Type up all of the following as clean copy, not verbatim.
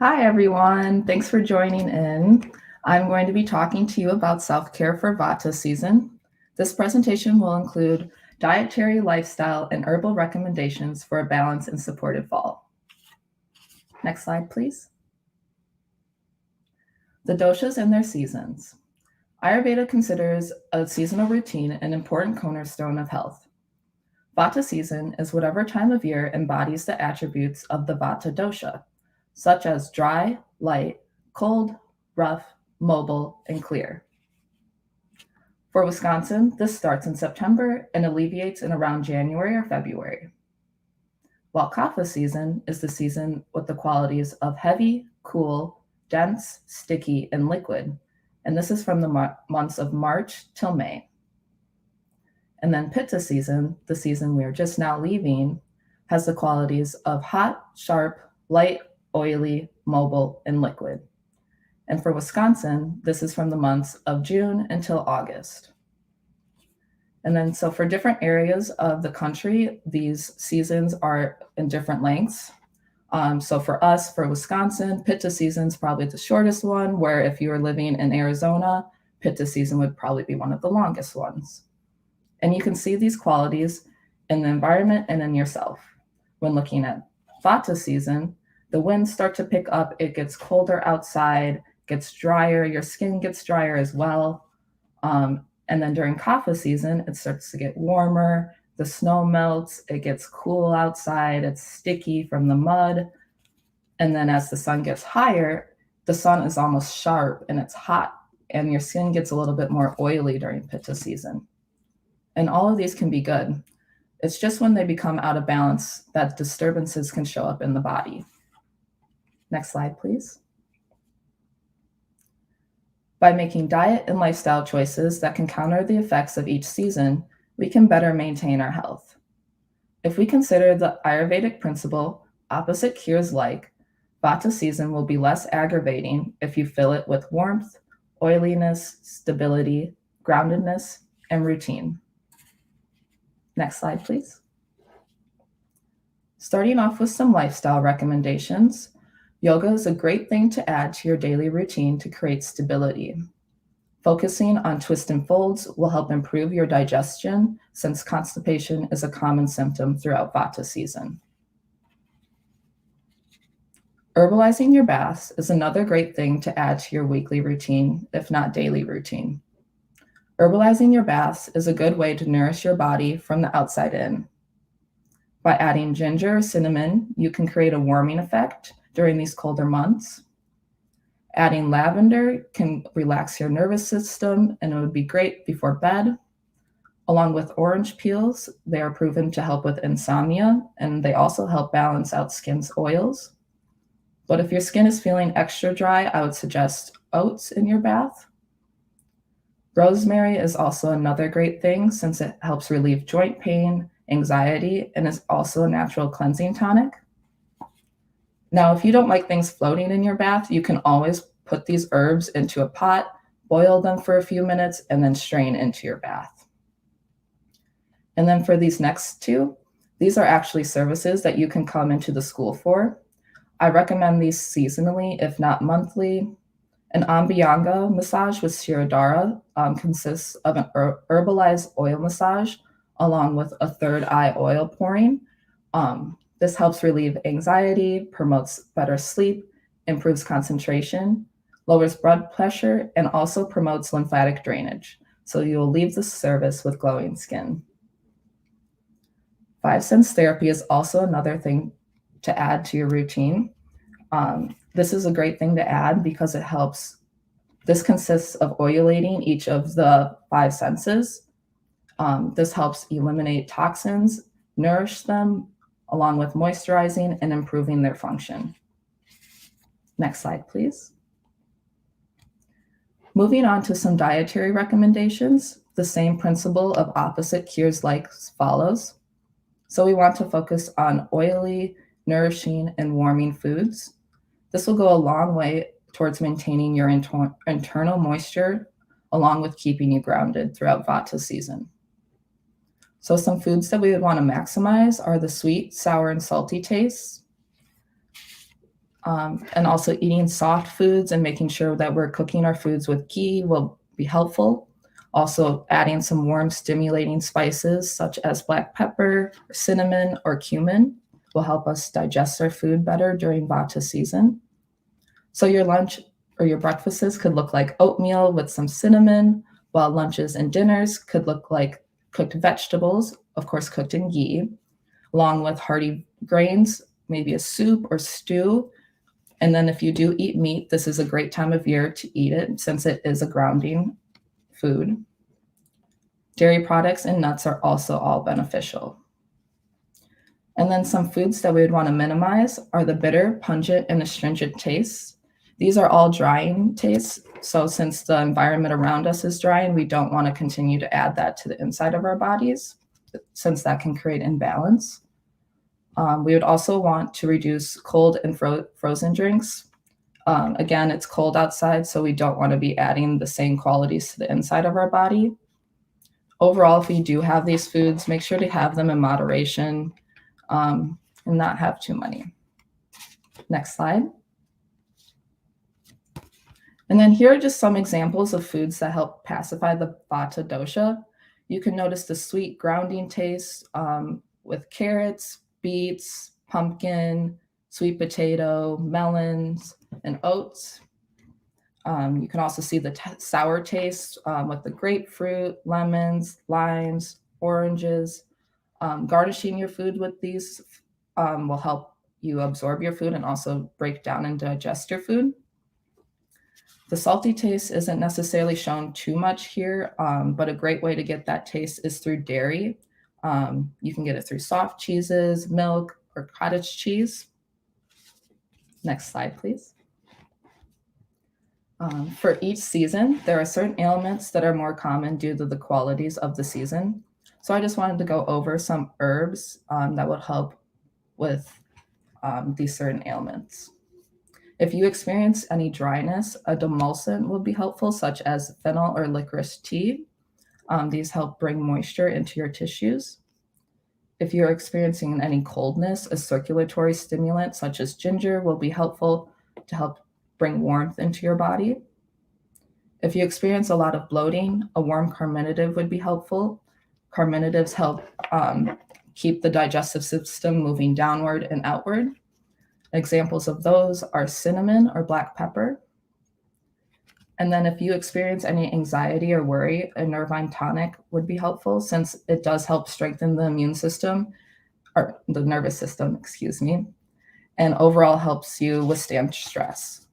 Hi, everyone. Thanks for joining in. I'm going to be talking to you about self-care for Vata season. This presentation will include dietary, lifestyle, and herbal recommendations for a balanced and supportive fall. Next slide, please. The doshas and their seasons. Ayurveda considers a seasonal routine an important cornerstone of health. Vata season is whatever time of year embodies the attributes of the Vata dosha, such as dry, light, cold, rough, mobile, and clear. For Wisconsin, this starts in September and alleviates in around January or February. While Kapha season is the season with the qualities of heavy, cool, dense, sticky, and liquid, and this is from the months of March till May. And then Pitta season, the season we are just now leaving, has the qualities of hot, sharp, light, oily, mobile, and liquid. And for Wisconsin, this is from the months of June until August. And then so for different areas of the country, these seasons are in different lengths. So for us, for Wisconsin, Pitta season is probably the shortest one, where if you were living in Arizona, Pitta season would probably be one of the longest ones. And you can see these qualities in the environment and in yourself. When looking at Vata season, the winds start to pick up, it gets colder outside, gets drier, your skin gets drier as well. And then during Kapha season, it starts to get warmer, the snow melts, it gets cool outside, it's sticky from the mud. And then as the sun gets higher, the sun is almost sharp and it's hot, and your skin gets a little bit more oily during Pitta season. And all of these can be good. It's just when they become out of balance that disturbances can show up in the body. Next slide, please. By making diet and lifestyle choices that can counter the effects of each season, we can better maintain our health. If we consider the Ayurvedic principle, opposite cures like, Vata season will be less aggravating if you fill it with warmth, oiliness, stability, groundedness, and routine. Next slide, please. Starting off with some lifestyle recommendations, yoga is a great thing to add to your daily routine to create stability. Focusing on twist and folds will help improve your digestion, since constipation is a common symptom throughout Vata season. Herbalizing your baths is another great thing to add to your weekly routine, if not daily routine. Herbalizing your baths is a good way to nourish your body from the outside in. By adding ginger or cinnamon, you can create a warming effect during these colder months. Adding lavender can relax your nervous system, and it would be great before bed. Along with orange peels, they are proven to help with insomnia, and they also help balance out skin's oils. But if your skin is feeling extra dry, I would suggest oats in your bath. Rosemary is also another great thing, since it helps relieve joint pain, anxiety, and is also a natural cleansing tonic. Now, if you don't like things floating in your bath, you can always put these herbs into a pot, boil them for a few minutes, and then strain into your bath. And then for these next two, these are actually services that you can come into the school for. I recommend these seasonally, if not monthly. An Ambhyanga massage with Shirodhara consists of an herbalized oil massage along with a third eye oil pouring. This helps relieve anxiety, promotes better sleep, improves concentration, lowers blood pressure, and also promotes lymphatic drainage. So you will leave the service with glowing skin. 5 sense therapy is also another thing to add to your routine. This is a great thing to add because it helps. This consists of oilating each of the 5 senses. This helps eliminate toxins, nourish them, along with moisturizing and improving their function. Next slide, please. Moving on to some dietary recommendations, the same principle of opposite cures like follows. So we want to focus on oily, nourishing, and warming foods. This will go a long way towards maintaining your internal moisture, along with keeping you grounded throughout Vata season. So some foods that we would want to maximize are the sweet, sour, and salty tastes. And also eating soft foods and making sure that we're cooking our foods with ghee will be helpful. Also adding some warm stimulating spices such as black pepper, cinnamon, or cumin will help us digest our food better during Vata season. So your lunch or your breakfasts could look like oatmeal with some cinnamon, while lunches and dinners could look like cooked vegetables, of course cooked in ghee, along with hearty grains, maybe a soup or stew. And then if you do eat meat, this is a great time of year to eat it since it is a grounding food. Dairy products and nuts are also all beneficial. And then some foods that we would want to minimize are the bitter, pungent, and astringent tastes. These are all drying tastes. So since the environment around us is drying, we don't want to continue to add that to the inside of our bodies since that can create imbalance. We would also want to reduce cold and frozen drinks. Again, it's cold outside, so we don't want to be adding the same qualities to the inside of our body. Overall, if you do have these foods, make sure to have them in moderation and not have too many. Next slide. And then here are just some examples of foods that help pacify the Vata dosha. You can notice the sweet grounding taste with carrots, beets, pumpkin, sweet potato, melons, and oats. You can also see the sour taste with the grapefruit, lemons, limes, oranges. Garnishing your food with these will help you absorb your food and also break down and digest your food. The salty taste isn't necessarily shown too much here, but a great way to get that taste is through dairy. You can get it through soft cheeses, milk, or cottage cheese. Next slide, please. For each season, there are certain ailments that are more common due to the qualities of the season. So I just wanted to go over some herbs that would help with these certain ailments. If you experience any dryness, a demulcent will be helpful, such as fennel or licorice tea. These help bring moisture into your tissues. If you're experiencing any coldness, a circulatory stimulant such as ginger will be helpful to help bring warmth into your body. If you experience a lot of bloating, a warm carminative would be helpful. Carminatives help keep the digestive system moving downward and outward. Examples of those are cinnamon or black pepper. And then if you experience any anxiety or worry, a nervine tonic would be helpful since it does help strengthen the immune system, or the nervous system, excuse me, and overall helps you withstand stress.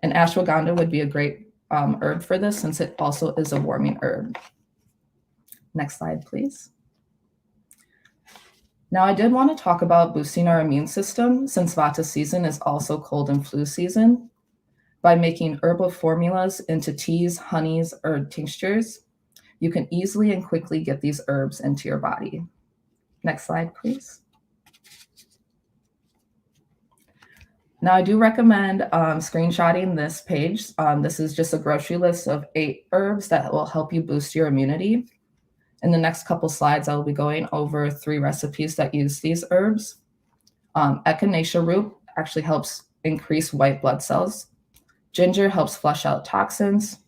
And ashwagandha would be a great herb for this since it also is a warming herb. Next slide, please. Now, I did want to talk about boosting our immune system since Vata season is also cold and flu season. By making herbal formulas into teas, honeys, or tinctures, you can easily and quickly get these herbs into your body. Next slide, please. Now, I do recommend screenshotting this page. This is just a grocery list of 8 herbs that will help you boost your immunity. In the next couple slides, I will be going over 3 recipes that use these herbs. Echinacea root actually helps increase white blood cells. Ginger helps flush out toxins.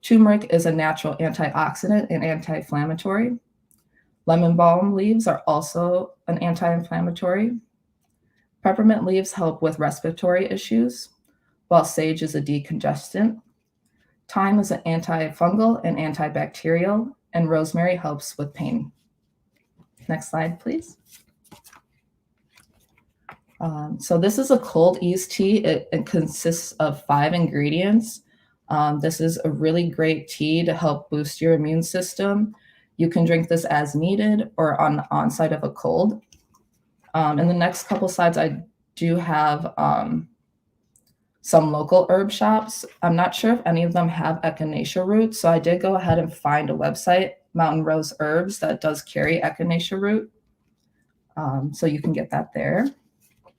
Turmeric is a natural antioxidant and anti-inflammatory. Lemon balm leaves are also an anti-inflammatory. Peppermint leaves help with respiratory issues, while sage is a decongestant. Thyme is an antifungal and antibacterial, and rosemary helps with pain. Next slide, please. So this is a cold ease tea. It consists of 5 ingredients. This is a really great tea to help boost your immune system. You can drink this as needed or on the onset of a cold. In the next couple slides, I do have some local herb shops. I'm not sure if any of them have echinacea root, so I did go ahead and find a website, Mountain Rose Herbs, that does carry echinacea root. So you can get that there.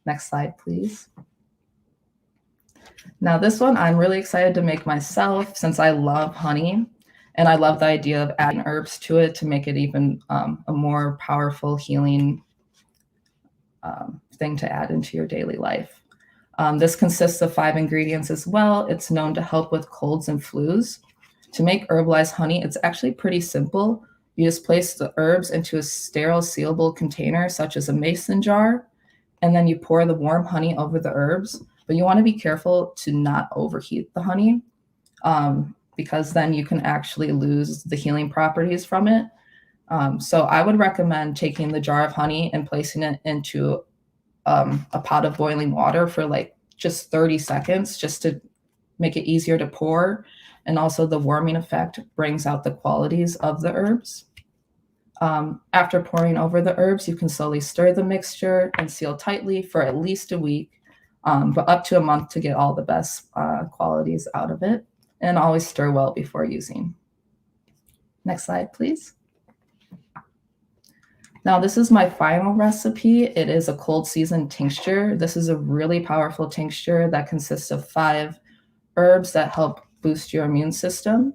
Next slide, please. Now this one I'm really excited to make myself since I love honey and I love the idea of adding herbs to it to make it even a more powerful healing thing to add into your daily life. This consists of 5 ingredients as well. It's known to help with colds and flus. To make herbalized honey, it's actually pretty simple. You just place the herbs into a sterile sealable container, such as a mason jar, and then you pour the warm honey over the herbs. But you want to be careful to not overheat the honey, because then you can actually lose the healing properties from it. So I would recommend taking the jar of honey and placing it into a pot of boiling water for like just 30 seconds, just to make it easier to pour. And also the warming effect brings out the qualities of the herbs. After pouring over the herbs, you can slowly stir the mixture and seal tightly for at least a week, but up to a month to get all the best qualities out of it. And always stir well before using. Next slide, please. Now, this is my final recipe. It is a cold season tincture. This is a really powerful tincture that consists of 5 herbs that help boost your immune system.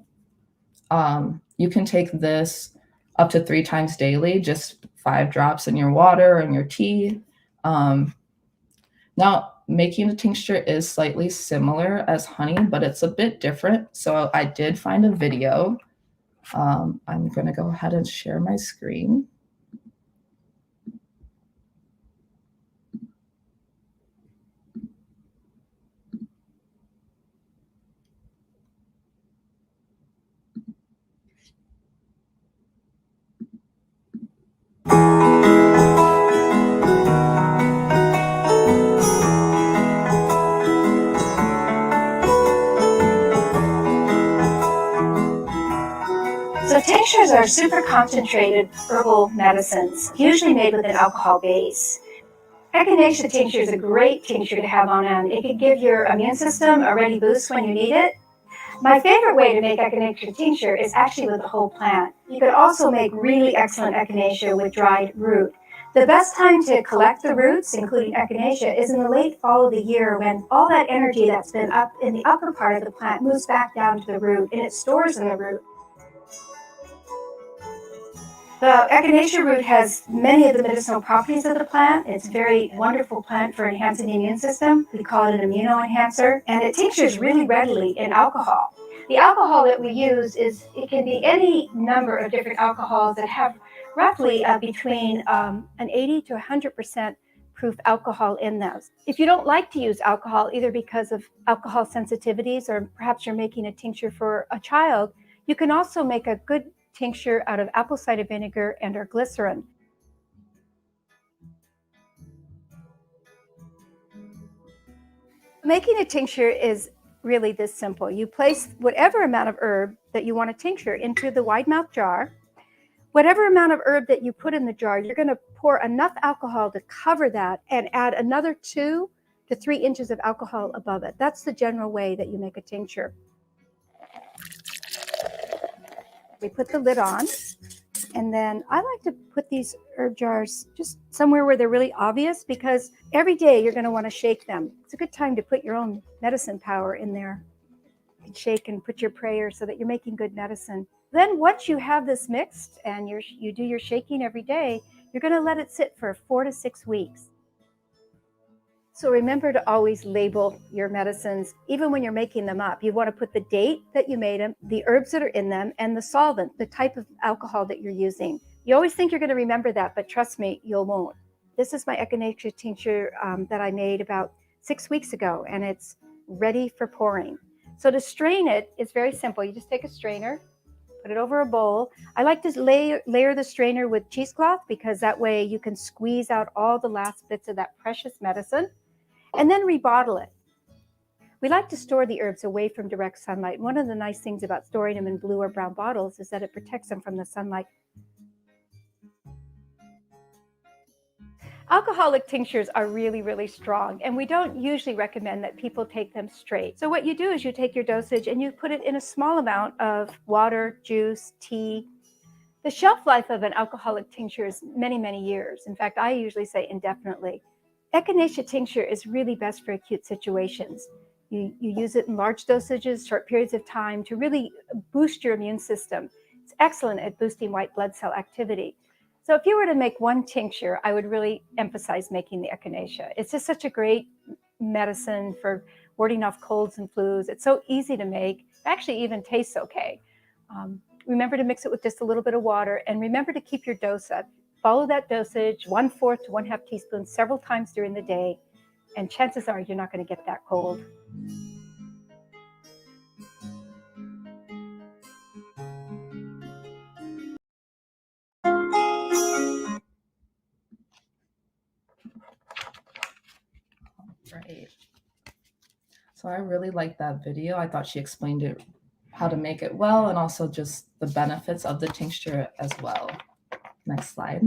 You can take this up to 3 times daily, just 5 drops in your water and your tea. Now, making a tincture is slightly similar as honey, but it's a bit different. So I did find a video. I'm going to go ahead and share my screen. So tinctures are super concentrated herbal medicines, usually made with an alcohol base. Echinacea tincture is a great tincture to have on hand. It can give your immune system a ready boost when you need it. My favorite way to make echinacea tincture is actually with the whole plant. You could also make really excellent echinacea with dried root. The best time to collect the roots, including echinacea, is in the late fall of the year when all that energy that's been up in the upper part of the plant moves back down to the root and it stores in the root. The echinacea root has many of the medicinal properties of the plant. It's a very wonderful plant for enhancing the immune system. We call it an immunoenhancer, and it tinctures really readily in alcohol. The alcohol that we use it can be any number of different alcohols that have roughly between an 80 to 100% proof alcohol in those. If you don't like to use alcohol, either because of alcohol sensitivities or perhaps you're making a tincture for a child, you can also make a good tincture out of apple cider vinegar and or glycerin. Making a tincture is really this simple. You place whatever amount of herb that you want to tincture into the wide mouth jar. Whatever amount of herb that you put in the jar, you're going to pour enough alcohol to cover that and add another 2 to 3 inches of alcohol above it. That's the general way that you make a tincture. We put the lid on, and then I like to put these herb jars just somewhere where they're really obvious, because every day you're going to want to shake them. It's a good time to put your own medicine power in there. You can shake and put your prayer so that you're making good medicine. Then once you have this mixed and you do your shaking every day, you're going to let it sit for 4 to 6 weeks. So remember to always label your medicines, even when you're making them up. You want to put the date that you made them, the herbs that are in them, and the solvent, the type of alcohol that you're using. You always think you're going to remember that, but trust me, you won't. This is my echinacea tincture that I made about 6 weeks ago, and it's ready for pouring. So to strain it, it's very simple. You just take a strainer, put it over a bowl. I like to layer the strainer with cheesecloth, because that way you can squeeze out all the last bits of that precious medicine, and then rebottle it. We like to store the herbs away from direct sunlight. One of the nice things about storing them in blue or brown bottles is that it protects them from the sunlight. Alcoholic tinctures are really, really strong, and we don't usually recommend that people take them straight. So what you do is you take your dosage and you put it in a small amount of water, juice, tea. The shelf life of an alcoholic tincture is many, many years. In fact, I usually say indefinitely. Echinacea tincture is really best for acute situations. You use it in large dosages, short periods of time, to really boost your immune system. It's excellent at boosting white blood cell activity. So if you were to make one tincture, I would really emphasize making the echinacea. It's just such a great medicine for warding off colds and flus. It's so easy to make. It actually even tastes okay. Remember to mix it with just a little bit of water, and remember to keep your dose up. Follow that dosage, 1/4 to 1/2 teaspoon several times during the day, and chances are you're not going to get that cold. Right. So I really liked that video. I thought she explained it, how to make it well, and also just the benefits of the tincture as well. Next slide.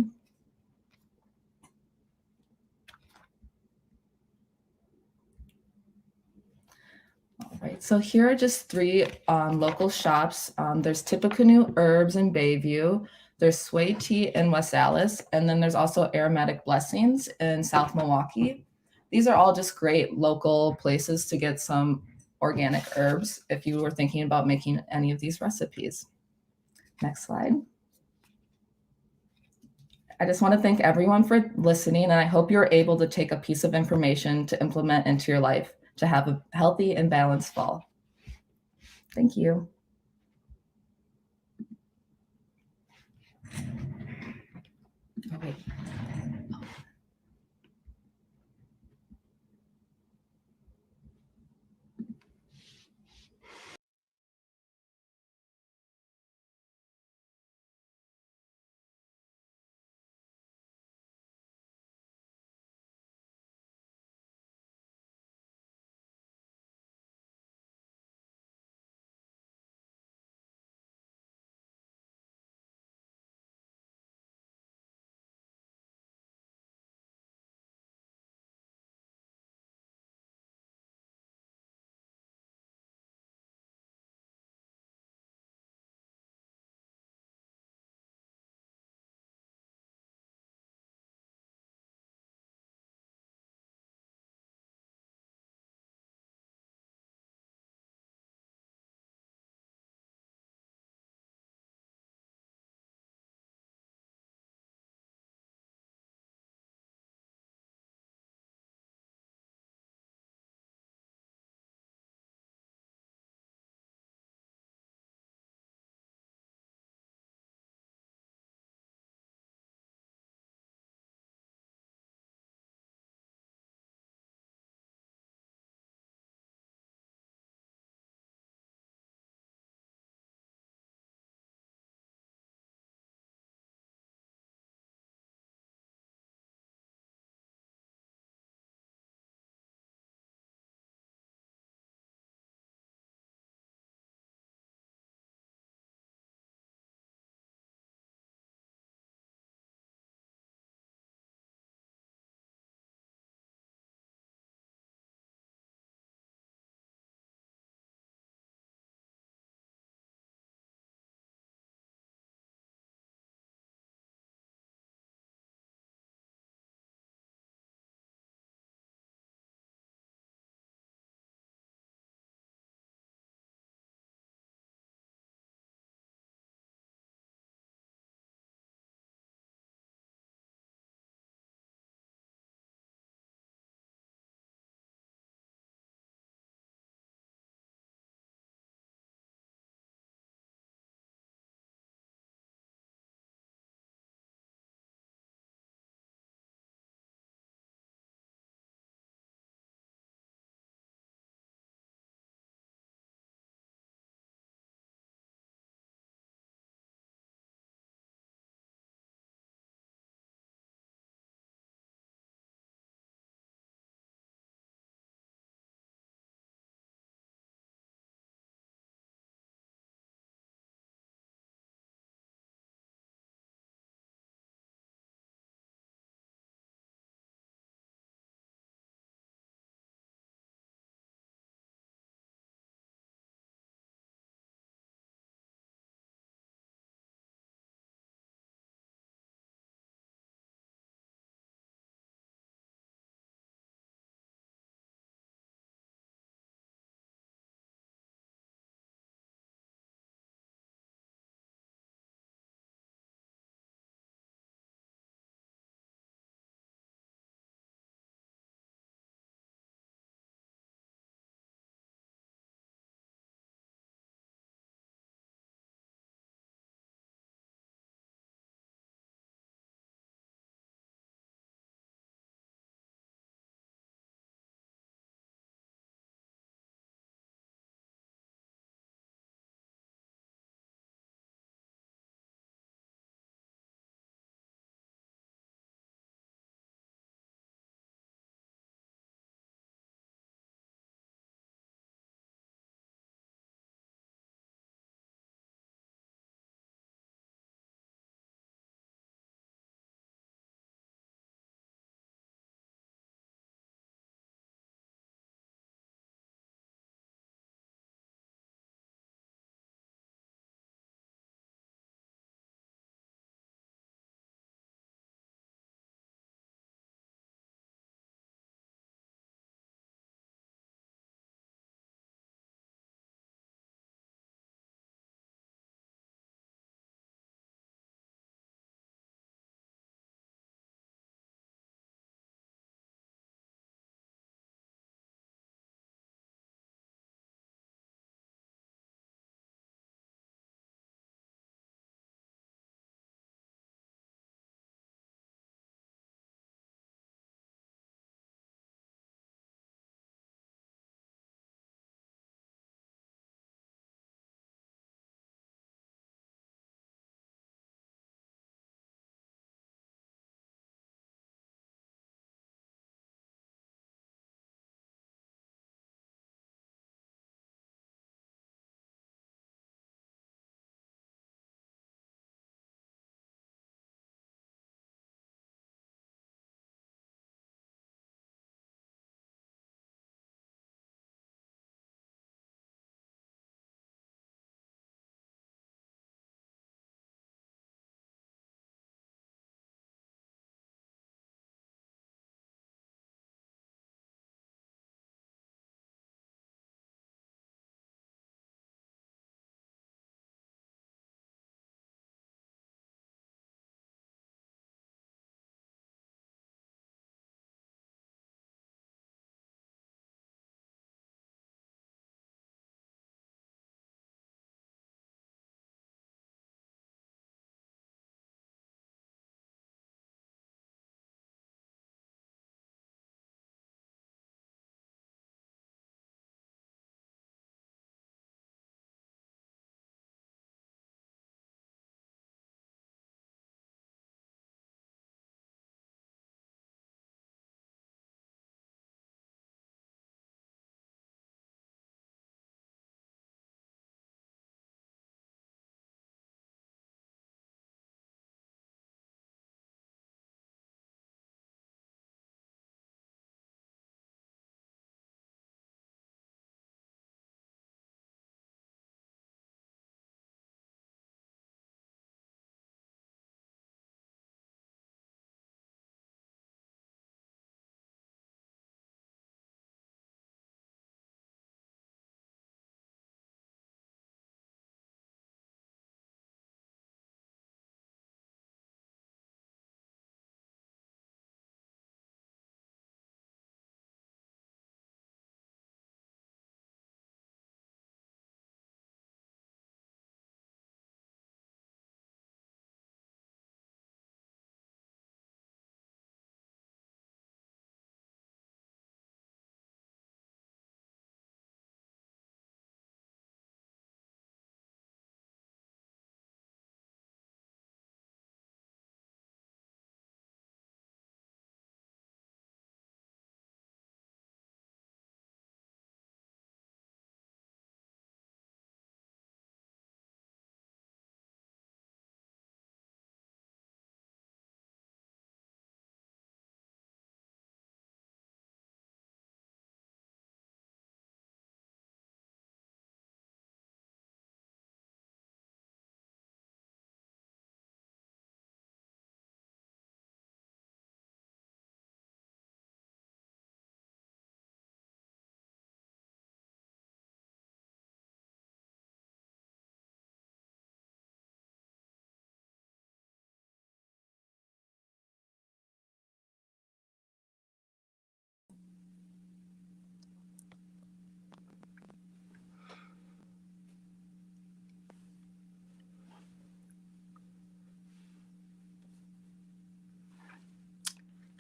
All right, so here are just 3 local shops. There's Tippecanoe Herbs in Bayview, there's Sway Tea in West Allis, and then there's also Aromatic Blessings in South Milwaukee. These are all just great local places to get some organic herbs if you were thinking about making any of these recipes. Next slide. I just want to thank everyone for listening, and I hope you're able to take a piece of information to implement into your life to have a healthy and balanced fall. Thank you. Okay.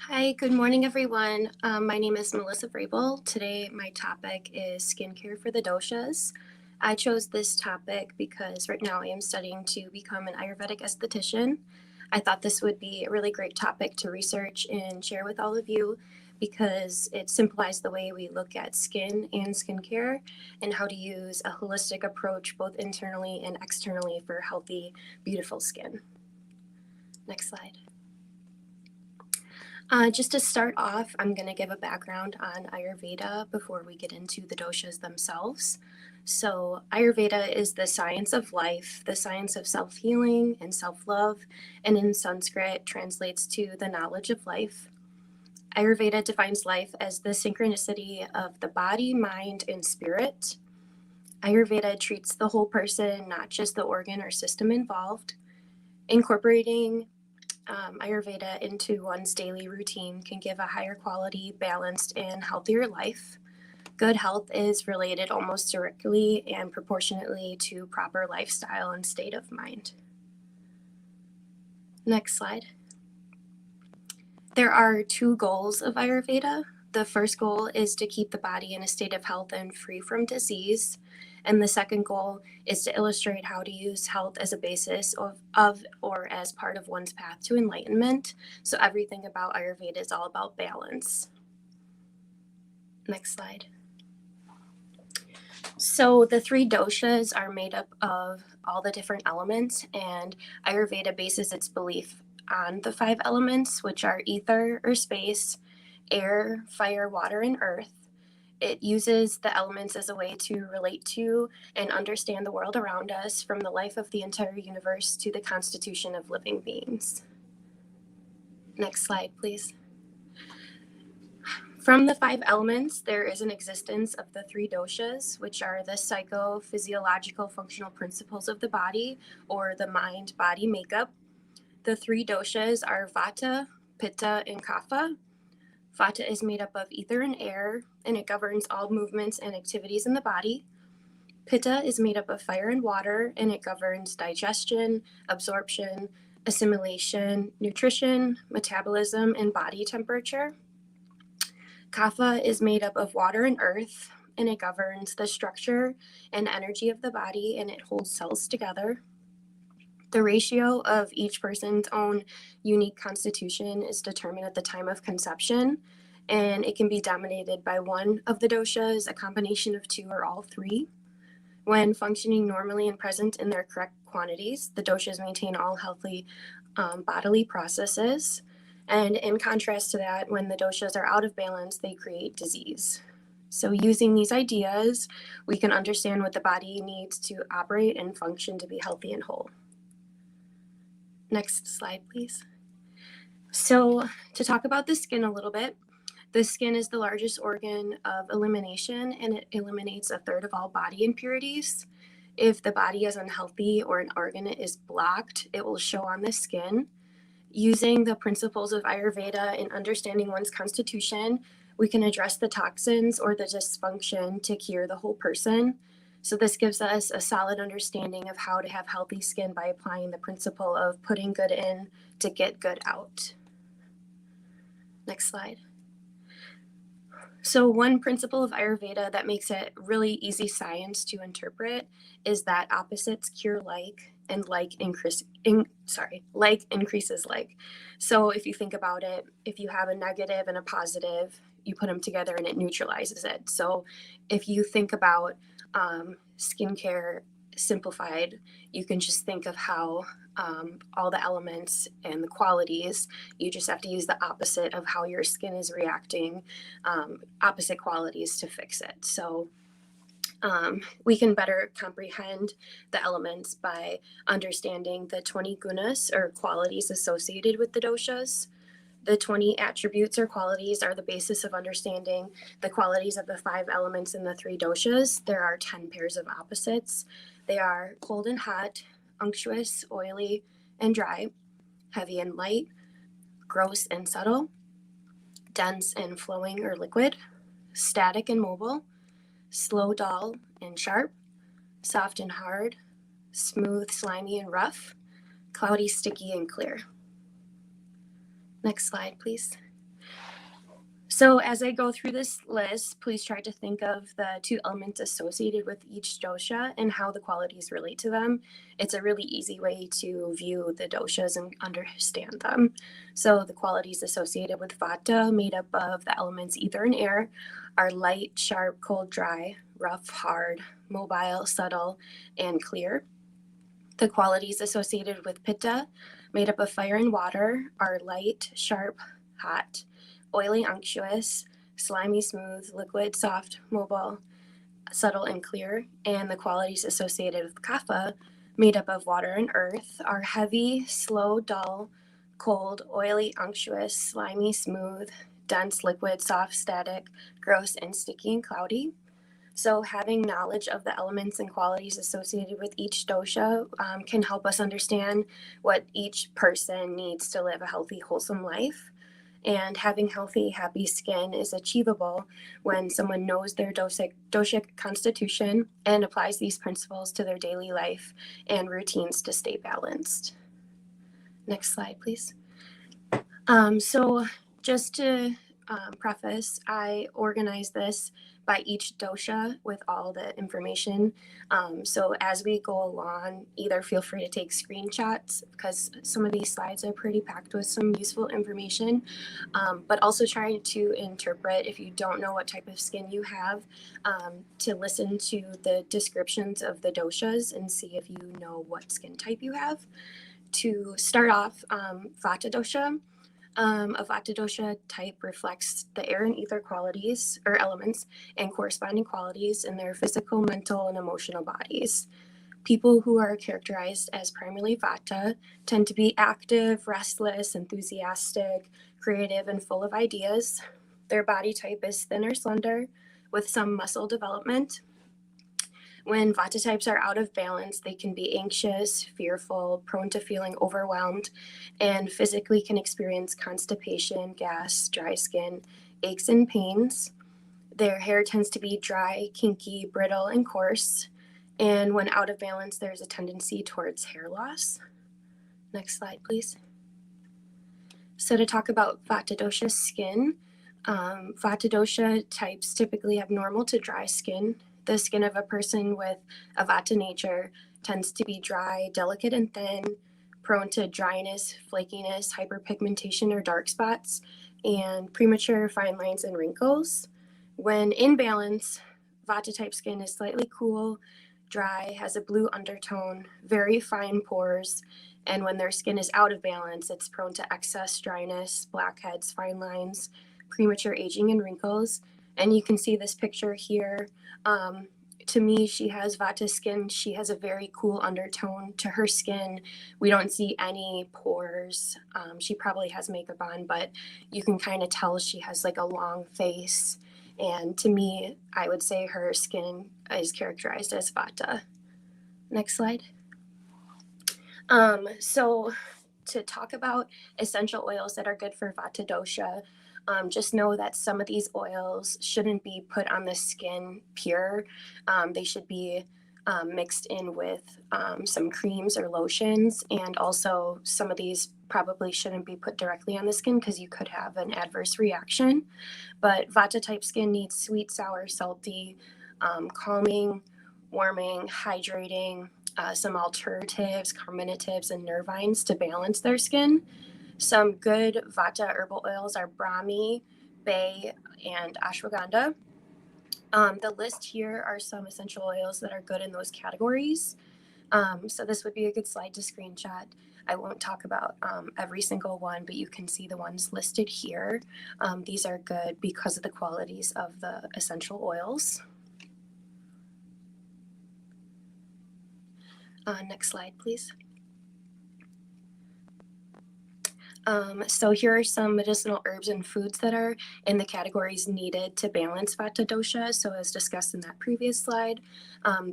Hi, good morning, everyone. My name is Melissa Vrabel. Today, my topic is skincare for the doshas. I chose this topic because right now I am studying to become an Ayurvedic esthetician. I thought this would be a really great topic to research and share with all of you because it simplifies the way we look at skin and skincare and how to use a holistic approach both internally and externally for healthy, beautiful skin. Next slide. Just to start off, I'm going to give a background on Ayurveda before we get into the doshas themselves. So, Ayurveda is the science of life, the science of self healing and self love, and in Sanskrit translates to the knowledge of life. Ayurveda defines life as the synchronicity of the body, mind, and spirit. Ayurveda treats the whole person, not just the organ or system involved. Incorporating Ayurveda into one's daily routine can give a higher quality, balanced, and healthier life. Good health is related almost directly and proportionately to proper lifestyle and state of mind. Next slide. There are two goals of Ayurveda. The first goal is to keep the body in a state of health and free from disease. And the second goal is to illustrate how to use health as a basis of or as part of one's path to enlightenment. So everything about Ayurveda is all about balance. Next slide. So the three doshas are made up of all the different elements, and Ayurveda bases its belief on the five elements, which are ether or space, air, fire, water, and earth. It uses the elements as a way to relate to and understand the world around us, from the life of the entire universe to the constitution of living beings. Next slide, please. From the five elements, there is an existence of the three doshas, which are the psychophysiological functional principles of the body, or the mind-body makeup. The three doshas are Vata, Pitta, and Kapha. Vata is made up of ether and air, and it governs all movements and activities in the body. Pitta is made up of fire and water, and it governs digestion, absorption, assimilation, nutrition, metabolism, and body temperature. Kapha is made up of water and earth, and it governs the structure and energy of the body, and it holds cells together. The ratio of each person's own unique constitution is determined at the time of conception, and it can be dominated by one of the doshas, a combination of two, or all three. When functioning normally and present in their correct quantities, the doshas maintain all healthy bodily processes. And in contrast to that, when the doshas are out of balance, they create disease. So using these ideas, we can understand what the body needs to operate and function to be healthy and whole. Next slide, please. So to talk about the skin a little bit, the skin is the largest organ of elimination, and it eliminates a third of all body impurities. If the body is unhealthy or an organ is blocked, it will show on the skin. Using the principles of Ayurveda and understanding one's constitution, we can address the toxins or the dysfunction to cure the whole person. So this gives us a solid understanding of how to have healthy skin by applying the principle of putting good in to get good out. Next slide. So one principle of Ayurveda that makes it really easy science to interpret is that opposites cure like, and like increases like. So if you think about it, if you have a negative and a positive, you put them together and it neutralizes it. So if you think about skincare simplified, you can just think of how all the elements and the qualities, you just have to use the opposite of how your skin is reacting, opposite qualities to fix it. So we can better comprehend the elements by understanding the 20 gunas, or qualities associated with the doshas. The 20 attributes or qualities are the basis of understanding the qualities of the five elements in the three doshas. There are 10 pairs of opposites. They are cold and hot, unctuous, oily, and dry, heavy and light, gross and subtle, dense and flowing or liquid, static and mobile, slow, dull, and sharp, soft and hard, smooth, slimy, and rough, cloudy, sticky, and clear. Next slide, please. So as I go through this list, please try to think of the 2 elements associated with each dosha and how the qualities relate to them. It's a really easy way to view the doshas and understand them. So the qualities associated with Vata, made up of the elements ether and air, are light, sharp, cold, dry, rough, hard, mobile, subtle, and clear. The qualities associated with Pitta, made up of fire and water, are light, sharp, hot, oily, unctuous, slimy, smooth, liquid, soft, mobile, subtle, and clear. And the qualities associated with Kapha, made up of water and earth, are heavy, slow, dull, cold, oily, unctuous, slimy, smooth, dense, liquid, soft, static, gross, and sticky and cloudy. So having knowledge of the elements and qualities associated with each dosha can help us understand what each person needs to live a healthy, wholesome life. And having healthy, happy skin is achievable when someone knows their doshic constitution and applies these principles to their daily life and routines to stay balanced. Next slide, please. So just to preface, I organized this by each dosha with all the information. So as we go along, either feel free to take screenshots because some of these slides are pretty packed with some useful information, but also try to interpret if you don't know what type of skin you have, to listen to the descriptions of the doshas and see if you know what skin type you have. To start off, Vata dosha. A Vata dosha type reflects the air and ether qualities or elements and corresponding qualities in their physical, mental, and emotional bodies. People who are characterized as primarily Vata tend to be active, restless, enthusiastic, creative, and full of ideas. Their body type is thin or slender with some muscle development. When Vata types are out of balance, they can be anxious, fearful, prone to feeling overwhelmed, and physically can experience constipation, gas, dry skin, aches, and pains. Their hair tends to be dry, kinky, brittle, and coarse. And when out of balance, there's a tendency towards hair loss. Next slide, please. So to talk about Vata dosha skin, Vata dosha types typically have normal to dry skin. The skin of a person with a Vata nature tends to be dry, delicate, and thin, prone to dryness, flakiness, hyperpigmentation, or dark spots, and premature fine lines and wrinkles. When in balance, Vata type skin is slightly cool, dry, has a blue undertone, very fine pores, and when their skin is out of balance, it's prone to excess dryness, blackheads, fine lines, premature aging, and wrinkles. And you can see this picture here. To me, she has Vata skin. She has a very cool undertone to her skin. We don't see any pores. She probably has makeup on, but you can kind of tell she has like a long face. And to me, I would say her skin is characterized as Vata. Next slide. So to talk about essential oils that are good for Vata dosha, just know that some of these oils shouldn't be put on the skin pure. They should be mixed in with some creams or lotions, and also some of these probably shouldn't be put directly on the skin because you could have an adverse reaction. But Vata type skin needs sweet, sour, salty, calming, warming, hydrating, some alternatives, carminatives, and nervines to balance their skin. Some good Vata herbal oils are Brahmi, Bay, and Ashwagandha. The list here are some essential oils that are good in those categories. So this would be a good slide to screenshot. I won't talk about every single one, but you can see the ones listed here. These are good because of the qualities of the essential oils. Next slide, please. So here are some medicinal herbs and foods that are in the categories needed to balance Vata dosha. So as discussed in that previous slide,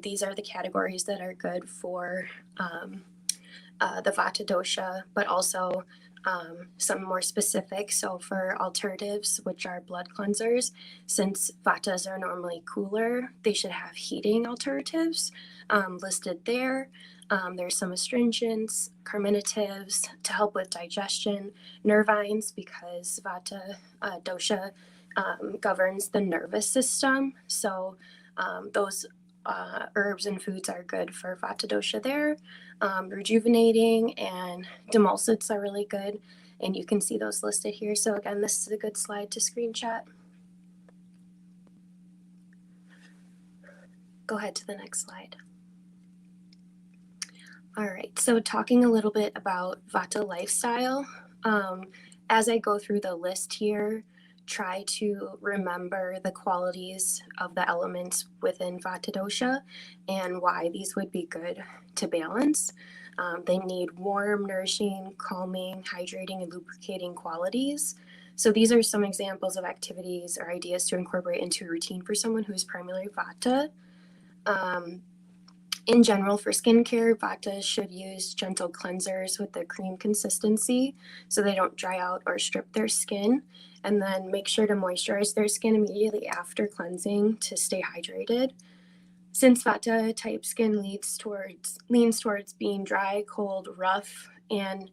these are the categories that are good for the Vata dosha, but also some more specific. So for alternatives, which are blood cleansers, since Vatas are normally cooler, they should have heating alternatives listed there. There's some astringents, carminatives to help with digestion, nervines because Vata dosha governs the nervous system. So those herbs and foods are good for Vata dosha there. Rejuvenating and demulcents are really good. And you can see those listed here. So again, this is a good slide to screenshot. Go ahead to the next slide. All right, so talking a little bit about Vata lifestyle. As I go through the list here, try to remember the qualities of the elements within Vata dosha and why these would be good to balance. They need warm, nourishing, calming, hydrating, and lubricating qualities. So these are some examples of activities or ideas to incorporate into a routine for someone who's primarily Vata. In general, for skincare, Vata should use gentle cleansers with a cream consistency so they don't dry out or strip their skin. And then make sure to moisturize their skin immediately after cleansing to stay hydrated. Since Vata type skin leans towards being dry, cold, rough, and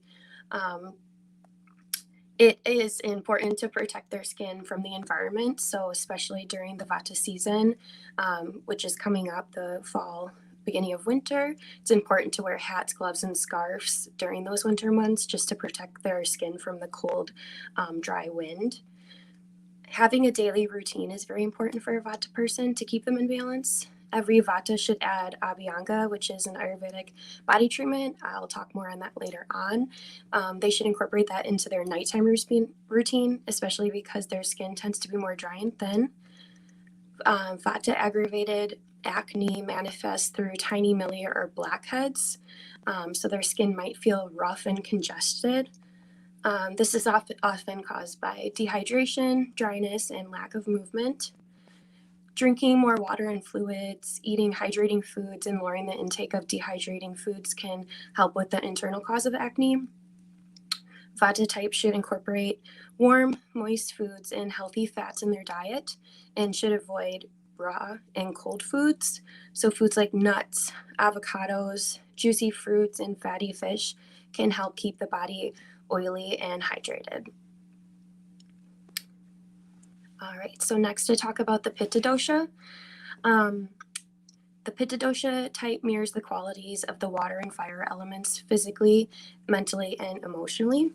it is important to protect their skin from the environment. So especially during the Vata season, which is coming up, the fall, beginning of winter, it's important to wear hats, gloves, and scarves during those winter months just to protect their skin from the cold, dry wind. Having a daily routine is very important for a Vata person to keep them in balance. Every Vata should add Abhyanga, which is an Ayurvedic body treatment. I'll talk more on that later on. They should incorporate that into their nighttime routine, especially because their skin tends to be more dry and thin. Vata aggravated acne manifests through tiny milia or blackheads, so their skin might feel rough and congested. This is often caused by dehydration, dryness, and lack of movement. Drinking more water and fluids, eating hydrating foods, and lowering the intake of dehydrating foods can help with the internal cause of acne. Vata type should incorporate warm, moist foods and healthy fats in their diet and should avoid raw and cold foods. So foods like nuts, avocados, juicy fruits, and fatty fish can help keep the body oily and hydrated. All right, so next to talk about the Pitta dosha. The Pitta dosha type mirrors the qualities of the water and fire elements physically, mentally, and emotionally.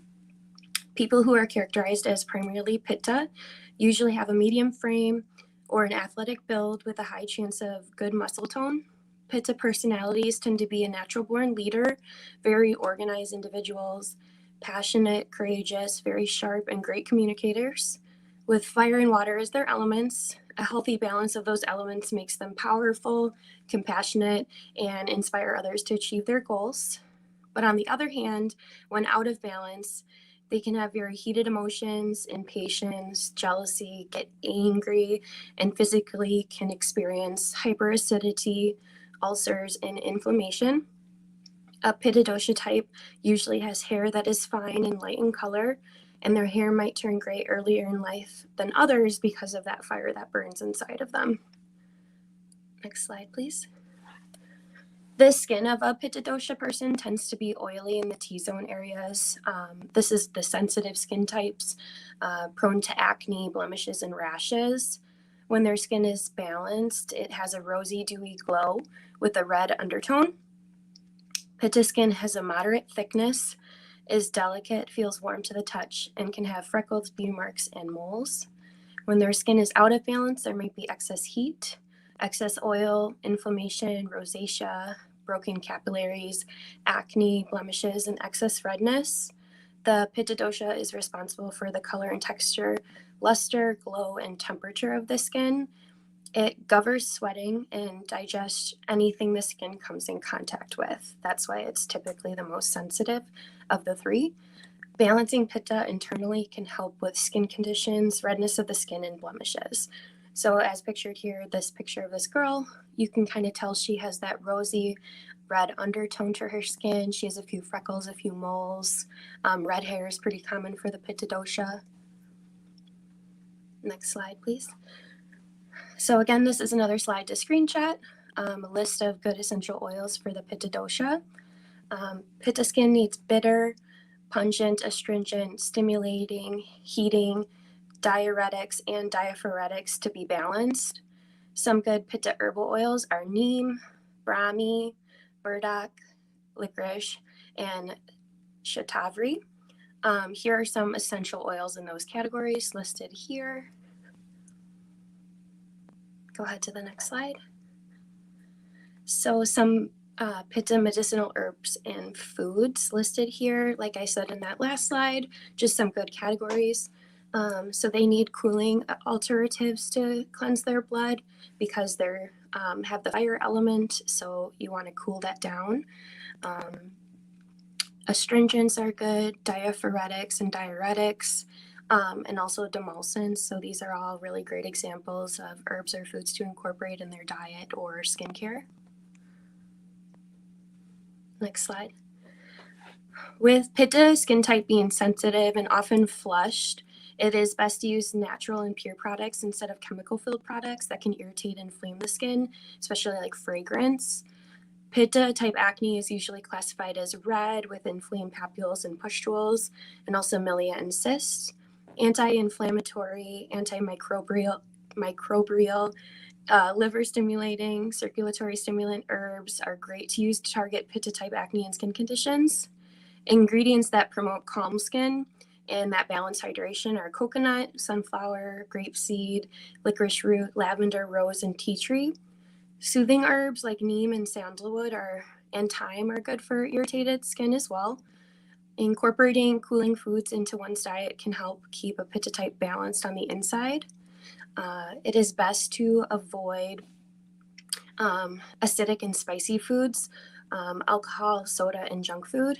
People who are characterized as primarily Pitta usually have a medium frame or an athletic build with a high chance of good muscle tone. Pitta personalities tend to be a natural-born leader, very organized individuals, passionate, courageous, very sharp, and great communicators. With fire and water as their elements, a healthy balance of those elements makes them powerful, compassionate, and inspire others to achieve their goals. But on the other hand, when out of balance, they can have very heated emotions, impatience, jealousy, get angry, and physically can experience hyperacidity, ulcers, and inflammation. A Pitta dosha type usually has hair that is fine and light in color, and their hair might turn gray earlier in life than others because of that fire that burns inside of them. Next slide, please. The skin of a Pitta dosha person tends to be oily in the T-zone areas. This is the sensitive skin types, prone to acne, blemishes, and rashes. When their skin is balanced, it has a rosy, dewy glow with a red undertone. Pitta skin has a moderate thickness, is delicate, feels warm to the touch, and can have freckles, bead marks, and moles. When their skin is out of balance, there might be excess heat, excess oil, inflammation, rosacea, broken capillaries, acne, blemishes, and excess redness. The Pitta dosha is responsible for the color and texture, luster, glow, and temperature of the skin. It governs sweating and digests anything the skin comes in contact with. That's why it's typically the most sensitive of the three. Balancing Pitta internally can help with skin conditions, redness of the skin, and blemishes. So as pictured here, this picture of this girl, you can kind of tell she has that rosy red undertone to her skin. She has a few freckles, a few moles. Red hair is pretty common for the Pitta dosha. Next slide, please. So again, this is another slide to screenshot, a list of good essential oils for the Pitta dosha. Pitta skin needs bitter, pungent, astringent, stimulating, heating, diuretics and diaphoretics to be balanced. Some good Pitta herbal oils are neem, brahmi, burdock, licorice, and shatavari. Here are some essential oils in those categories listed here. Go ahead to the next slide. So some Pitta medicinal herbs and foods listed here. Like I said in that last slide, just some good categories. So they need cooling alternatives to cleanse their blood because they're have the fire element, so you want to cool that down. Astringents are good, diaphoretics and diuretics, and also demulcents. So these are all really great examples of herbs or foods to incorporate in their diet or skincare. Next slide. With Pitta skin type being sensitive and often flushed, it is best to use natural and pure products instead of chemical-filled products that can irritate and inflame the skin, especially like fragrance. Pitta type acne is usually classified as red with inflamed papules and pustules, and also milia and cysts. Anti-inflammatory, antimicrobial, liver stimulating, circulatory stimulant herbs are great to use to target Pitta type acne and skin conditions. Ingredients that promote calm skin and that balance hydration are coconut, sunflower, grapeseed, licorice root, lavender, rose, and tea tree. Soothing herbs like neem and sandalwood and thyme are good for irritated skin as well. Incorporating cooling foods into one's diet can help keep a Pitta type balanced on the inside. It is best to avoid acidic and spicy foods, alcohol, soda, and junk food.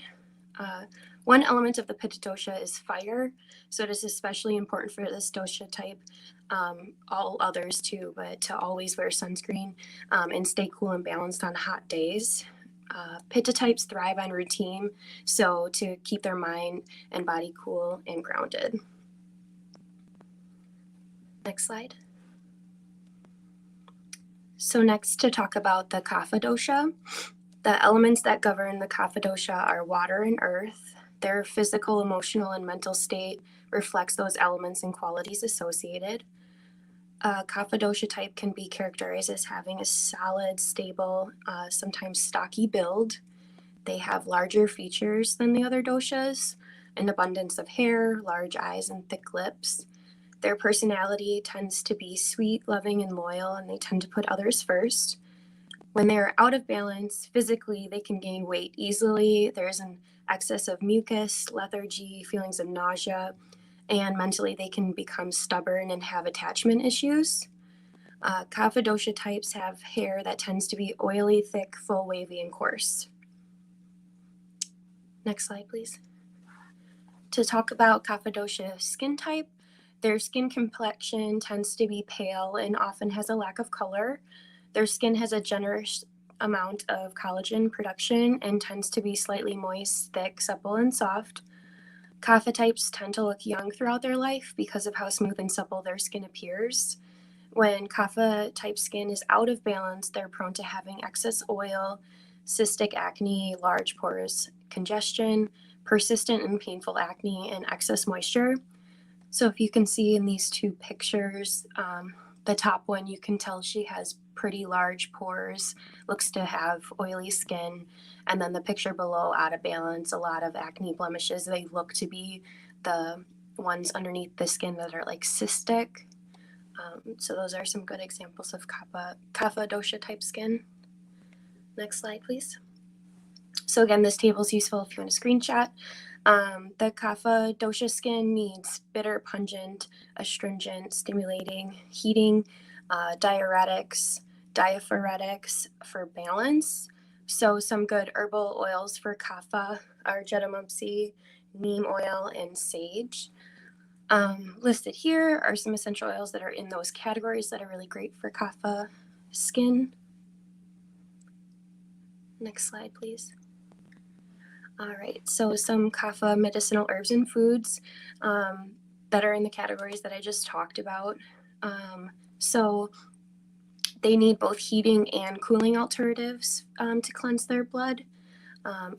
One element of the Pitta dosha is fire, so it is especially important for this dosha type, all others too, but to always wear sunscreen and stay cool and balanced on hot days. Pitta types thrive on routine, so to keep their mind and body cool and grounded. Next slide. So next to talk about the Kapha dosha. The elements that govern the Kapha dosha are water and earth. Their physical, emotional, and mental state reflects those elements and qualities associated. Kapha dosha type can be characterized as having a solid, stable, sometimes stocky build. They have larger features than the other doshas, an abundance of hair, large eyes, and thick lips. Their personality tends to be sweet, loving, and loyal, and they tend to put others first. When they're out of balance, physically, they can gain weight easily. There's an excess of mucus, lethargy, feelings of nausea, and mentally, they can become stubborn and have attachment issues. Kapha dosha types have hair that tends to be oily, thick, full, wavy, and coarse. Next slide, please. To talk about Kapha dosha skin type, their skin complexion tends to be pale and often has a lack of color. Their skin has a generous amount of collagen production and tends to be slightly moist, thick, supple, and soft. Kapha types tend to look young throughout their life because of how smooth and supple their skin appears. When Kapha type skin is out of balance, they're prone to having excess oil, cystic acne, large pores, congestion, persistent and painful acne, and excess moisture. So if you can see in these two pictures, the top one, you can tell she has pretty large pores, looks to have oily skin. And then the picture below, out of balance, a lot of acne blemishes. They look to be the ones underneath the skin that are like cystic. So those are some good examples of Kapha dosha type skin. Next slide, please. So again, this table is useful if you want to screenshot. The Kapha dosha skin needs bitter, pungent, astringent, stimulating, heating, diuretics, diaphoretics for balance. So some good herbal oils for Kapha are jetamumpsi, neem oil, and sage. Listed here are some essential oils that are in those categories that are really great for Kapha skin. Next slide, please. All right, so some Kapha medicinal herbs and foods that are in the categories that I just talked about. So they need both heating and cooling alternatives to cleanse their blood.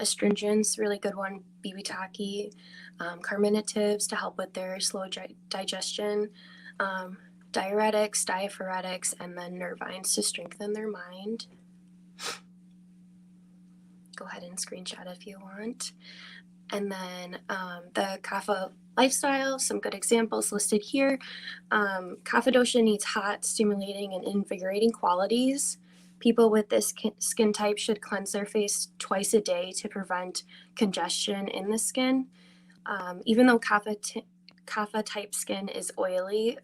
Astringents, really good one, Bibitaki. Carminatives to help with their slow digestion. Diuretics, diaphoretics, and then nervines to strengthen their mind. Go ahead and screenshot if you want. And then the Kapha lifestyle, some good examples listed here. Kapha dosha needs hot, stimulating, and invigorating qualities. People with this skin type should cleanse their face twice a day to prevent congestion in the skin. Even though Kapha type skin is oily,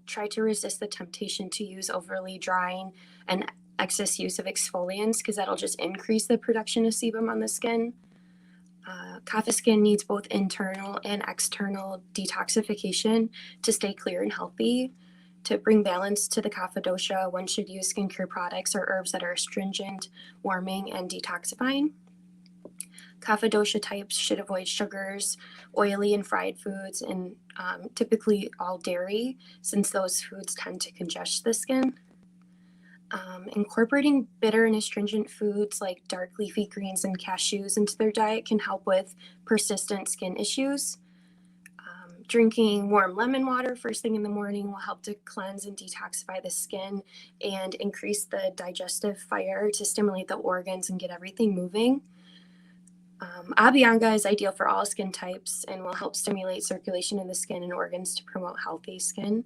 try to resist the temptation to use overly drying and excess use of exfoliants, because that'll just increase the production of sebum on the skin. Kapha skin needs both internal and external detoxification to stay clear and healthy. To bring balance to the Kapha dosha, one should use skincare products or herbs that are astringent, warming, and detoxifying. Kapha dosha types should avoid sugars, oily and fried foods, and typically all dairy, since those foods tend to congest the skin. Incorporating bitter and astringent foods like dark leafy greens and cashews into their diet can help with persistent skin issues. Drinking warm lemon water first thing in the morning will help to cleanse and detoxify the skin and increase the digestive fire to stimulate the organs and get everything moving. Abhyanga is ideal for all skin types and will help stimulate circulation in the skin and organs to promote healthy skin.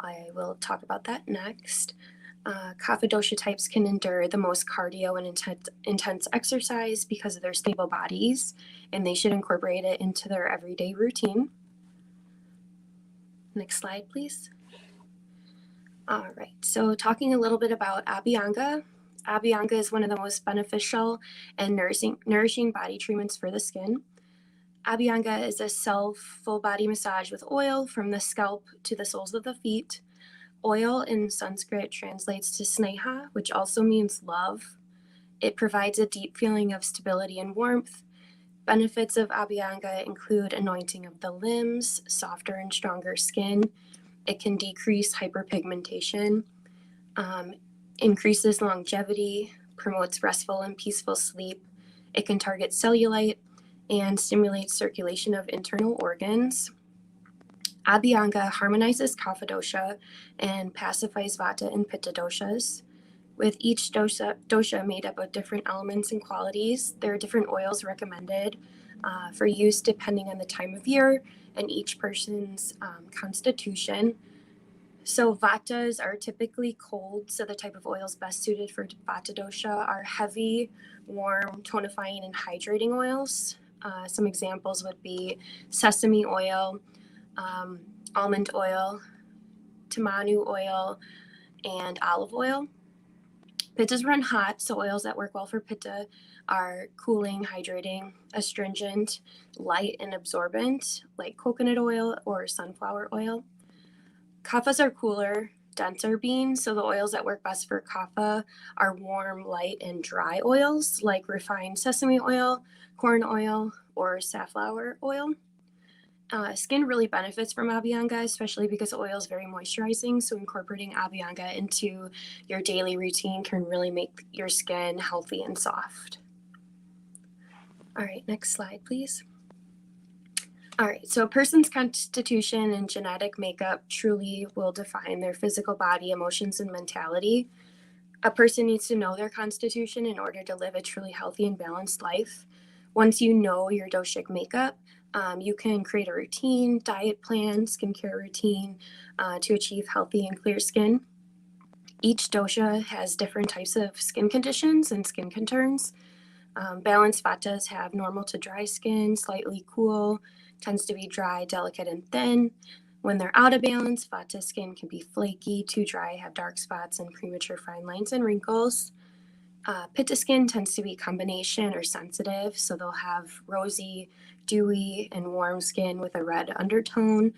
I will talk about that next. Kapha dosha types can endure the most cardio and intense exercise because of their stable bodies, and they should incorporate it into their everyday routine. Next slide, please. All right, so talking a little bit about Abhyanga. Abhyanga is one of the most beneficial and nourishing body treatments for the skin. Abhyanga is a full body massage with oil from the scalp to the soles of the feet. Oil in Sanskrit translates to sneha, which also means love. It provides a deep feeling of stability and warmth. Benefits of Abhyanga include anointing of the limbs, softer and stronger skin. It can decrease hyperpigmentation, increases longevity, promotes restful and peaceful sleep. It can target cellulite and stimulates circulation of internal organs. Abhyanga harmonizes Kapha dosha and pacifies Vata and Pitta doshas. With each dosha made up of different elements and qualities, there are different oils recommended for use depending on the time of year and each person's constitution. So Vatas are typically cold, so the type of oils best suited for Vata dosha are heavy, warm, tonifying, and hydrating oils. Some examples would be sesame oil, almond oil, tamanu oil, and olive oil. Pittas run hot, so oils that work well for Pitta are cooling, hydrating, astringent, light, and absorbent, like coconut oil or sunflower oil. Kaphas are cooler, denser beans, so the oils that work best for Kapha are warm, light, and dry oils, like refined sesame oil, corn oil, or safflower oil. Skin really benefits from Abhyanga, especially because oil is very moisturizing. So incorporating Abhyanga into your daily routine can really make your skin healthy and soft. All right, next slide, please. All right, so a person's constitution and genetic makeup truly will define their physical body, emotions, and mentality. A person needs to know their constitution in order to live a truly healthy and balanced life. Once you know your doshic makeup, you can create a routine, diet plan, skincare routine to achieve healthy and clear skin. Each dosha has different types of skin conditions and skin concerns. Balanced vatas have normal to dry skin, slightly cool, tends to be dry, delicate, and thin. When they're out of balance, vata skin can be flaky, too dry, have dark spots, and premature fine lines and wrinkles. Pitta skin tends to be combination or sensitive, so they'll have rosy, dewy, and warm skin with a red undertone.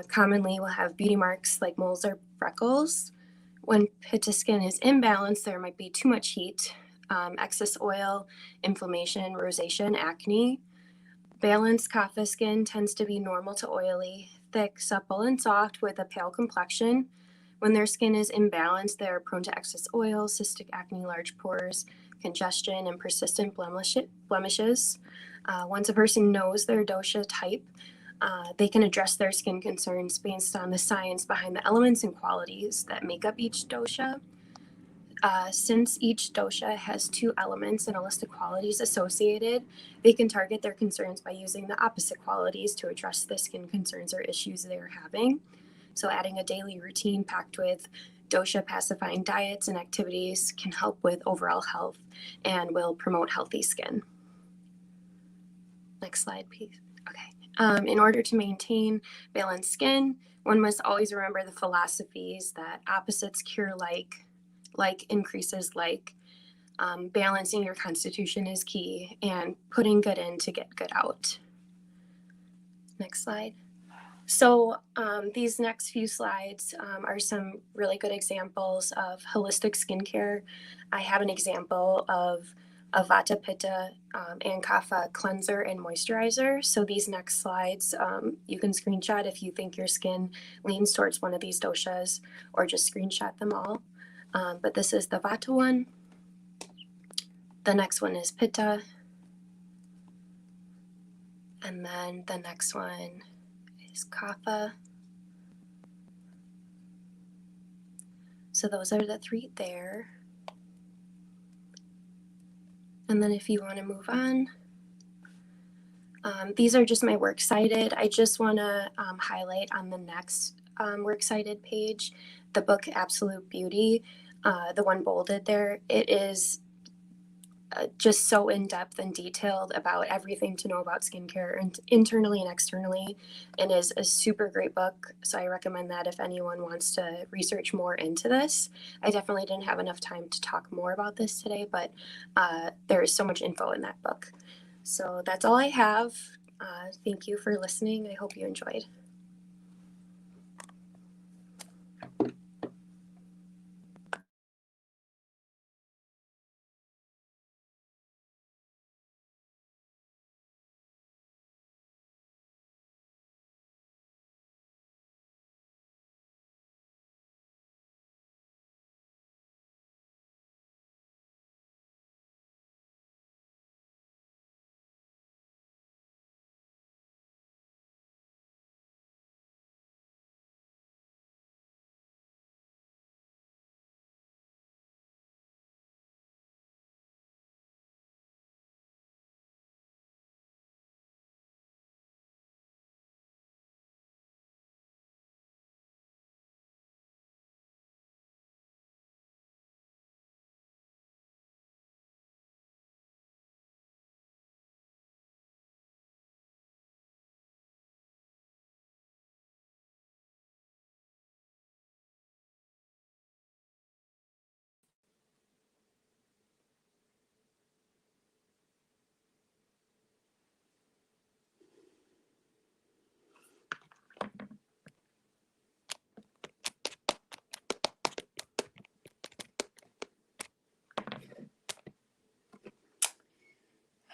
Commonly will have beauty marks like moles or freckles. When Pitta skin is imbalanced, there might be too much heat, excess oil, inflammation, rosacea, and acne. Balanced Kapha skin tends to be normal to oily, thick, supple, and soft with a pale complexion. When their skin is imbalanced, they're prone to excess oil, cystic acne, large pores, congestion, and persistent blemishes. Once a person knows their dosha type, they can address their skin concerns based on the science behind the elements and qualities that make up each dosha. Since each dosha has 2 elements and a list of qualities associated, they can target their concerns by using the opposite qualities to address the skin concerns or issues they're having. So adding a daily routine packed with dosha pacifying diets and activities can help with overall health and will promote healthy skin. Next slide, please. Okay. In order to maintain balanced skin, one must always remember the philosophies that opposites cure like increases like. Balancing your constitution is key, and putting good in to get good out. Next slide. So these next few slides are some really good examples of holistic skincare. I have an example of a Vata, Pitta, and Kapha cleanser and moisturizer. So these next slides you can screenshot if you think your skin leans towards one of these doshas, or just screenshot them all. But this is the Vata one. The next one is Pitta. And then the next one is Kapha. So those are the 3 there. And then if you want to move on, these are just my works cited. I just want to highlight on the next works cited page, the book Absolute Beauty, the one bolded there. It is just so in-depth and detailed about everything to know about skincare and internally and externally, and is a super great book. So I recommend that if anyone wants to research more into this. I definitely didn't have enough time to talk more about this today, but there is so much info in that book. So that's all I have. Thank you for listening. I hope you enjoyed.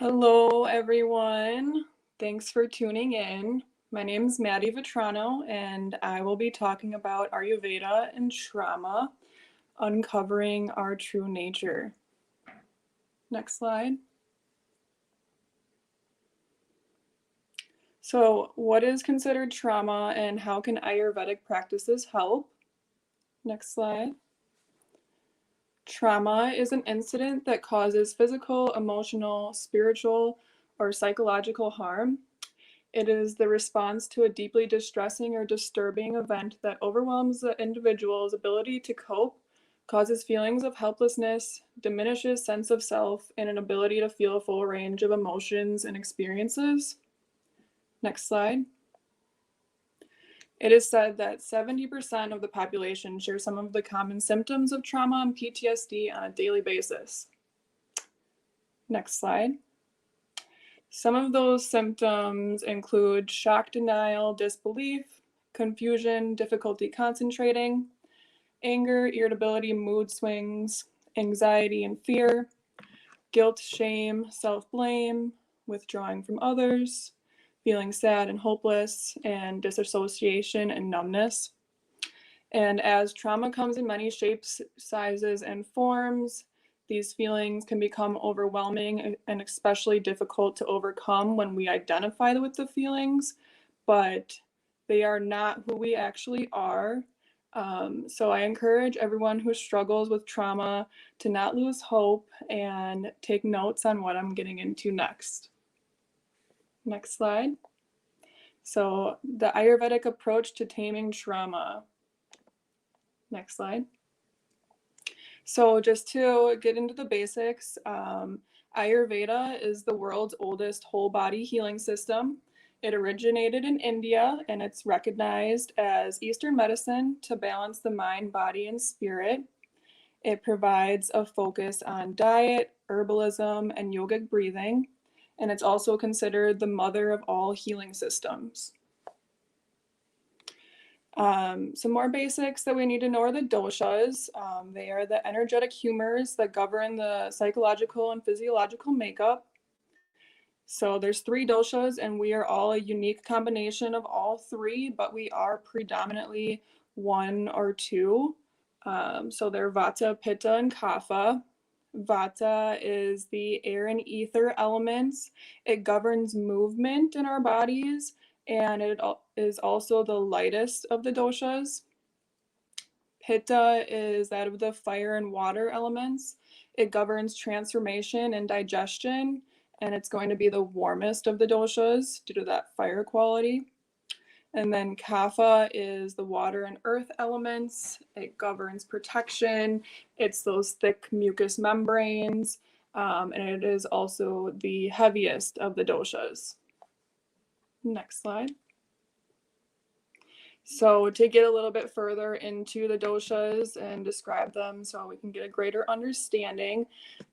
Hello, everyone. Thanks for tuning in. My name is Maddie Vitrano, and I will be talking about Ayurveda and trauma, uncovering our true nature. Next slide. So, what is considered trauma, and how can Ayurvedic practices help? Next slide. Trauma is an incident that causes physical, emotional, spiritual, or psychological harm. It is the response to a deeply distressing or disturbing event that overwhelms the individual's ability to cope, causes feelings of helplessness, diminishes sense of self, and an ability to feel a full range of emotions and experiences. Next slide. It is said that 70% of the population share some of the common symptoms of trauma and PTSD on a daily basis. Next slide. Some of those symptoms include shock, denial, disbelief, confusion, difficulty concentrating, anger, irritability, mood swings, anxiety and fear, guilt, shame, self-blame, withdrawing from others, feeling sad and hopeless, and disassociation and numbness. And as trauma comes in many shapes, sizes, and forms, These feelings can become overwhelming and especially difficult to overcome when we identify with the feelings, but they are not who we actually are. So I encourage everyone who struggles with trauma to not lose hope and take notes on what I'm getting into next. Next slide. So the Ayurvedic approach to taming trauma. Next slide. So just to get into the basics, Ayurveda is the world's oldest whole body healing system. It originated in India, and it's recognized as Eastern medicine to balance the mind, body, and spirit. It provides a focus on diet, herbalism, and yogic breathing, and it's also considered the mother of all healing systems. Some more basics that we need to know are the doshas. They are the energetic humors that govern the psychological and physiological makeup. So there's 3 doshas, and we are all a unique combination of all 3, but we are predominantly 1 or 2. So they're Vata, Pitta, and Kapha. Vata is the air and ether elements. It governs movement in our bodies, and it is also the lightest of the doshas. Pitta is that of the fire and water elements. It governs transformation and digestion, and it's going to be the warmest of the doshas due to that fire quality. And then Kapha is the water and earth elements. It governs protection. It's those thick mucous membranes, and it is also the heaviest of the doshas. Next slide. So to get a little bit further into the doshas and describe them so we can get a greater understanding,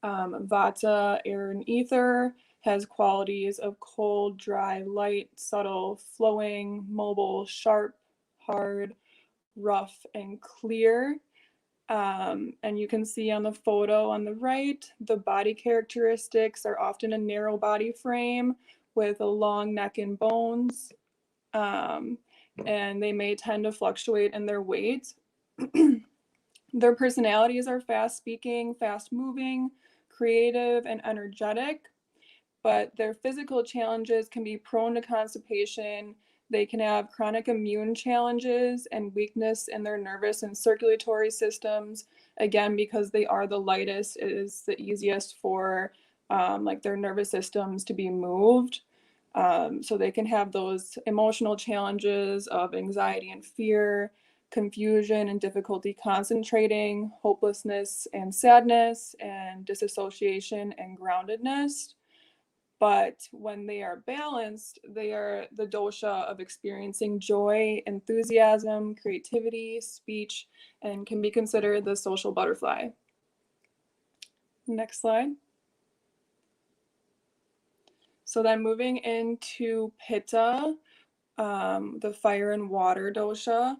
Vata, air and ether, has qualities of cold, dry, light, subtle, flowing, mobile, sharp, hard, rough, and clear. And you can see on the photo on the right, the body characteristics are often a narrow body frame with a long neck and bones. And they may tend to fluctuate in their weight. Their personalities are fast speaking, fast moving, creative, and energetic, but their physical challenges can be prone to constipation. They can have chronic immune challenges and weakness in their nervous and circulatory systems. Again, because they are the lightest, it is the easiest for like their nervous systems to be moved. So they can have those emotional challenges of anxiety and fear, confusion and difficulty concentrating, hopelessness and sadness, and disassociation and groundedness. But when they are balanced, they are the dosha of experiencing joy, enthusiasm, creativity, speech, and can be considered the social butterfly. Next slide. So then moving into Pitta, the fire and water dosha,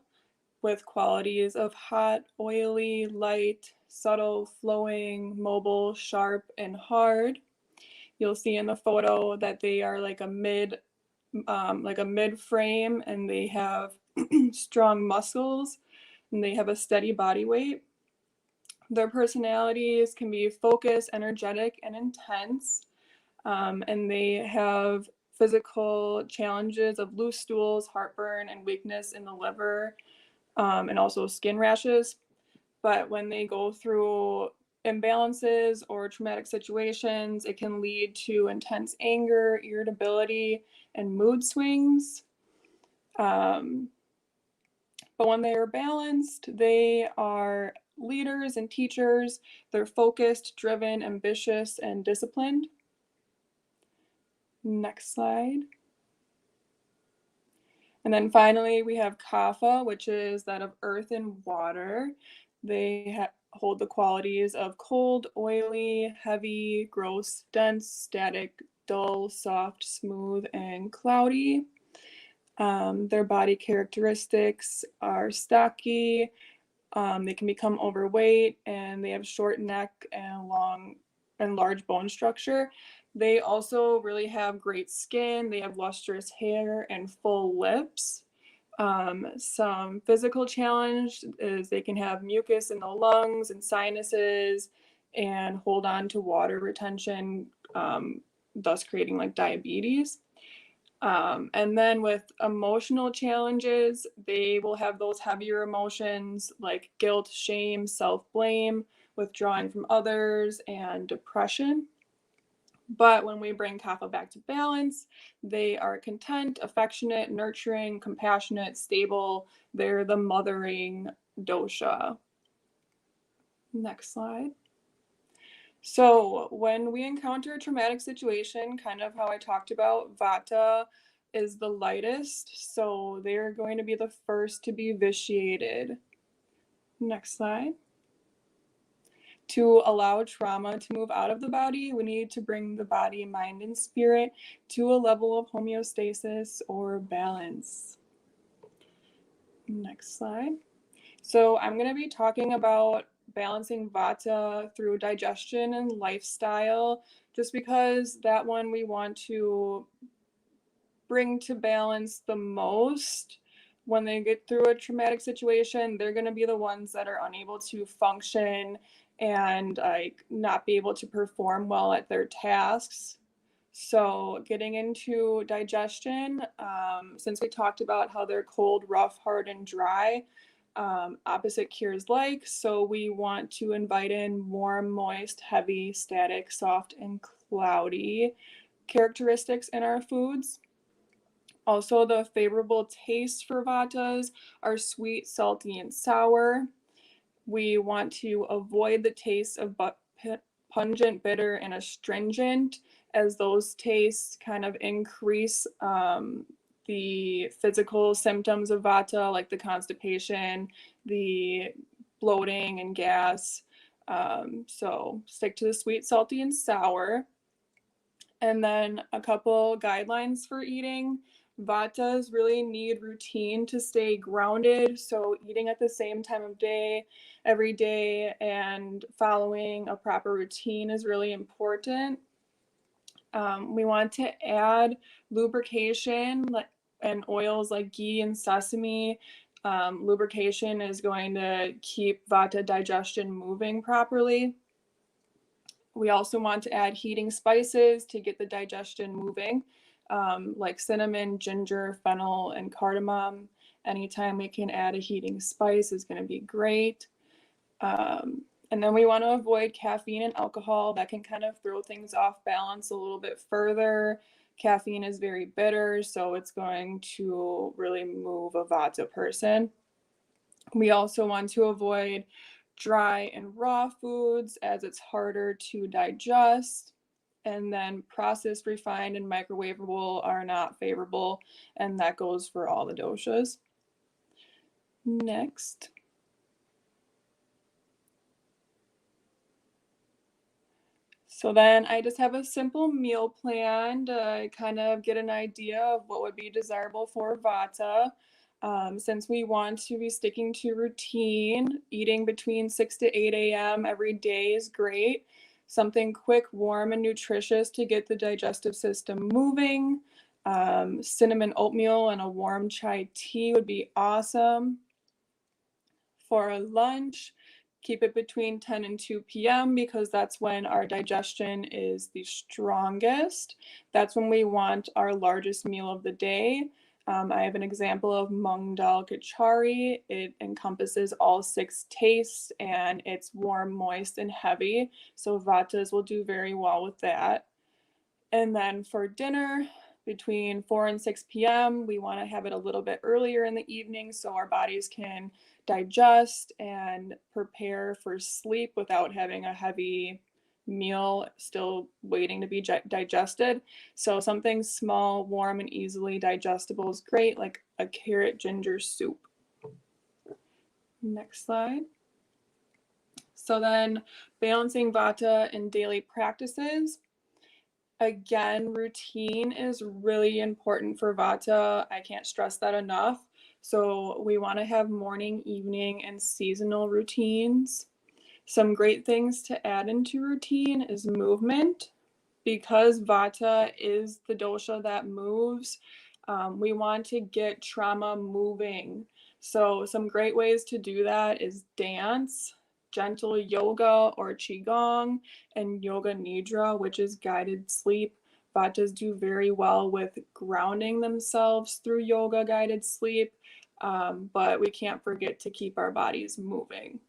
with qualities of hot, oily, light, subtle, flowing, mobile, sharp, and hard. You'll see in the photo that they are like a mid frame, and they have strong muscles, and they have a steady body weight. Their personalities can be focused, energetic, and intense. And they have physical challenges of loose stools, heartburn, and weakness in the liver, and also skin rashes. But when they go through imbalances or traumatic situations, it can lead to intense anger, irritability, and mood swings. But when they are balanced, they are leaders and teachers. They're focused, driven, ambitious, and disciplined. Next slide. And then finally, we have Kapha, which is that of earth and water. They hold the qualities of cold, oily, heavy, gross, dense, static, dull, soft, smooth, and cloudy. Their body characteristics are stocky. They can become overweight, and they have short neck and long and large bone structure. They also really have great skin. They have lustrous hair and full lips. Some physical challenge is they can have mucus in the lungs and sinuses, and hold on to water retention, thus creating like diabetes. And then with emotional challenges, they will have those heavier emotions like guilt, shame, self-blame, withdrawing from others, and depression. But when we bring Kapha back to balance, they are content, affectionate, nurturing, compassionate, stable. They're the mothering dosha. Next slide. So when we encounter a traumatic situation, kind of how I talked about, Vata is the lightest, so they're going to be the first to be vitiated. Next slide. To allow trauma to move out of the body, we need to bring the body, mind, and spirit to a level of homeostasis or balance. Next slide. So I'm going to be talking about balancing Vata through digestion and lifestyle, just because that one we want to bring to balance the most. When they get through a traumatic situation, they're going to be the ones that are unable to function and like not be able to perform well at their tasks. So getting into digestion, since we talked about how they're cold, rough, hard, and dry, opposite cures like. So we want to invite in warm, moist, heavy, static, soft, and cloudy characteristics in our foods. Also, the favorable tastes for Vatas are sweet, salty, and sour. We want to avoid the taste of pungent, bitter, and astringent, as those tastes kind of increase the physical symptoms of Vata, like the constipation, the bloating, and gas. So stick to the sweet, salty, and sour. And then a couple guidelines for eating. Vatas really need routine to stay grounded. So eating at the same time of day every day and following a proper routine is really important. We want to add lubrication and oils like ghee and sesame. Lubrication is going to keep Vata digestion moving properly. We also want to add heating spices to get the digestion moving, like cinnamon, ginger, fennel, and cardamom. Anytime we can add a heating spice is going to be great. And then we want to avoid caffeine and alcohol. That can kind of throw things off balance a little bit further. Caffeine is very bitter, so it's going to really move a Vata person. We also want to avoid dry and raw foods as it's harder to digest. And then processed, refined, and microwavable are not favorable, and that goes for all the doshas. Next. So then I just have a simple meal plan to kind of get an idea of what would be desirable for Vata. Since we want to be sticking to routine, eating between 6 to 8 a.m. every day is great. Something quick, warm, and nutritious to get the digestive system moving. Cinnamon oatmeal and a warm chai tea would be awesome. For lunch, keep it between 10 and 2 p.m. because that's when our digestion is the strongest. That's when we want our largest meal of the day. I have an example of mung dal kachari. It encompasses all 6 tastes and it's warm, moist, and heavy. So Vatas will do very well with that. And then for dinner, between 4 and 6 p.m., we want to have it a little bit earlier in the evening so our bodies can digest and prepare for sleep without having a heavy meal still waiting to be digested. So something small, warm, and easily digestible is great, like a carrot ginger soup. Next slide. So then balancing Vata in daily practices. Again, routine is really important for Vata. I can't stress that enough. So we want to have morning, evening, and seasonal routines. Some great things to add into routine is movement. Because Vata is the dosha that moves, we want to get trauma moving. So some great ways to do that is dance, gentle yoga or qigong, and yoga nidra, which is guided sleep. Vatas do very well with grounding themselves through yoga guided sleep, but we can't forget to keep our bodies moving.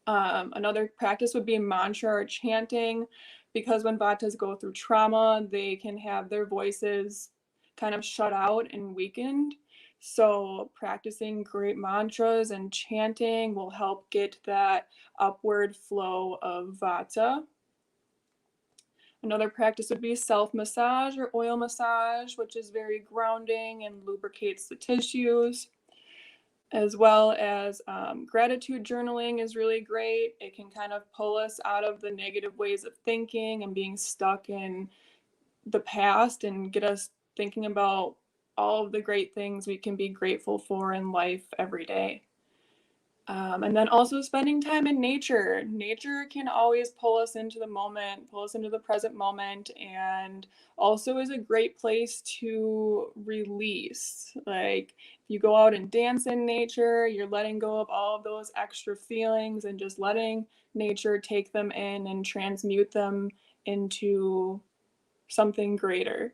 Another practice would be mantra or chanting, because when Vatas go through trauma, they can have their voices kind of shut out and weakened. So practicing great mantras and chanting will help get that upward flow of Vata. Another practice would be self-massage or oil massage, which is very grounding and lubricates the tissues. As well as gratitude journaling is really great. It can kind of pull us out of the negative ways of thinking and being stuck in the past and get us thinking about all of the great things we can be grateful for in life every day. And then also spending time in nature. Nature can always pull us into the moment, pull us into the present moment, and also is a great place to release. Like if you go out and dance in nature, you're letting go of all of those extra feelings and just letting nature take them in and transmute them into something greater.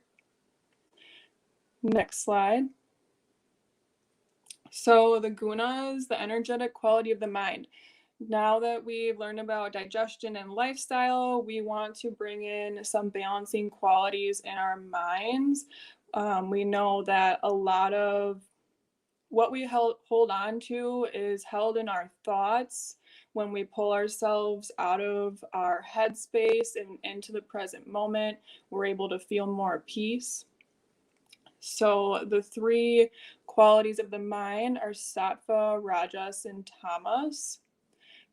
Next slide. So the gunas, the energetic quality of the mind. Now that we've learned about digestion and lifestyle, we want to bring in some balancing qualities in our minds. We know that a lot of what we hold on to is held in our thoughts. When we pull ourselves out of our headspace and into the present moment, we're able to feel more peace. So the three qualities of the mind are sattva, rajas, and tamas.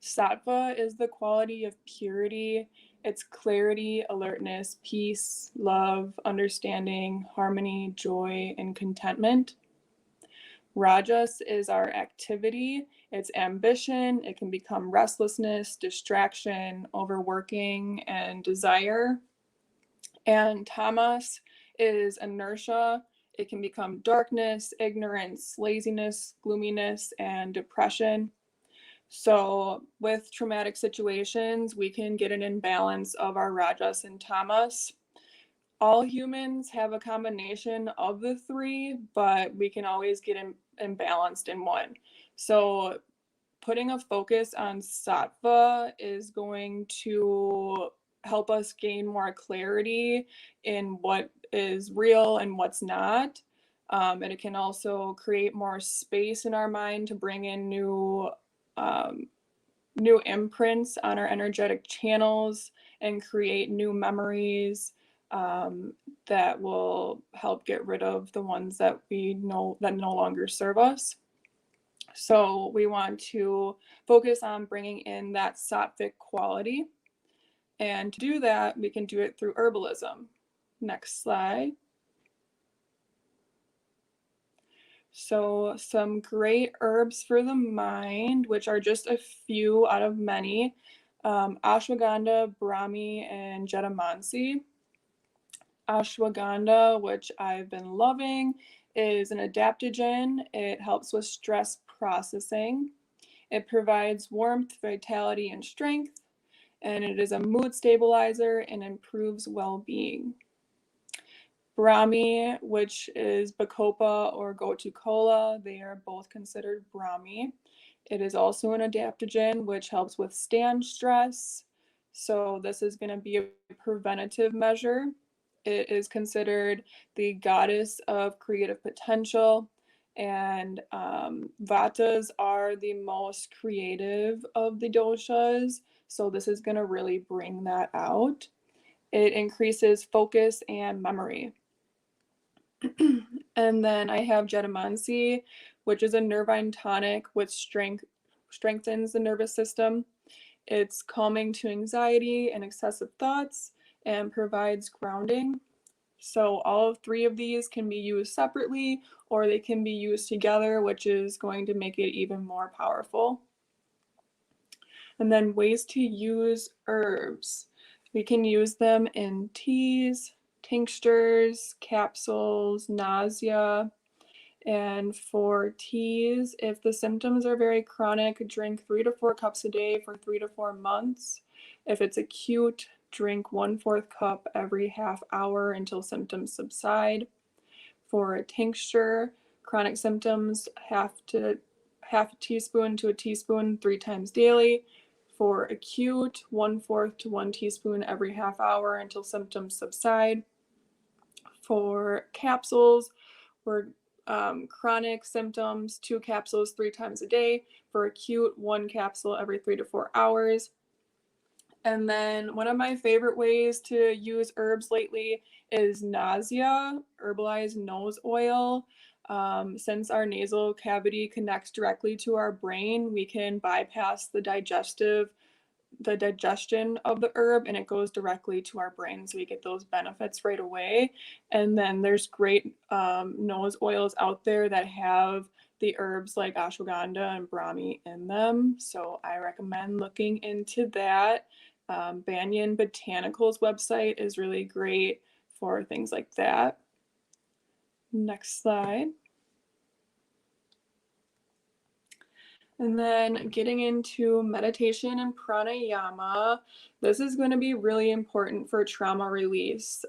Sattva is the quality of purity. It's clarity, alertness, peace, love, understanding, harmony, joy, and contentment. Rajas is our activity. It's ambition. It can become restlessness, distraction, overworking, and desire. And tamas is inertia. It can become darkness, ignorance, laziness, gloominess, and depression. So with traumatic situations, we can get an imbalance of our rajas and tamas. All humans have a combination of the three, but we can always get imbalanced in one. So putting a focus on sattva is going to help us gain more clarity in what is real and what's not. And it can also create more space in our mind to bring in new imprints on our energetic channels and create new memories that will help get rid of the ones that we know that no longer serve us. So we want to focus on bringing in that sattvic quality. And to do that, we can do it through herbalism. Next slide. So some great herbs for the mind, which are just a few out of many. Ashwagandha, Brahmi, and Jetamansi. Ashwagandha, which I've been loving, is an adaptogen. It helps with stress processing. It provides warmth, vitality, and strength, and it is a mood stabilizer and improves well-being. Brahmi, which is Bacopa or Gotu-kola, they are both considered Brahmi. It is also an adaptogen, which helps withstand stress. So this is going to be a preventative measure. It is considered the goddess of creative potential, and Vatas are the most creative of the doshas, so this is going to really bring that out. It increases focus and memory. And then I have Jetamansi, which is a nervine tonic which strengthens the nervous system. It's calming to anxiety and excessive thoughts and provides grounding. So all three of these can be used separately or they can be used together, which is going to make it even more powerful. And then ways to use herbs. We can use them in teas, tinctures, capsules, nausea. And for teas, if the symptoms are very chronic, drink 3 to 4 cups a day for 3 to 4 months. If it's acute, drink 1/4 cup every half hour until symptoms subside. For a tincture, chronic symptoms, half a teaspoon to a teaspoon 3 times daily. For acute, 1/4 to 1 teaspoon every half hour until symptoms subside. For capsules, for chronic symptoms, 2 capsules 3 times a day. For acute, 1 capsule every 3 to 4 hours. And then one of my favorite ways to use herbs lately is nausea, herbalized nose oil. Since our nasal cavity connects directly to our brain, we can bypass the digestion of the herb, and it goes directly to our brain, so we get those benefits right away. And then there's great nose oils out there that have the herbs like ashwagandha and brahmi in them, so I recommend looking into that. Banyan Botanicals website is really great for things like that. Next slide. And then getting into meditation and pranayama, this is going to be really important for trauma release.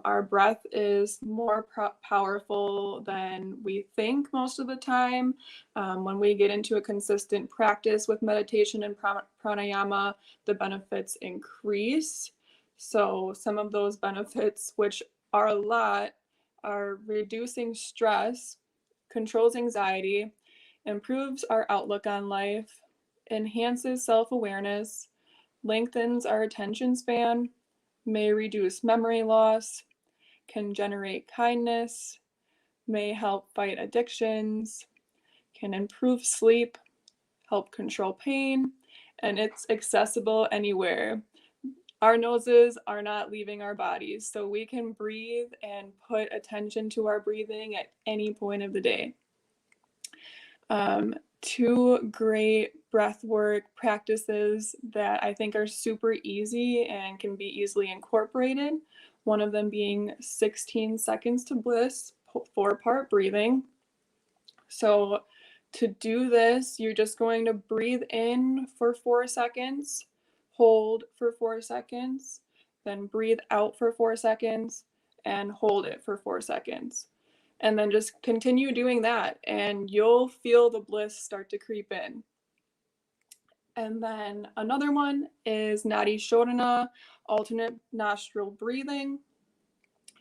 Our breath is more powerful than we think most of the time. When we get into a consistent practice with meditation and pranayama, the benefits increase. So some of those benefits, which are a lot, are reducing stress, controls anxiety, improves our outlook on life, enhances self-awareness, lengthens our attention span, may reduce memory loss, can generate kindness, may help fight addictions, can improve sleep, help control pain, and it's accessible anywhere. Our noses are not leaving our bodies, so we can breathe and put attention to our breathing at any point of the day. 2 great breathwork practices that I think are super easy and can be easily incorporated. One of them being 16 seconds to bliss, 4-part breathing. So to do this, you're just going to breathe in for 4 seconds, hold for 4 seconds, then breathe out for 4 seconds, and hold it for 4 seconds. And then just continue doing that, and you'll feel the bliss start to creep in. And then another one is Nadi Shodhana, alternate nostril breathing.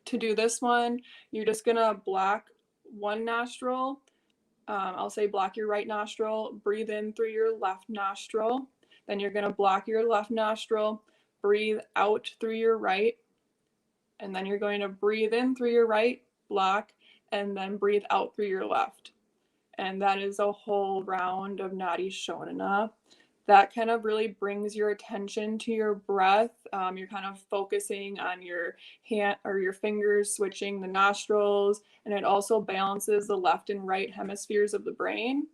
To do this one, you're just gonna block one nostril. I'll say block your right nostril, breathe in through your left nostril. Then you're gonna block your left nostril, breathe out through your right. And then you're going to breathe in through your right, block, and then breathe out through your left. And that is a whole round of Nadi Shodhana. That kind of really brings your attention to your breath. You're kind of focusing on your hand or your fingers switching the nostrils, and it also balances the left and right hemispheres of the brain.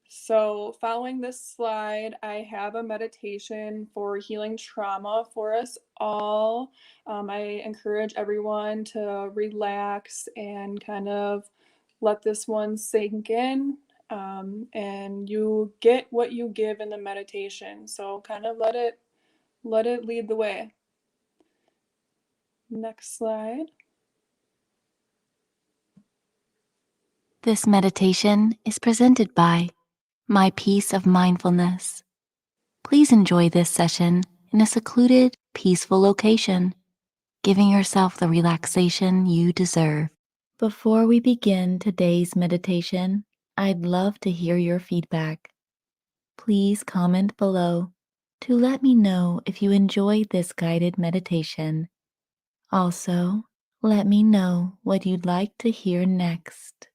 So following this slide, I have a meditation for healing trauma for us all. I encourage everyone to relax and kind of let this one sink in. And you get what you give in the meditation. So kind of let it lead the way. Next slide. This meditation is presented by My Piece of Mindfulness. Please enjoy this session in a secluded, peaceful location, giving yourself the relaxation you deserve. Before we begin today's meditation, I'd love to hear your feedback. Please comment below to let me know if you enjoyed this guided meditation. Also, let me know what you'd like to hear next.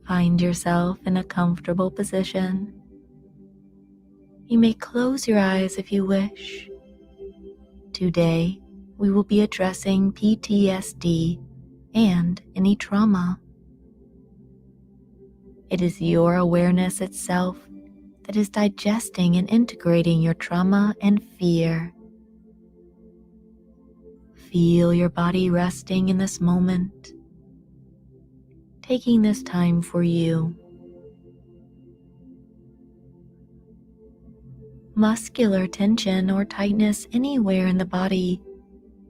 Find yourself in a comfortable position. You may close your eyes if you wish. Today, we will be addressing PTSD and any trauma. It is your awareness itself that is digesting and integrating your trauma and fear. Feel your body resting in this moment, taking this time for you. Muscular tension or tightness anywhere in the body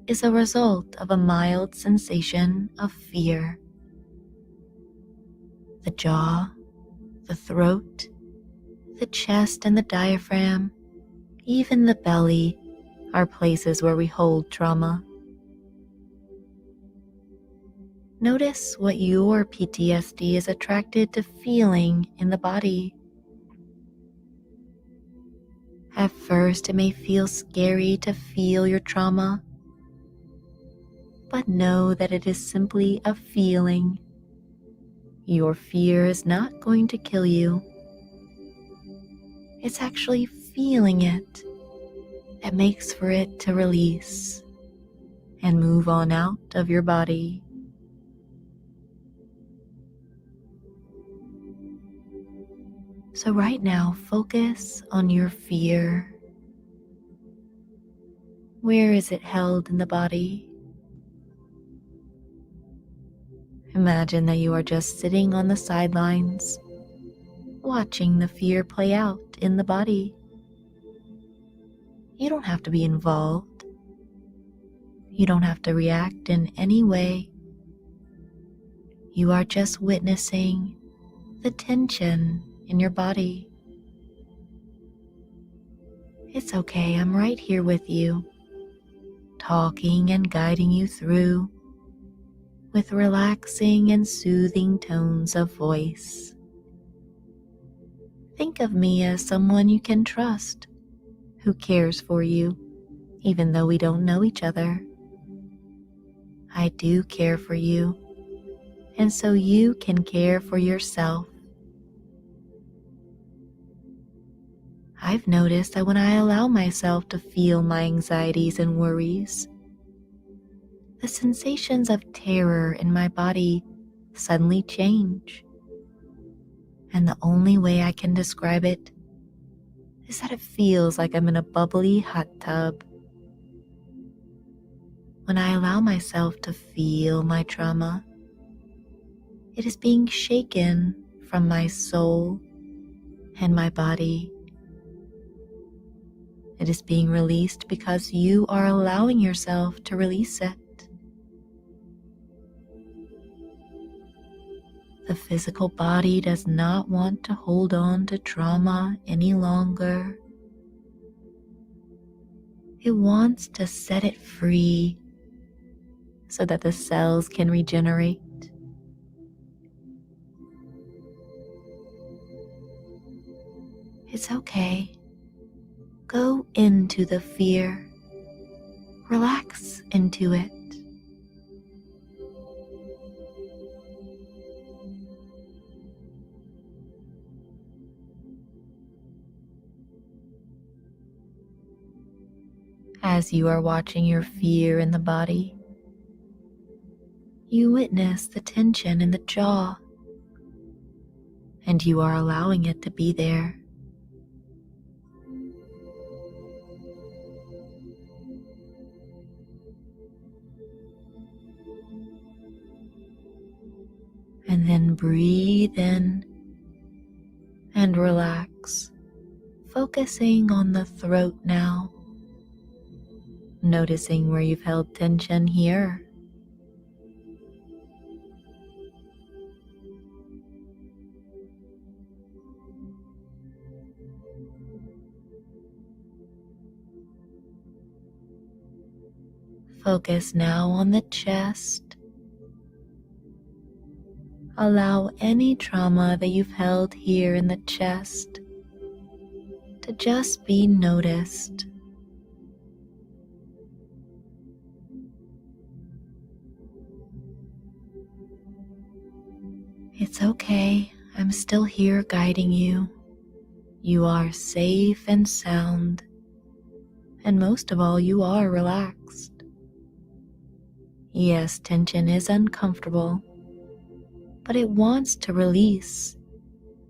is a result of a mild sensation of fear. The jaw, the throat, the chest and the diaphragm, even the belly are places where we hold trauma. Notice what your PTSD is attracted to feeling in the body. At first, it may feel scary to feel your trauma, but know that it is simply a feeling. Your fear is not going to kill you. It's actually feeling it that makes for it to release and move on out of your body. So right now, focus on your fear. Where is it held in the body? Imagine that you are just sitting on the sidelines, watching the fear play out in the body. You don't have to be involved. You don't have to react in any way. You are just witnessing the tension in your body. It's okay, I'm right here with you, talking and guiding you through with relaxing and soothing tones of voice. Think of me as someone you can trust, who cares for you, even though we don't know each other. I do care for you, and so you can care for yourself. I've noticed that when I allow myself to feel my anxieties and worries, the sensations of terror in my body suddenly change. And the only way I can describe it is that it feels like I'm in a bubbly hot tub. When I allow myself to feel my trauma, it is being shaken from my soul and my body. It is being released because you are allowing yourself to release it. The physical body does not want to hold on to trauma any longer. It wants to set it free so that the cells can regenerate. It's okay. Go into the fear. Relax into it. As you are watching your fear in the body, you witness the tension in the jaw, and you are allowing it to be there. And then breathe in and relax, focusing on the throat now, noticing where you've held tension here. Focus now on the chest. Allow any trauma that you've held here in the chest to just be noticed. It's okay, I'm still here guiding you. You are safe and sound, and most of all, you are relaxed. Yes, tension is uncomfortable, but it wants to release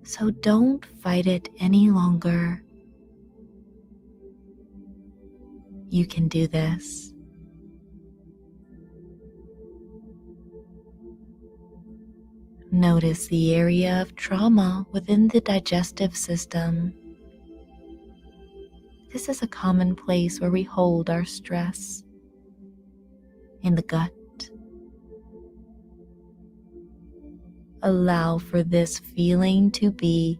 So don't fight it any longer. You can do this. Notice the area of trauma within the digestive system. This is a common place where we hold our stress. In the gut. Allow for this feeling to be.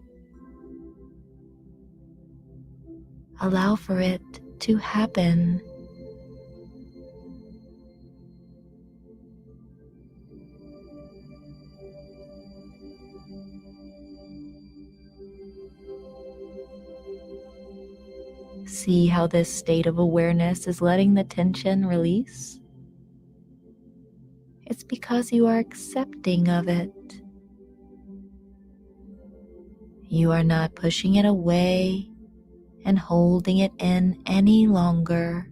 Allow for it to happen. See how this state of awareness is letting the tension release? It's because you are accepting of it. You are not pushing it away and holding it in any longer.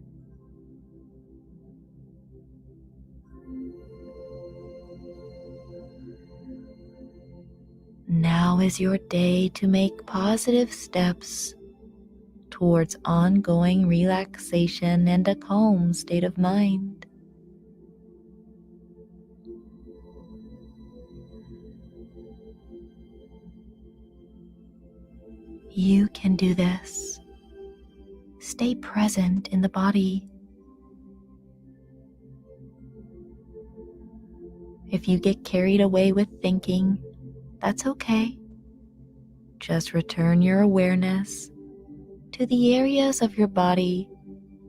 Now is your day to make positive steps towards ongoing relaxation and a calm state of mind. You can do this. Stay present in the body. If you get carried away with thinking, that's okay. Just return your awareness to the areas of your body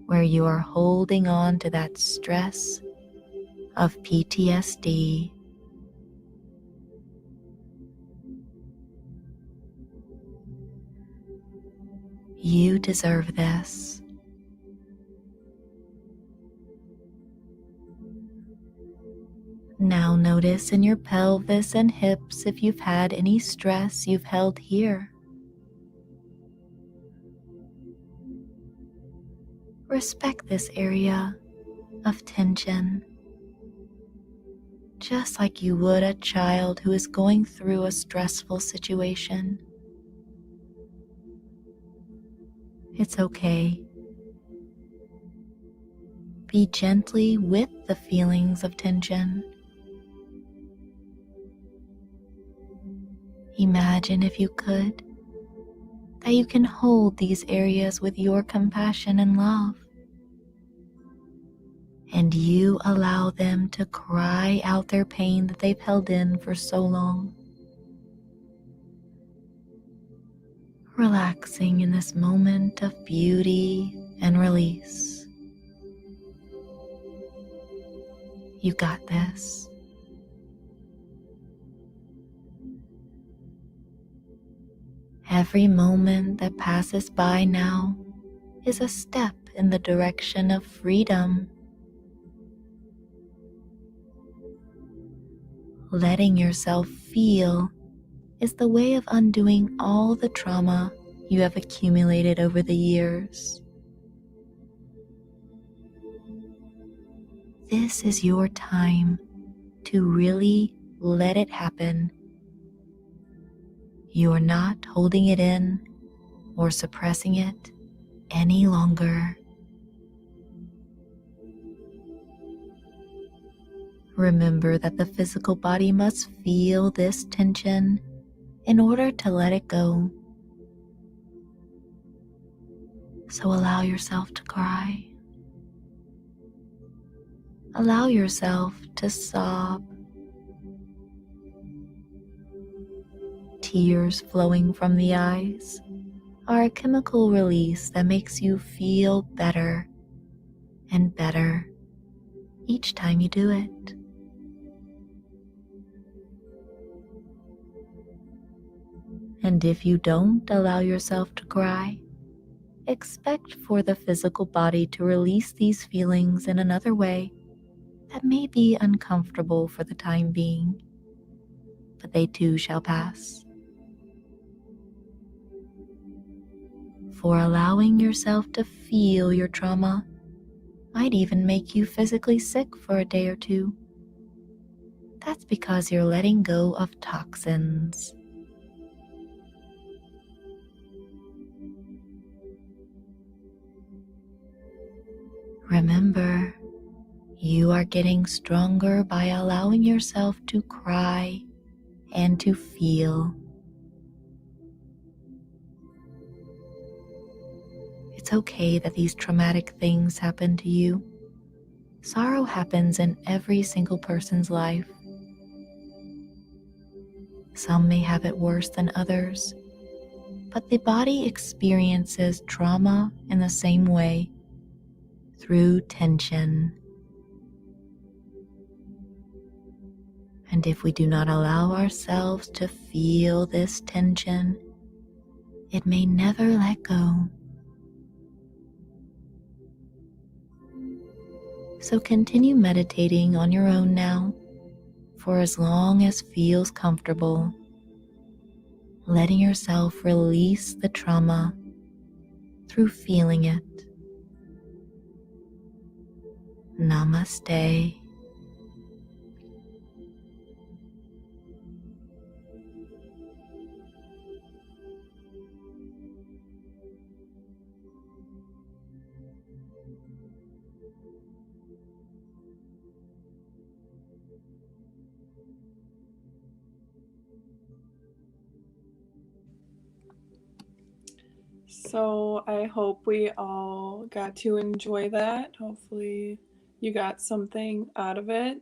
where you are holding on to that stress of PTSD. You deserve this. Now notice in your pelvis and hips if you've had any stress you've held here. Respect this area of tension, just like you would a child who is going through a stressful situation. It's okay. Be gently with the feelings of tension. Imagine, if you could, that you can hold these areas with your compassion and love. And you allow them to cry out their pain that they've held in for so long. Relaxing in this moment of beauty and release. You got this. Every moment that passes by now is a step in the direction of freedom. Letting yourself feel is the way of undoing all the trauma you have accumulated over the years. This is your time to really let it happen. You are not holding it in or suppressing it any longer. Remember that the physical body must feel this tension in order to let it go. So allow yourself to cry. Allow yourself to sob. Tears flowing from the eyes are a chemical release that makes you feel better and better each time you do it. And if you don't allow yourself to cry, expect for the physical body to release these feelings in another way that may be uncomfortable for the time being, but they too shall pass. For allowing yourself to feel your trauma might even make you physically sick for a day or two. That's because you're letting go of toxins. Remember, you are getting stronger by allowing yourself to cry and to feel. It's okay that these traumatic things happen to you. Sorrow happens in every single person's life. Some may have it worse than others, but the body experiences trauma in the same way, through tension. And if we do not allow ourselves to feel this tension, it may never let go. So continue meditating on your own now for as long as feels comfortable, letting yourself release the trauma through feeling it. Namaste. So I hope we all got to enjoy that. Hopefully you got something out of it.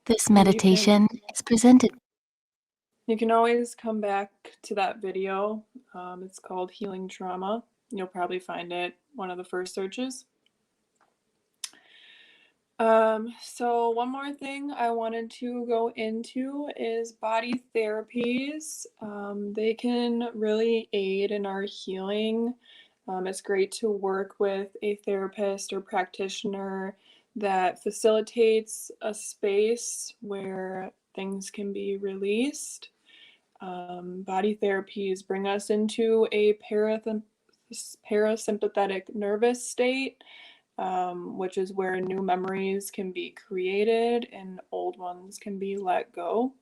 This And meditation is presented. you can always come back to that video. It's called Healing Trauma. You'll probably find it one of the first searches. So one more thing I wanted to go into is body therapies. They can really aid in our healing. It's great to work with a therapist or practitioner that facilitates a space where things can be released. Body therapies bring us into a parasympathetic nervous state, which is where new memories can be created and old ones can be let go.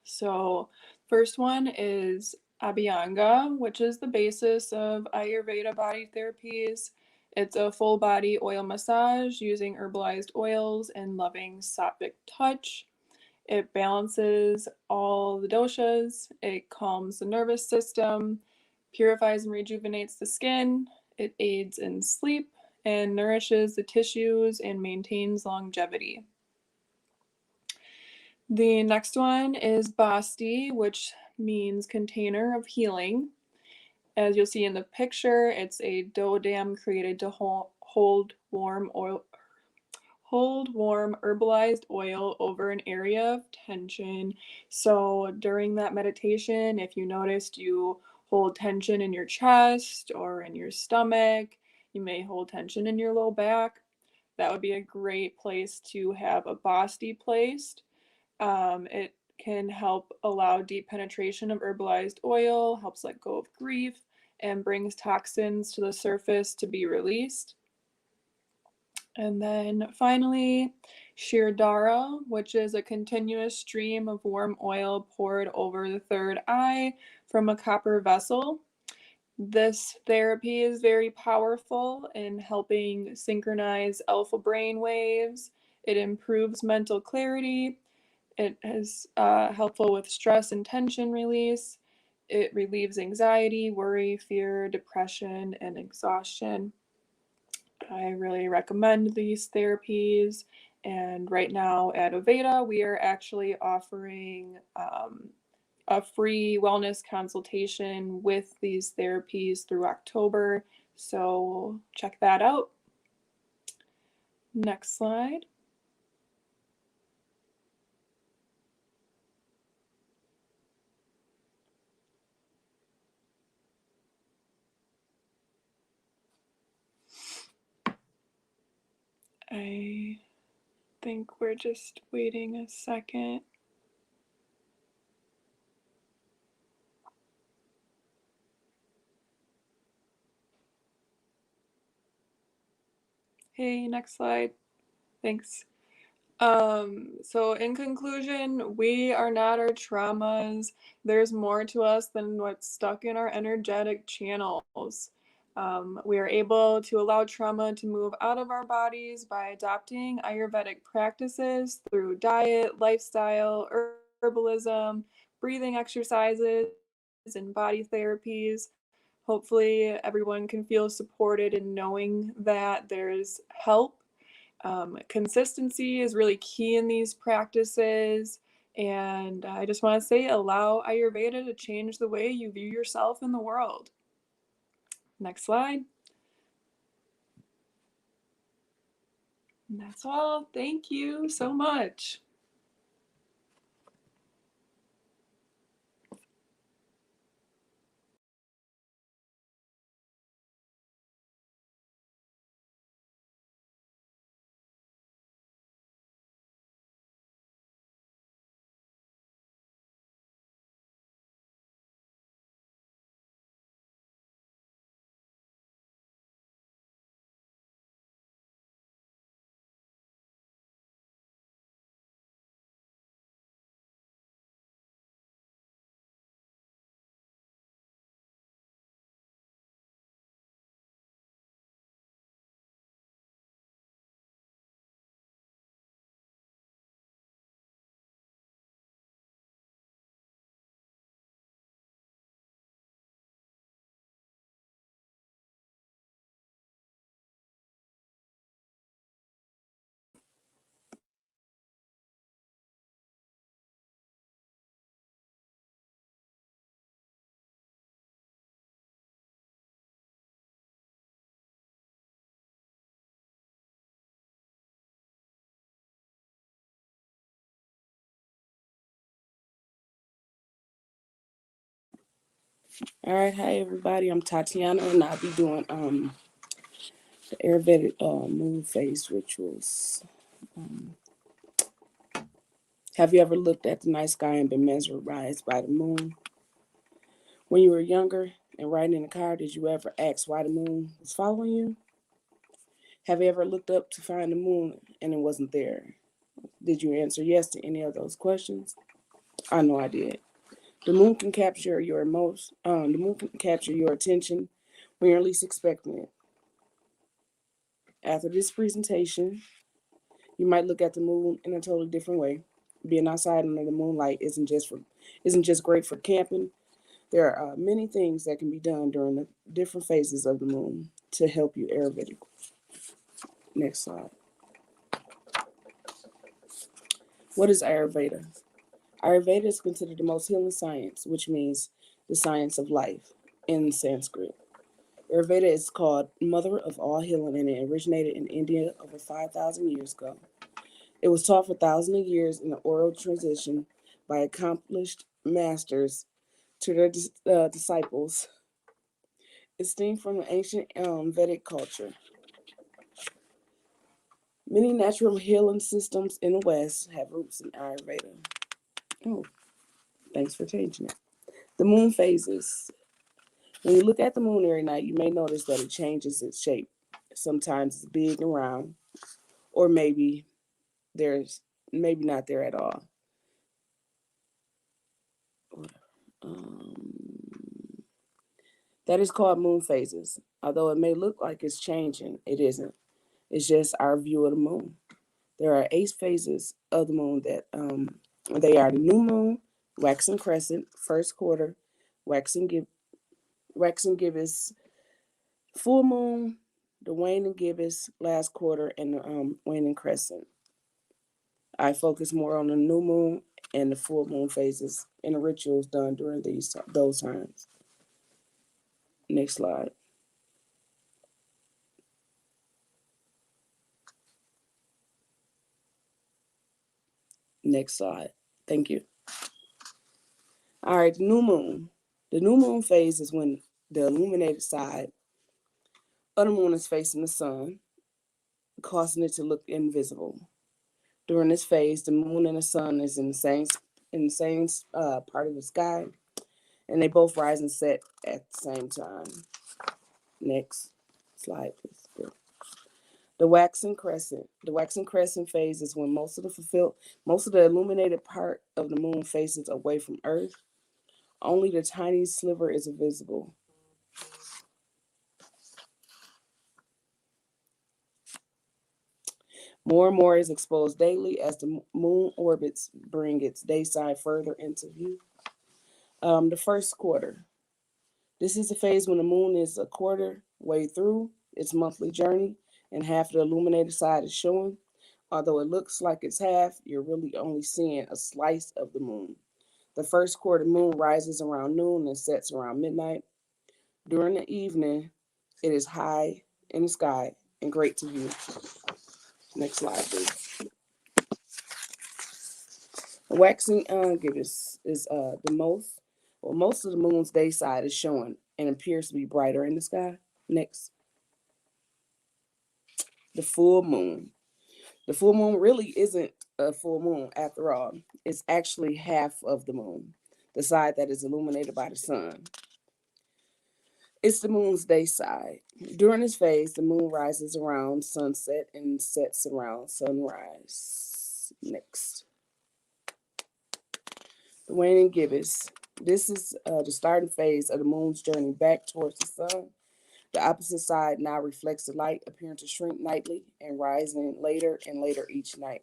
So, first one is Abhyanga, which is the basis of Ayurveda body therapies. It's a full body oil massage using herbalized oils and loving sattvic touch. It balances all the doshas, it calms the nervous system, purifies and rejuvenates the skin, it aids in sleep, and nourishes the tissues and maintains longevity. The next one is Basti, which means container of healing. As you'll see in the picture, it's a dough dam created to hold warm herbalized oil over an area of tension. So during that meditation, if you noticed you hold tension in your chest or in your stomach, you may hold tension in your low back, that would be a great place to have a Basti placed. It can help allow deep penetration of herbalized oil, helps let go of grief, and brings toxins to the surface to be released. And then finally, Shirdara, which is a continuous stream of warm oil poured over the third eye from a copper vessel. This therapy is very powerful in helping synchronize alpha brain waves. It improves mental clarity. It is helpful with stress and tension release. It relieves anxiety, worry, fear, depression, and exhaustion. I really recommend these therapies. And right now at Aveda, we are actually offering a free wellness consultation with these therapies through October. So check that out. Next slide. I think we're just waiting a second. Hey, next slide. Thanks. So in conclusion, we are not our traumas. There's more to us than what's stuck in our energetic channels. We are able to allow trauma to move out of our bodies by adopting Ayurvedic practices through diet, lifestyle, herbalism, breathing exercises, and body therapies. Hopefully, everyone can feel supported in knowing that there's help. Consistency is really key in these practices. And I just want to say, allow Ayurveda to change the way you view yourself in the world. Next slide. And that's all. Thank you so much. All right, hi everybody. I'm Tatiana, and I'll be doing the Ayurvedic moon phase rituals. Um, have you ever looked at the night sky and been mesmerized by the moon? When you were younger and riding in the car, did you ever ask why the moon was following you? Have you ever looked up to find the moon and it wasn't there? Did you answer yes to any of those questions? I know I did. The moon can capture your emotion. The moon can capture your attention when you're least expecting it. After this presentation, you might look at the moon in a totally different way. Being outside under the moonlight isn't just great for camping. There are many things that can be done during the different phases of the moon to help you Ayurvedic. Next slide. What is Ayurveda? Ayurveda is considered the most healing science, which means the science of life in Sanskrit. Ayurveda is called mother of all healing, and it originated in India over 5,000 years ago. It was taught for thousands of years in an oral tradition by accomplished masters to their disciples. It stemmed from the ancient Vedic culture. Many natural healing systems in the West have roots in Ayurveda. Oh, thanks for changing it. The moon phases. When you look at the moon every night, you may notice that it changes its shape. Sometimes it's big and round, or maybe not there at all. Um, that is called moon phases. Although it may look like it's changing, it isn't. It's just our view of the moon. There are 8 phases of the moon that they are the new moon, waxing crescent, first quarter, waxing gibbous, full moon, the waning gibbous, last quarter, and the waning crescent. I focus more on the new moon and the full moon phases and the rituals done during those times. Next slide. Next slide. Thank you. All right, the new moon. The new moon phase is when the illuminated side of the moon is facing the sun, causing it to look invisible. During this phase, the moon and the sun is in the same part of the sky, and they both rise and set at the same time. Next slide, please. Good. The waxing crescent. The waxing crescent phase is when most of the illuminated part of the moon faces away from Earth. Only the tiny sliver is visible. More and more is exposed daily as the moon orbits bring its day side further into view. The first quarter. This is the phase when the moon is a quarter way through its monthly journey and half of the illuminated side is showing. Although it looks like it's half, you're really only seeing a slice of the moon. The first quarter moon rises around noon and sets around midnight. During the evening, it is high in the sky and great to view. Next slide, please. The waxing gibbous is most of the moon's day side is showing and appears to be brighter in the sky. Next. The full moon. The full moon really isn't a full moon after all. It's actually half of the moon, the side that is illuminated by the sun. It's the moon's day side. During this phase, the moon rises around sunset and sets around sunrise. Next. The waning gibbous. This is the starting phase of the moon's journey back towards the sun. The opposite side now reflects the light, appearing to shrink nightly and rising later and later each night.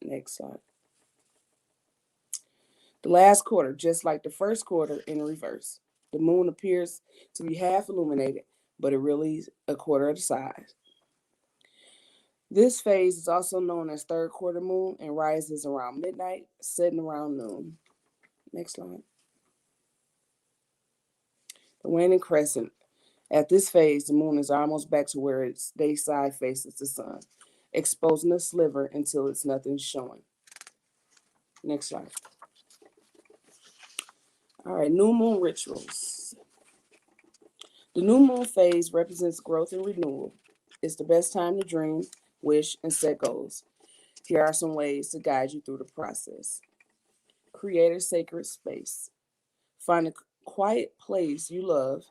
Next slide. The last quarter, just like the first quarter, in reverse. The moon appears to be half illuminated, but it really is a quarter of the size. This phase is also known as third quarter moon and rises around midnight, setting around noon. Next slide. The waning crescent. At this phase, the moon is almost back to where its day side faces the sun, exposing a sliver until it's nothing showing. Next slide. All right, new moon rituals. The new moon phase represents growth and renewal. It's the best time to dream, wish, and set goals. Here are some ways to guide you through the process. Create a sacred space. Find a quiet place you love,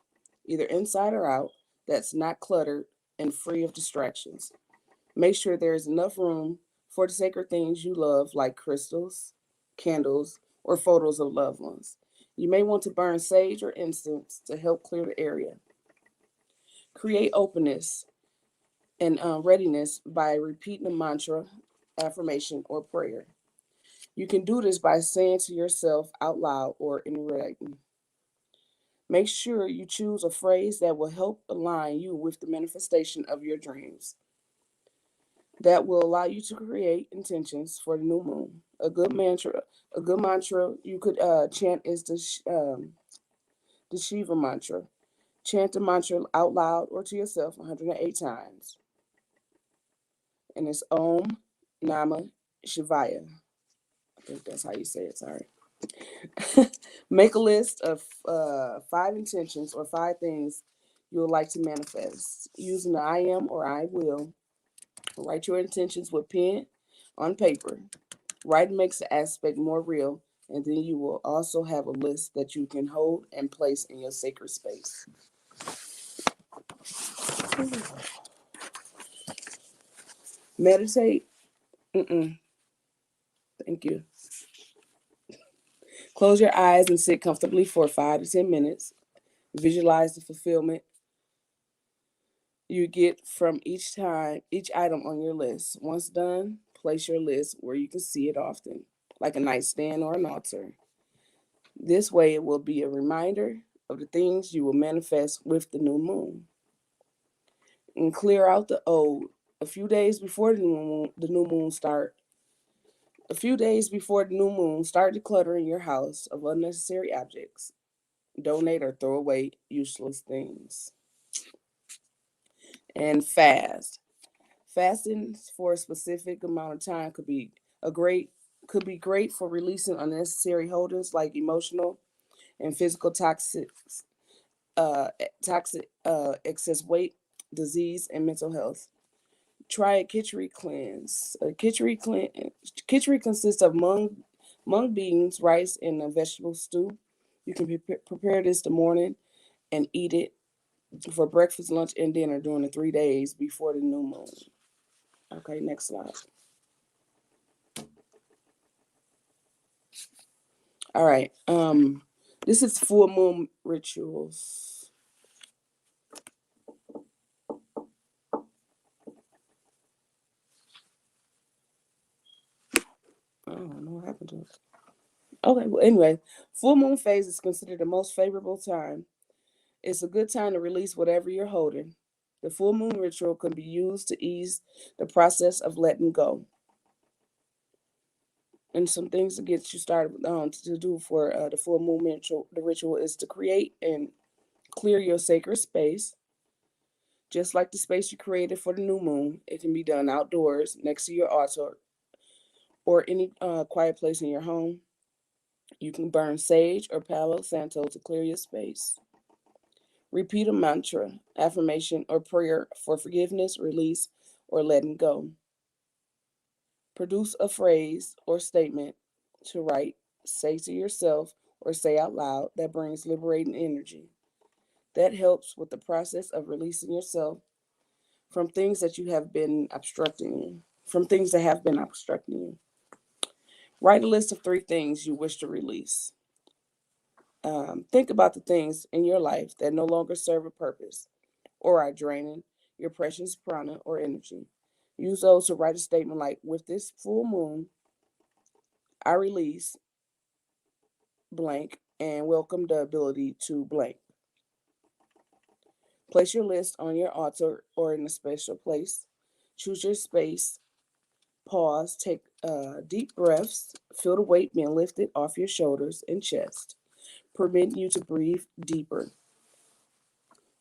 either inside or out, that's not cluttered and free of distractions. Make sure there is enough room for the sacred things you love, like crystals, candles, or photos of loved ones. You may want to burn sage or incense to help clear the area. Create openness and readiness by repeating a mantra, affirmation, or prayer. You can do this by saying to yourself out loud or in writing. Make sure you choose a phrase that will help align you with the manifestation of your dreams. That will allow you to create intentions for the new moon. A good mantra you could chant is the Shiva mantra. Chant the mantra out loud or to yourself 108 times. And it's Om Nama Shivaya. I think that's how you say it, sorry. Make a list of 5 intentions or 5 things you would like to manifest. Using the I am or I will. Write your intentions with pen on paper. Writing makes the aspect more real, and then you will also have a list that you can hold and place in your sacred space. Meditate. Thank you. Close your eyes and sit comfortably for 5 to 10 minutes. Visualize the fulfillment you get from each item on your list. Once done, place your list where you can see it often, like a nightstand or an altar. This way, it will be a reminder of the things you will manifest with the new moon. And clear out the old. A few days before the new moon, start decluttering your house of unnecessary objects. Donate or throw away useless things. And fast. Fasting for a specific amount of time could be great for releasing unnecessary holdings like emotional and physical toxic excess weight, disease, and mental health. Try a Khichdi cleanse. Khichdi consists of mung beans, rice, and a vegetable stew. You can prepare this the morning and eat it for breakfast, lunch, and dinner during the 3 days before the new moon. Okay, next slide. All right. This is full moon rituals. Okay, well, anyway, full moon phase is considered the most favorable time. It's a good time to release whatever you're holding. The full moon ritual can be used to ease the process of letting go. And some things to get you started to do for the full moon ritual. The ritual is to create and clear your sacred space. Just like the space you created for the new moon, it can be done outdoors, next to your altar, or any quiet place in your home. You can burn sage or Palo Santo to clear your space. Repeat a mantra, affirmation, or prayer for forgiveness, release, or letting go. Produce a phrase or statement to write, say to yourself, or say out loud that brings liberating energy. That helps with the process of releasing yourself from things that you have been obstructing you, from things that have been obstructing you. Write a list of 3 things you wish to release. Think about the things in your life that no longer serve a purpose or are draining your precious prana or energy. Use those to write a statement like, with this full moon, I release blank and welcome the ability to blank. Place your list on your altar or in a special place. Choose your space. Pause. Take deep breaths. Feel the weight being lifted off your shoulders and chest, permitting you to breathe deeper.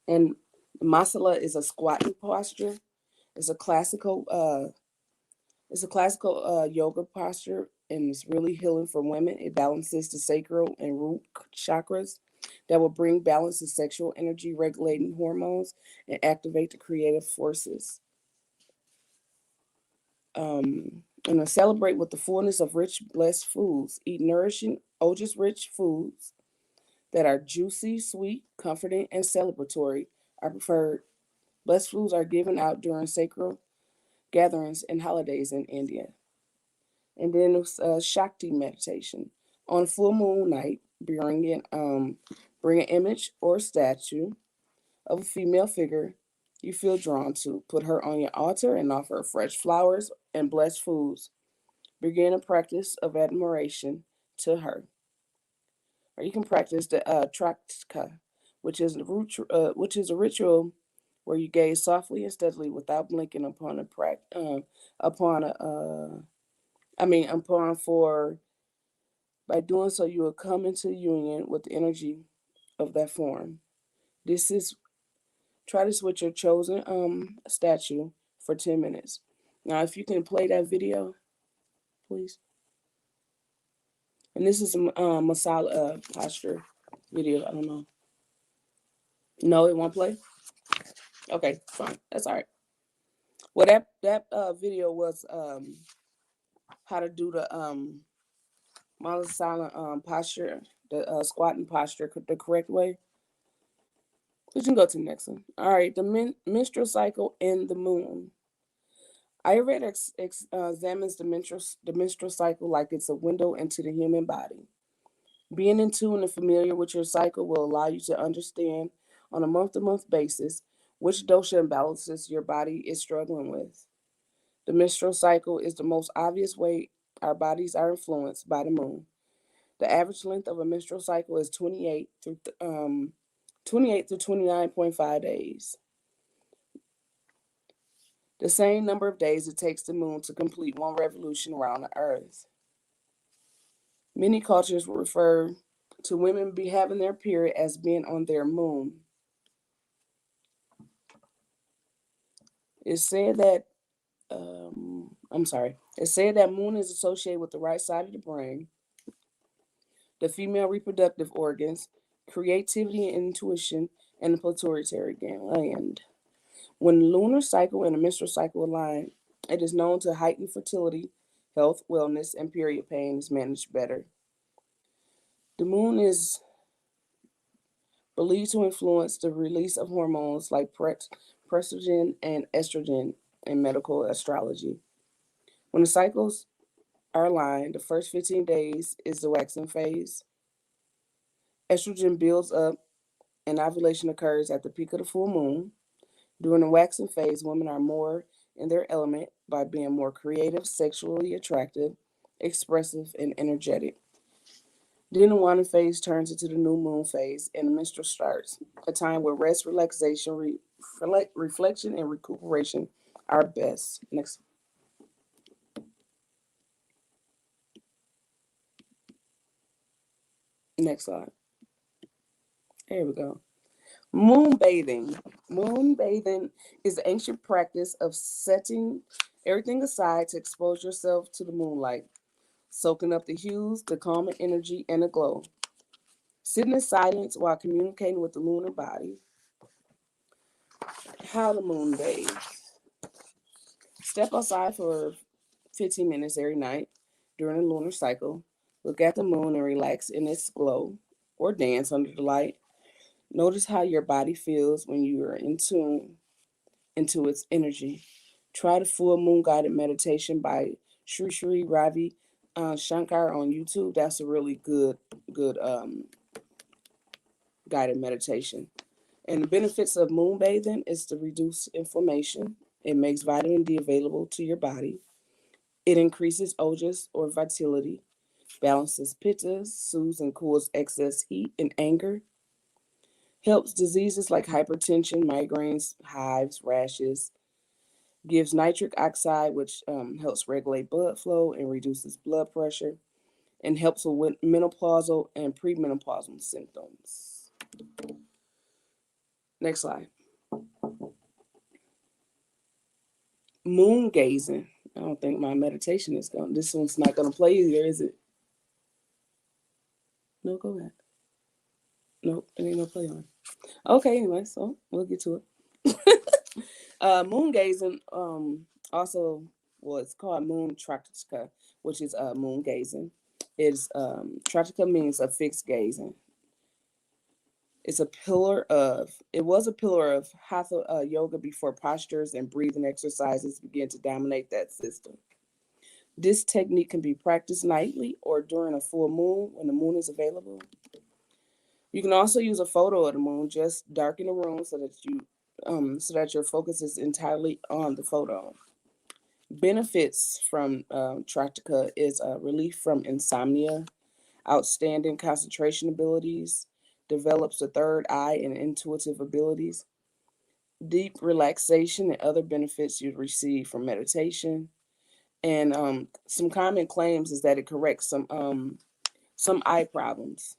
And masala is a squatting posture. It's a classical yoga posture, and it's really healing for women. It balances the sacral and root chakras that will bring balance to sexual energy, regulating hormones, and activate the creative forces. And to celebrate with the fullness of rich, blessed foods. Eat nourishing, ojas-rich foods that are juicy, sweet, comforting, and celebratory are preferred. Blessed foods are given out during sacred gatherings and holidays in India. And then Shakti meditation. On full moon night, bring an image or statue of a female figure you feel drawn to. Put her on your altar and offer fresh flowers and blessed foods. Begin a practice of admiration to her. Or you can practice the Traktka, which is a ritual where you gaze softly and steadily without blinking upon for by doing so you will come into union with the energy of that form. This is Try this with your chosen statue for 10 minutes. Now if you can play that video, please. And this is a masala posture video. I don't know. No, it won't play? Okay, fine. That's all right. Well, that video was how to do the masala posture, the squatting posture the correct way. We can go to the next one. All right, the menstrual cycle and the moon. Ayurveda examines the menstrual cycle like it's a window into the human body. Being in tune and familiar with your cycle will allow you to understand on a month-to-month basis which dosha imbalances your body is struggling with. The menstrual cycle is the most obvious way our bodies are influenced by the moon. The average length of a menstrual cycle is 28 through 29.5 days. The same number of days it takes the moon to complete one revolution around the earth. Many cultures refer to women having their period as being on their moon. It's said that moon is associated with the right side of the brain, the female reproductive organs, creativity and intuition, and the pituitary gland. When the lunar cycle and the menstrual cycle align, it is known to heighten fertility, health, wellness, and period pain is managed better. The moon is believed to influence the release of hormones like progesterone and estrogen in medical astrology. When the cycles are aligned, the first 15 days is the waxing phase. Estrogen builds up and ovulation occurs at the peak of the full moon. During the waxing phase, women are more in their element by being more creative, sexually attractive, expressive, and energetic. Then the waning phase turns into the new moon phase, and the menstrual starts, a time where rest, relaxation, reflection, and recuperation are best. Next slide. There we go. Moon bathing. Moon bathing is the ancient practice of setting everything aside to expose yourself to the moonlight, soaking up the hues, the calming energy, and the glow. Sitting in silence while communicating with the lunar body. How the moon bathe. Step outside for 15 minutes every night during the lunar cycle. Look at the moon and relax in its glow, or dance under the light. Notice how your body feels when you are in tune into its energy. Try the full moon guided meditation by Sri Sri Ravi Shankar on YouTube. That's a really good guided meditation. And the benefits of moon bathing is to reduce inflammation. It makes vitamin D available to your body. It increases ojas or vitality, balances pitta, soothes and cools excess heat and anger, helps diseases like hypertension, migraines, hives, rashes, gives nitric oxide, which helps regulate blood flow and reduces blood pressure, and helps with menopausal and premenopausal symptoms. Next slide. Moon gazing. I don't think my meditation is going. This one's not going to play either, is it? No, go ahead. Nope, it ain't no play on. Okay, anyway, so we'll get to it. Moon gazing, also, well, it's called moon tratika, which is moon gazing. It's tratika means a fixed gazing. It was a pillar of hatha yoga before postures and breathing exercises began to dominate that system. This technique can be practiced nightly or during a full moon when the moon is available. You can also use a photo of the moon. Just darken the room so that your focus is entirely on the photo. Benefits from Tratica is relief from insomnia, outstanding concentration abilities, develops the third eye and intuitive abilities, deep relaxation, and other benefits you'd receive from meditation. And some common claims is that it corrects some eye problems.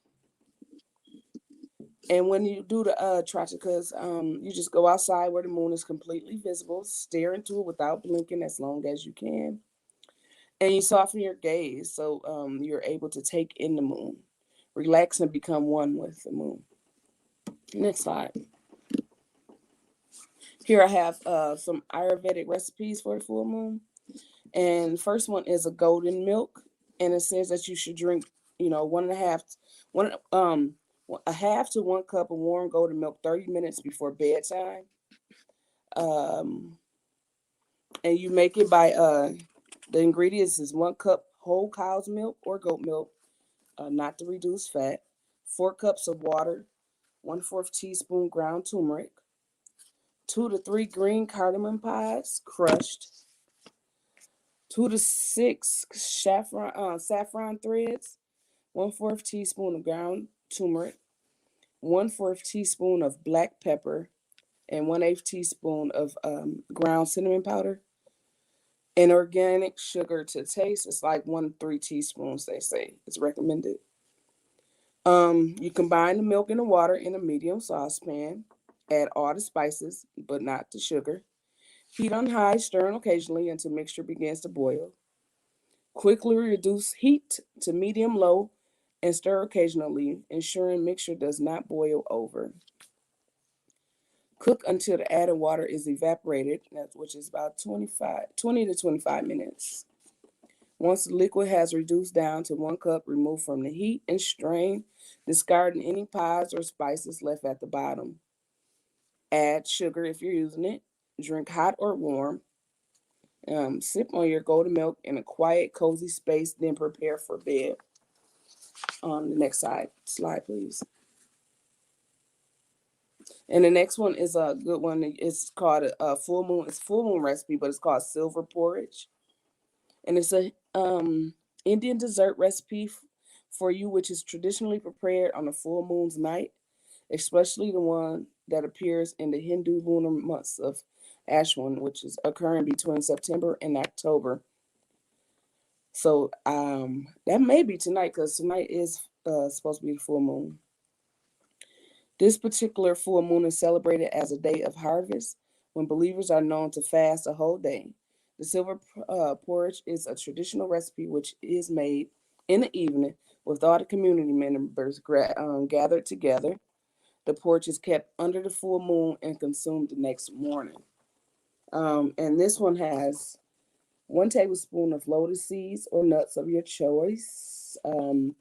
And when you do the Traticas, you just go outside where the moon is completely visible, stare into it without blinking as long as you can. And you soften your gaze so you're able to take in the moon, relax, and become one with the moon. Next slide. Here I have some Ayurvedic recipes for the full moon. And the first one is a golden milk. And it says that you should drink, a half to 1 cup of warm golden milk 30 minutes before bedtime. And you make it by the ingredients is 1 cup whole cow's milk or goat milk, not to reduce fat, 4 cups of water, 1/4 teaspoon ground turmeric, 2 to 3 green cardamom pods crushed, 2 to 6 saffron threads, 1/4 teaspoon of ground turmeric, 1/4 teaspoon of black pepper, and 1/8 teaspoon of ground cinnamon powder. And organic sugar to taste. It's like 1 to 3 teaspoons, they say. It's recommended. You combine the milk and the water in a medium saucepan. Add all the spices, but not the sugar. Heat on high, stirring occasionally until mixture begins to boil. Quickly reduce heat to medium-low and stir occasionally, ensuring mixture does not boil over. Cook until the added water is evaporated, which is about 20 to 25 minutes. Once the liquid has reduced down to 1 cup, remove from the heat and strain, discarding any pods or spices left at the bottom. Add sugar if you're using it. Drink hot or warm. Sip on your golden milk in a quiet, cozy space, then prepare for bed. On the next slide, please. And the next one is a good one. It's called a full moon. It's a full moon recipe, but it's called silver porridge. And it's a Indian dessert recipe for you, which is traditionally prepared on a full moon's night, especially the one that appears in the Hindu lunar months of Ashwin, which is occurring between September and October. So that may be tonight, because tonight is supposed to be the full moon. This particular full moon is celebrated as a day of harvest, when believers are known to fast a whole day. The silver porridge is a traditional recipe which is made in the evening with all the community members gathered together. The porridge is kept under the full moon and consumed the next morning. And this one has 1 tablespoon of lotus seeds or nuts of your choice, 1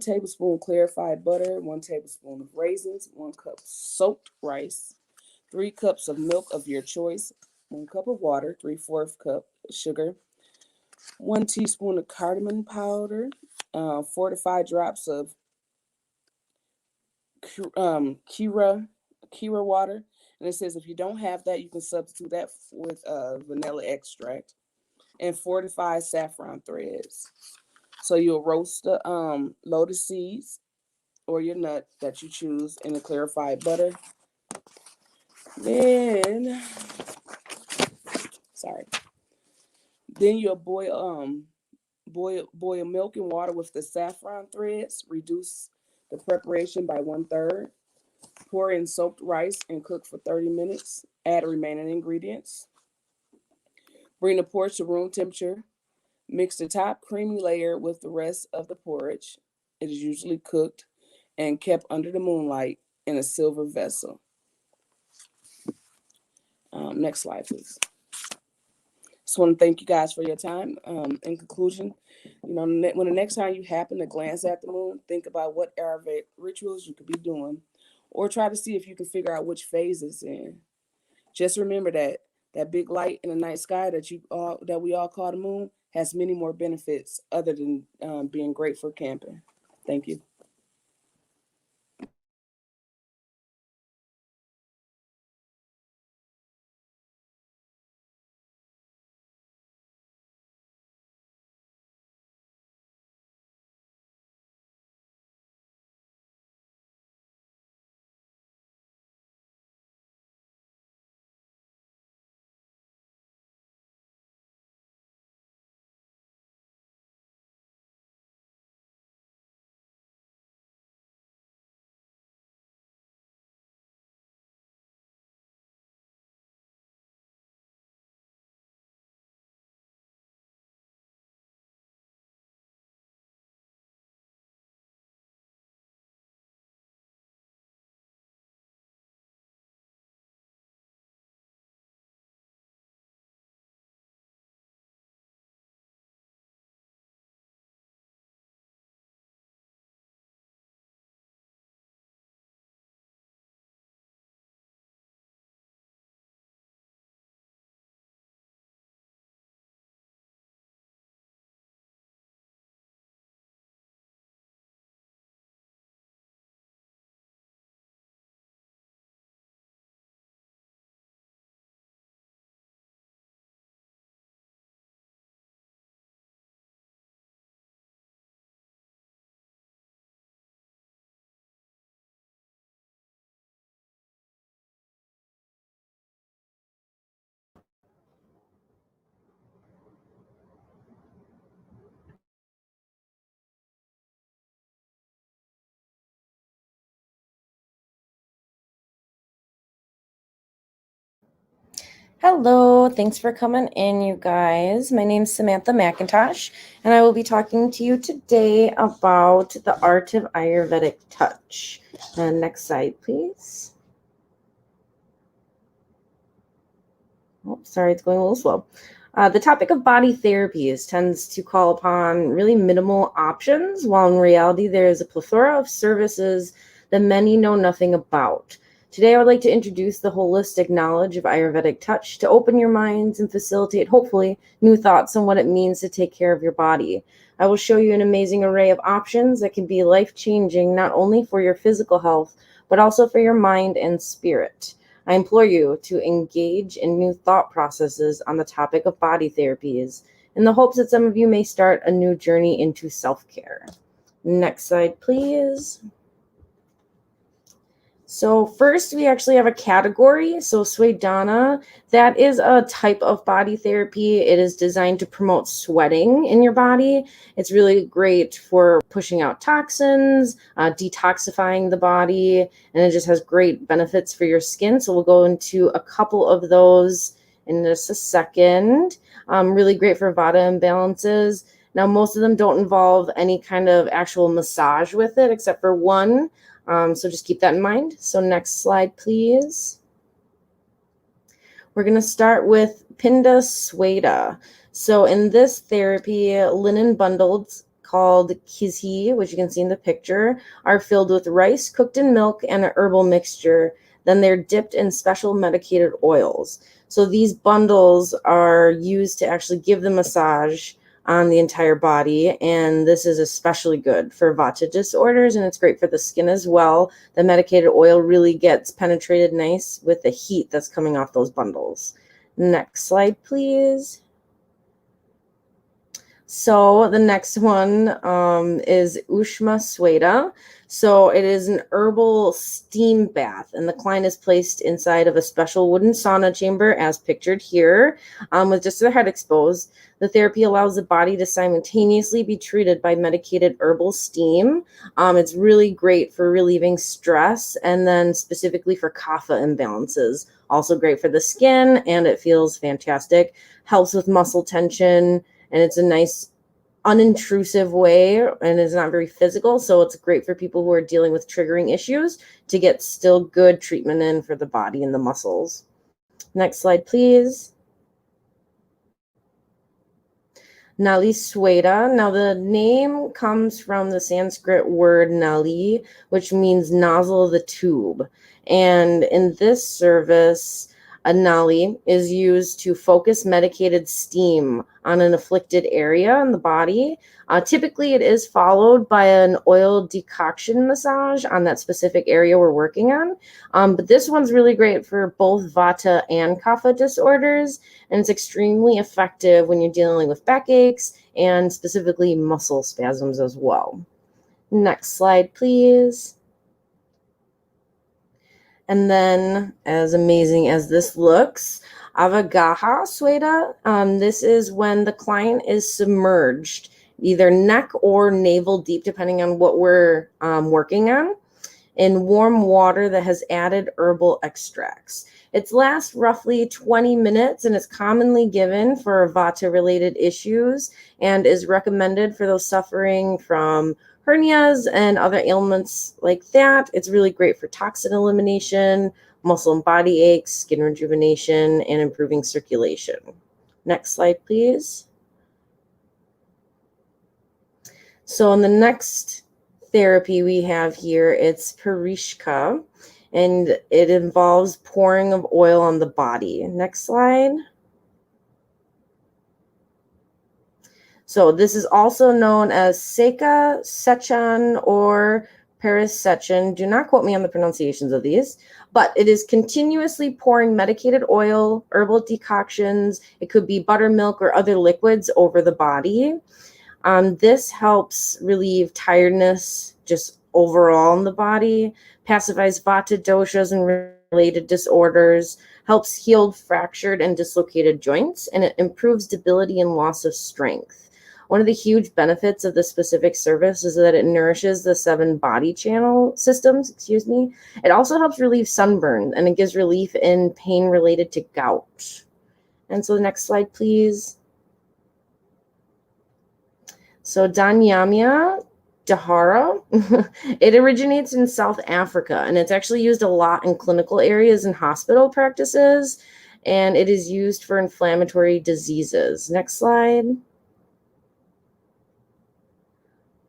tablespoon clarified butter, 1 tablespoon of raisins, 1 cup soaked rice, 3 cups of milk of your choice, 1 cup of water, 3/4 cup sugar, 1 teaspoon of cardamom powder, 4 to 5 drops of Kira water. And it says if you don't have that, you can substitute that with vanilla extract, and 4 to 5 saffron threads. So you'll roast the lotus seeds or your nut that you choose in the clarified butter. Then you'll boil milk and water with the saffron threads. Reduce the preparation by 1/3. Pour in soaked rice and cook for 30 minutes. Add remaining ingredients. Bring the porridge to room temperature. Mix the top creamy layer with the rest of the porridge. It is usually cooked and kept under the moonlight in a silver vessel. Next slide, please. Just want to thank you guys for your time. In conclusion, when the next time you happen to glance at the moon, think about what Ayurvedic rituals you could be doing, or try to see if you can figure out which phase it's in. Just remember that big light in the night sky that we all call the moon has many more benefits other than being great for camping. Thank you. Hello, thanks for coming in, you guys. My name's Samantha McIntosh, and I will be talking to you today about the art of Ayurvedic touch. Next slide, please. Oh, sorry, it's going a little slow. The topic of body therapies tends to call upon really minimal options, while in reality there is a plethora of services that many know nothing about. Today, I would like to introduce the holistic knowledge of Ayurvedic touch to open your minds and facilitate, hopefully, new thoughts on what it means to take care of your body. I will show you an amazing array of options that can be life-changing, not only for your physical health, but also for your mind and spirit. I implore you to engage in new thought processes on the topic of body therapies in the hopes that some of you may start a new journey into self-care. Next slide, please. So first, we actually have a category. So Svedana, that is a type of body therapy. It is designed to promote sweating in your body. It's really great for pushing out toxins, detoxifying the body, and it just has great benefits for your skin. So we'll go into a couple of those in just a second. Really great for Vata imbalances. Now, most of them don't involve any kind of actual massage with it, except for one. So just keep that in mind. So next slide, please. We're going to start with Pinda Sweda. So in this therapy, linen bundles called kizhi, which you can see in the picture, are filled with rice cooked in milk and an herbal mixture. Then they're dipped in special medicated oils. So these bundles are used to actually give the massage on the entire body, and this is especially good for Vata disorders, and it's great for the skin as well. The medicated oil really gets penetrated nice with the heat that's coming off those bundles. Next slide, please. So the next one is Ushma Sweda. So it is an herbal steam bath, and the client is placed inside of a special wooden sauna chamber as pictured here, with just their head exposed. The therapy allows the body to simultaneously be treated by medicated herbal steam. It's really great for relieving stress, and then specifically for Kapha imbalances. Also great for the skin, and it feels fantastic. Helps with muscle tension, and it's a nice unintrusive way, and it's not very physical, so it's great for people who are dealing with triggering issues to get still good treatment in for the body and the muscles. Next slide, please. Nali Sweda. Now the name comes from the Sanskrit word nali, which means nozzle of the tube. And in this service, a nali is used to focus medicated steam on an afflicted area in the body. Typically, it is followed by an oil decoction massage on that specific area we're working on. But this one's really great for both Vata and Kapha disorders, and it's extremely effective when you're dealing with backaches and specifically muscle spasms as well. Next slide, please. And then, as amazing as this looks, Avagaha Sweda. This is when the client is submerged, either neck or navel deep, depending on what we're working on, in warm water that has added herbal extracts. It lasts roughly 20 minutes and is commonly given for Vata-related issues and is recommended for those suffering from hernias and other ailments like that. It's really great for toxin elimination, muscle and body aches, skin rejuvenation, and improving circulation. Next slide, please. So in the next therapy we have here, it's Parishka, and it involves pouring of oil on the body. Next slide. So this is also known as Seka Sechan or Paris Sechan. Do not quote me on the pronunciations of these, but it is continuously pouring medicated oil, herbal decoctions. It could be buttermilk or other liquids over the body. This helps relieve tiredness just overall in the body, pacifies Vata doshas and related disorders, helps heal fractured and dislocated joints, and it improves debility and loss of strength. One of the huge benefits of this specific service is that it nourishes the 7 body channel systems, It also helps relieve sunburn, and it gives relief in pain related to gout. And so the next slide, please. So Danyamya Dahara, it originates in South Africa, and it's actually used a lot in clinical areas and hospital practices, and it is used for inflammatory diseases. Next slide.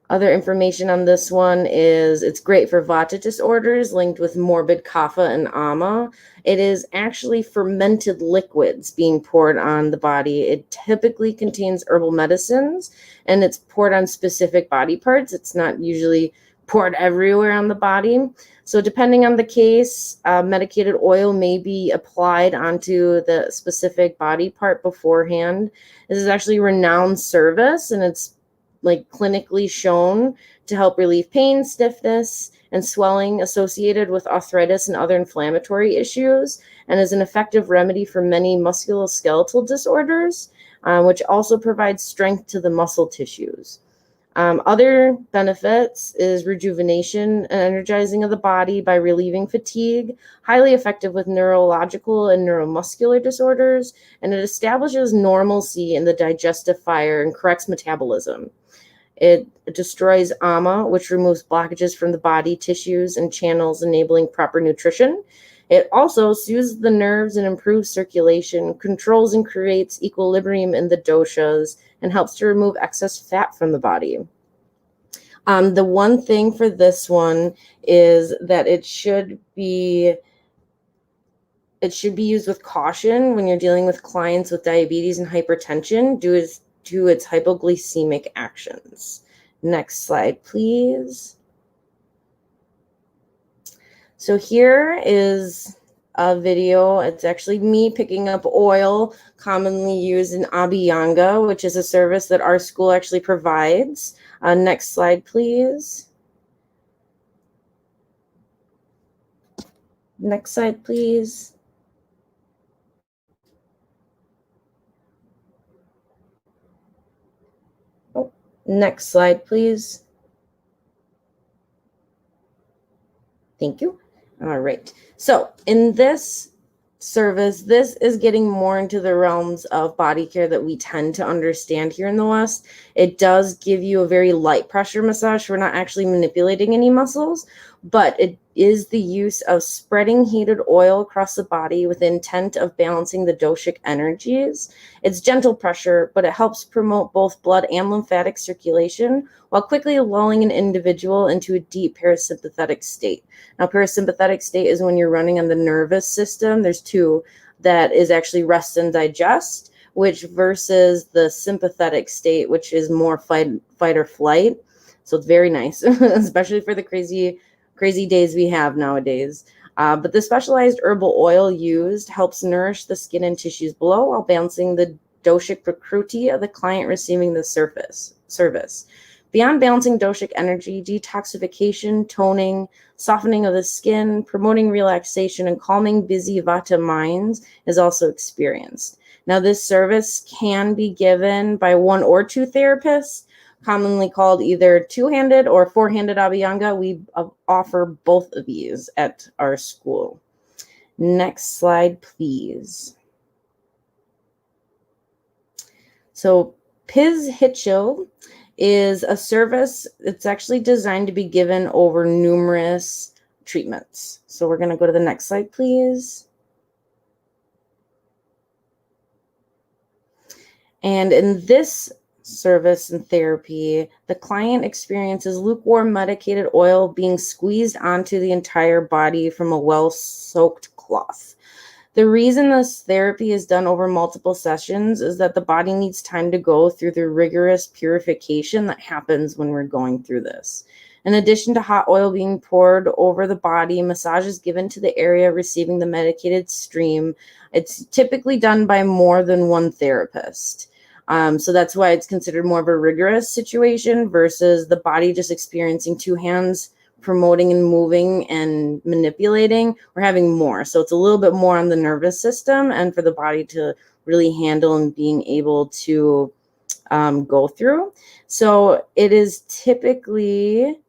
Other information on this one is it's great for Vata disorders linked with morbid Kapha and Ama. It is actually fermented liquids being poured on the body. It typically contains herbal medicines, and it's poured on specific body parts. It's not usually poured everywhere on the body. So depending on the case, medicated oil may be applied onto the specific body part beforehand. This is actually a renowned service, and it's like clinically shown to help relieve pain, stiffness, and swelling associated with arthritis and other inflammatory issues, and is an effective remedy for many musculoskeletal disorders, which also provides strength to the muscle tissues. Other benefits is rejuvenation and energizing of the body by relieving fatigue, highly effective with neurological and neuromuscular disorders, and it establishes normalcy in the digestive fire and corrects metabolism. It destroys ama, which removes blockages from the body tissues and channels, enabling proper nutrition. It also soothes the nerves and improves circulation, controls and creates equilibrium in the doshas, and helps to remove excess fat from the body. The one thing for this one is that it should be used with caution when you're dealing with clients with diabetes and hypertension due to its hypoglycemic actions. Next slide, please. So here is a video. It's actually me picking up oil commonly used in Abhyanga, which is a service that our school actually provides. Next slide, please. Next slide, please. Oh, next slide, please. Thank you. All right. So in this service, this is getting more into the realms of body care that we tend to understand here in the West. It does give you a very light pressure massage. We're not actually manipulating any muscles, but it is the use of spreading heated oil across the body with the intent of balancing the doshic energies. It's gentle pressure, but it helps promote both blood and lymphatic circulation while quickly lulling an individual into a deep parasympathetic state. Now, parasympathetic state is when you're running on the nervous system. There's two, that is actually rest and digest, which versus the sympathetic state, which is more fight or flight. So it's very nice, especially for the crazy days we have nowadays. But the specialized herbal oil used helps nourish the skin and tissues below while balancing the doshic prakriti of the client receiving the service. Beyond balancing doshic energy, detoxification, toning, softening of the skin, promoting relaxation, and calming busy Vata minds is also experienced. Now, this service can be given by one or two therapists, commonly called either two-handed or four-handed Abhyanga. We offer both of these at our school. Next slide, please. So Piz Hitchell is a service that's actually designed to be given over numerous treatments. So we're going to go to the next slide, please. And in this service and therapy, the client experiences lukewarm medicated oil being squeezed onto the entire body from a well-soaked cloth. The reason this therapy is done over multiple sessions is that the body needs time to go through the rigorous purification that happens when we're going through this. In addition to hot oil being poured over the body, massage is given to the area receiving the medicated stream. It's typically done by more than one therapist. So that's why it's considered more of a rigorous situation versus the body just experiencing two hands promoting and moving and manipulating. We're having more. So it's a little bit more on the nervous system and for the body to really handle and being able to go through. So it is typically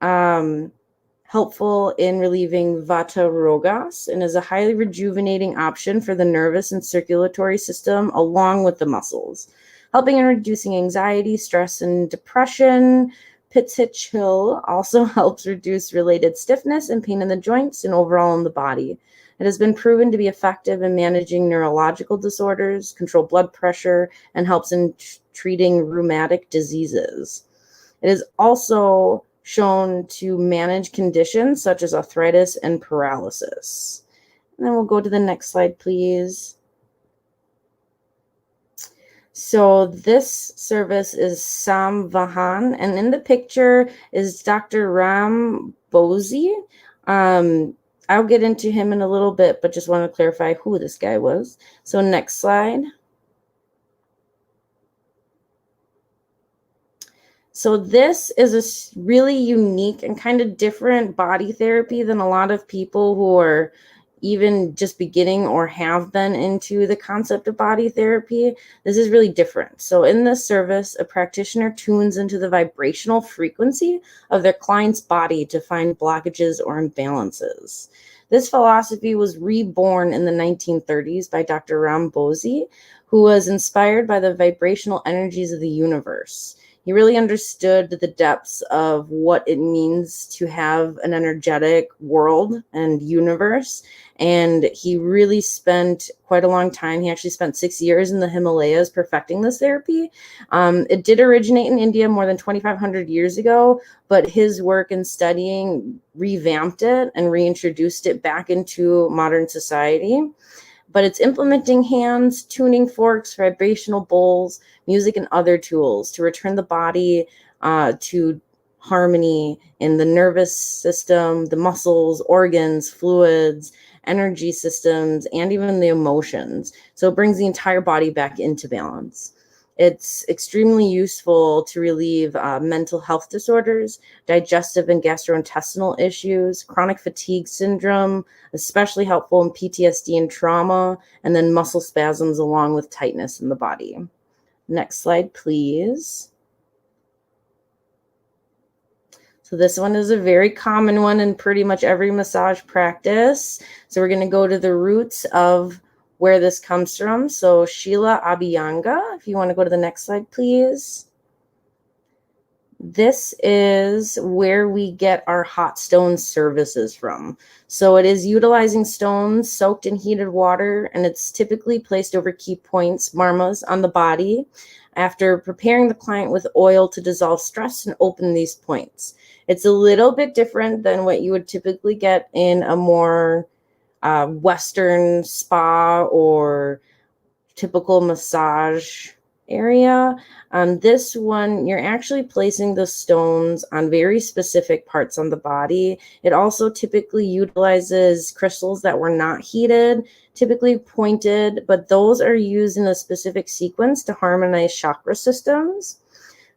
helpful in relieving Vata rogas and is a highly rejuvenating option for the nervous and circulatory system along with the muscles, helping in reducing anxiety, stress, and depression. Pitta chill also helps reduce related stiffness and pain in the joints and overall in the body. It has been proven to be effective in managing neurological disorders, control blood pressure, and helps in treating rheumatic diseases. It is also shown to manage conditions such as arthritis and paralysis. And then we'll go to the next slide, please. So this service is Samvahan, and in the picture is Dr. Ram Bozi. I'll get into him in a little bit, but just want to clarify who this guy was. So next slide. So this is a really unique and kind of different body therapy than a lot of people who are even just beginning or have been into the concept of body therapy. This is really different. So in this service, a practitioner tunes into the vibrational frequency of their client's body to find blockages or imbalances. This philosophy was reborn in the 1930s by Dr. Ram Bozi, who was inspired by the vibrational energies of the universe. He really understood the depths of what it means to have an energetic world and universe. And he really spent quite a long time. He actually spent 6 years in the Himalayas perfecting this therapy. It did originate in India more than 2,500 years ago, but his work and studying revamped it and reintroduced it back into modern society. But it's implementing hands, tuning forks, vibrational bowls, music, and other tools to return the body to harmony in the nervous system, the muscles, organs, fluids, energy systems, and even the emotions. So it brings the entire body back into balance. It's extremely useful to relieve mental health disorders, digestive and gastrointestinal issues, chronic fatigue syndrome, especially helpful in PTSD and trauma, and then muscle spasms along with tightness in the body. Next slide, please. So this one is a very common one in pretty much every massage practice. So we're going to go to the roots of where this comes from. So Sheila Abhyanga, if you want to go to the next slide, please. This is where we get our hot stone services from. So it is utilizing stones soaked in heated water, and it's typically placed over key points, marmas, on the body after preparing the client with oil to dissolve stress and open these points. It's a little bit different than what you would typically get in a more Western spa or typical massage area. This one, you're actually placing the stones on very specific parts on the body. It also typically utilizes crystals that were not heated, typically pointed, but those are used in a specific sequence to harmonize chakra systems.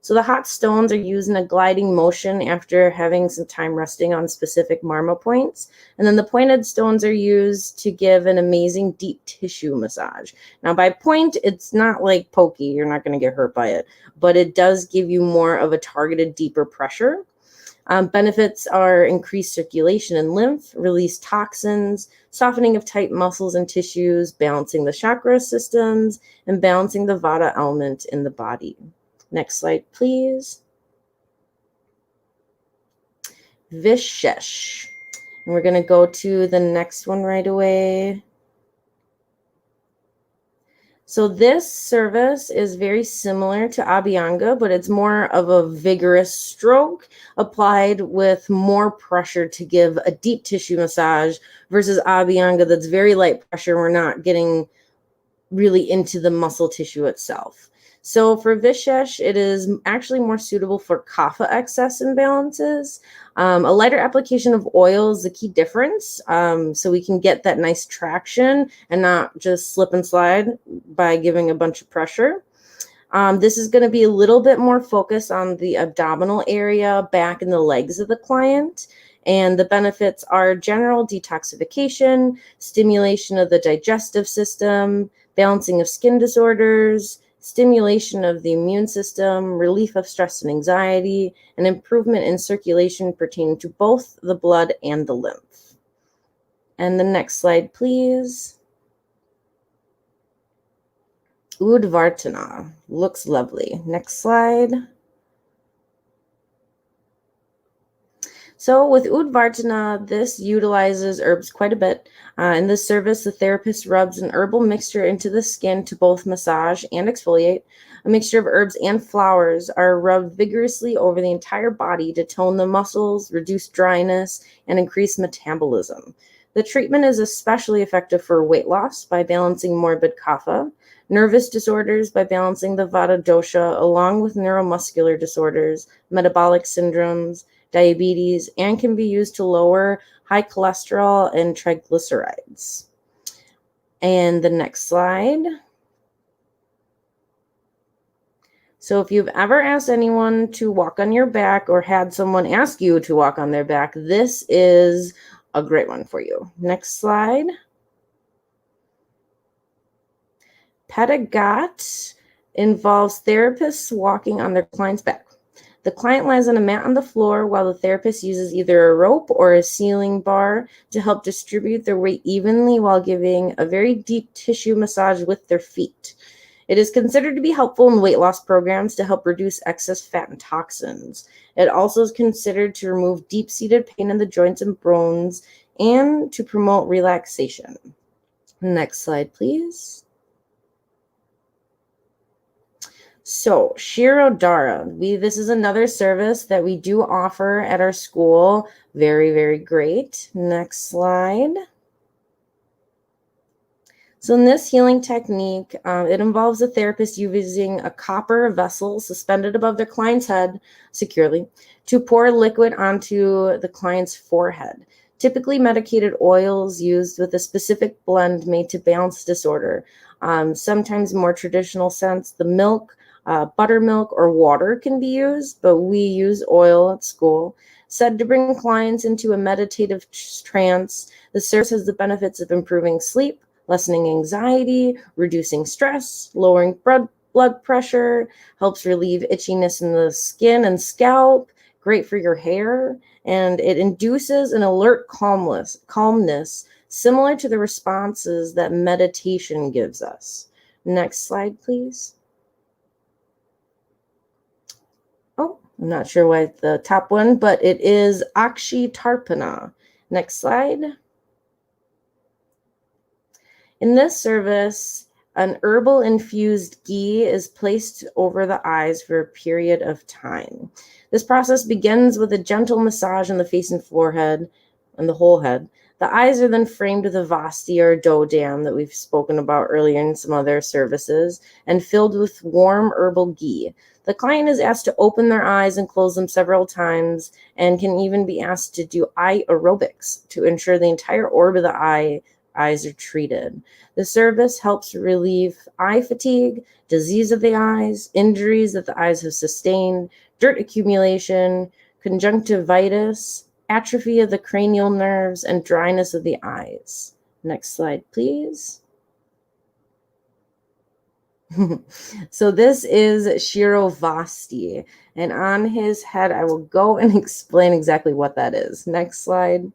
So the hot stones are used in a gliding motion after having some time resting on specific marma points. And then the pointed stones are used to give an amazing deep tissue massage. Now by point, it's not like pokey, you're not going to get hurt by it, but it does give you more of a targeted, deeper pressure. Benefits are increased circulation and lymph, release toxins, softening of tight muscles and tissues, balancing the chakra systems, and balancing the Vata element in the body. Next slide, please. Vishesh. And we're going to go to the next one right away. So this service is very similar to Abhyanga, but it's more of a vigorous stroke applied with more pressure to give a deep tissue massage versus Abhyanga that's very light pressure. We're not getting really into the muscle tissue itself. So for Vishesh, it is actually more suitable for Kapha excess imbalances. A lighter application of oil is the key difference. So we can get that nice traction and not just slip and slide by giving a bunch of pressure. This is going to be a little bit more focused on the abdominal area, back and the legs of the client. And the benefits are general detoxification, stimulation of the digestive system, balancing of skin disorders, stimulation of the immune system, relief of stress and anxiety, and improvement in circulation pertaining to both the blood and the lymph. And the next slide, please. Udvartana. Looks lovely. Next slide. So with Udvartana, this utilizes herbs quite a bit. In this service, the therapist rubs an herbal mixture into the skin to both massage and exfoliate. A mixture of herbs and flowers are rubbed vigorously over the entire body to tone the muscles, reduce dryness, and increase metabolism. The treatment is especially effective for weight loss by balancing morbid kapha, nervous disorders by balancing the Vata dosha, along with neuromuscular disorders, metabolic syndromes, diabetes, and can be used to lower high cholesterol and triglycerides. And the next slide. So if you've ever asked anyone to walk on your back or had someone ask you to walk on their back, this is a great one for you. Next slide. Pedagot involves therapists walking on their client's back. The client lies on a mat on the floor while the therapist uses either a rope or a ceiling bar to help distribute their weight evenly while giving a very deep tissue massage with their feet. It is considered to be helpful in weight loss programs to help reduce excess fat and toxins. It also is considered to remove deep-seated pain in the joints and bones and to promote relaxation. Next slide, please. So, Shirodara, this is another service that we do offer at our school. Very, very great. Next slide. So in this healing technique, it involves a therapist using a copper vessel suspended above their client's head securely to pour liquid onto the client's forehead. Typically, medicated oils used with a specific blend made to balance disorder. Sometimes more traditional sense, the milk, buttermilk, or water can be used, but we use oil at school. Said to bring clients into a meditative trance, the service has the benefits of improving sleep, lessening anxiety, reducing stress, lowering blood pressure, helps relieve itchiness in the skin and scalp, great for your hair, and it induces an alert calmness similar to the responses that meditation gives us. Next slide, please. Oh, I'm not sure why the top one, but it is Akshitarpana. Next slide. In this service, an herbal infused ghee is placed over the eyes for a period of time. This process begins with a gentle massage on the face and forehead and the whole head. The eyes are then framed with a vasti or dough dam that we've spoken about earlier in some other services and filled with warm herbal ghee. The client is asked to open their eyes and close them several times and can even be asked to do eye aerobics to ensure the entire orb of the eyes are treated. The service helps relieve eye fatigue, disease of the eyes, injuries that the eyes have sustained, dirt accumulation, conjunctivitis, atrophy of the cranial nerves, and dryness of the eyes. Next slide, please. So this is Shirovasti, and on his head, I will go and explain exactly what that is. Next slide.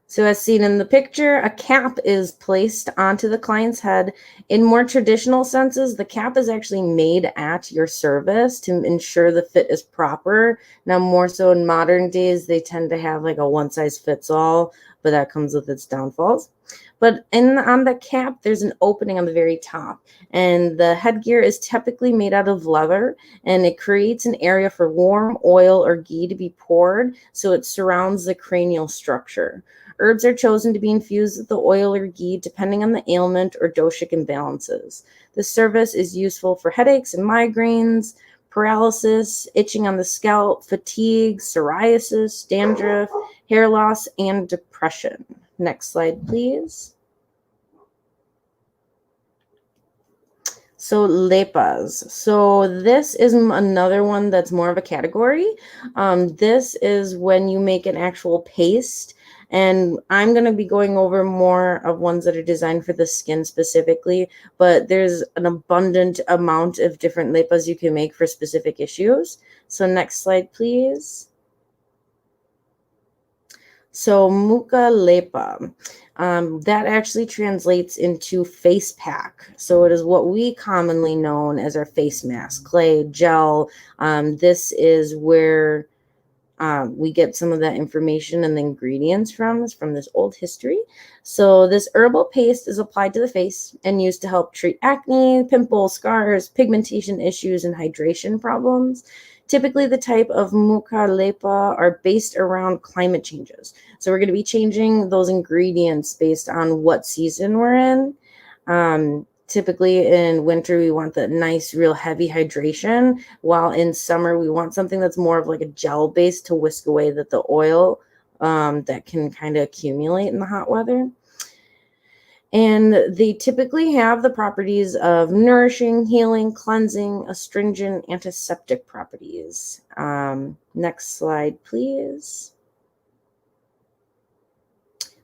So as seen in the picture, a cap is placed onto the client's head. In more traditional senses, the cap is actually made at your service to ensure the fit is proper. Now, more so in modern days, they tend to have like a one-size-fits-all, but that comes with its downfalls. But on the cap, there's an opening on the very top, and the headgear is typically made out of leather, and it creates an area for warm oil or ghee to be poured, so it surrounds the cranial structure. Herbs are chosen to be infused with the oil or ghee depending on the ailment or doshic imbalances. This service is useful for headaches and migraines, paralysis, itching on the scalp, fatigue, psoriasis, dandruff, hair loss, and depression. Next slide, please. So lepas. So this is another one that's more of a category. This is when you make an actual paste. And I'm going to be going over more of ones that are designed for the skin specifically, but there's an abundant amount of different lepas you can make for specific issues. So next slide, please. So muka lepa, that actually translates into face pack. So it is what we commonly known as our face mask, clay, gel. This is where we get some of that information and the ingredients from this old history. So this herbal paste is applied to the face and used to help treat acne, pimples, scars, pigmentation issues, and hydration problems. Typically, the type of muka lepa are based around climate changes. So we're going to be changing those ingredients based on what season we're in. Typically in winter, we want the nice, real heavy hydration, while in summer, we want something that's more of like a gel base to whisk away the oil that can kind of accumulate in the hot weather. And they typically have the properties of nourishing, healing, cleansing, astringent, antiseptic properties. Next slide, please.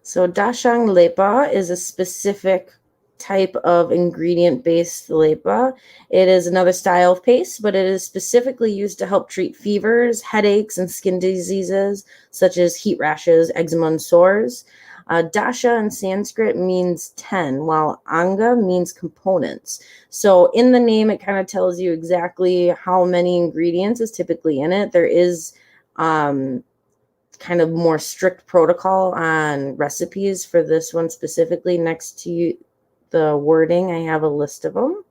So Dashang Lepa is a specific type of ingredient-based lepa. It is another style of paste, but it is specifically used to help treat fevers, headaches, and skin diseases such as heat rashes, eczema, and sores. Dasha in Sanskrit means 10, while Anga means components. So in the name, it kind of tells you exactly how many ingredients is typically in it. There is kind of more strict protocol on recipes for this one specifically. Next to the wording, I have a list of them.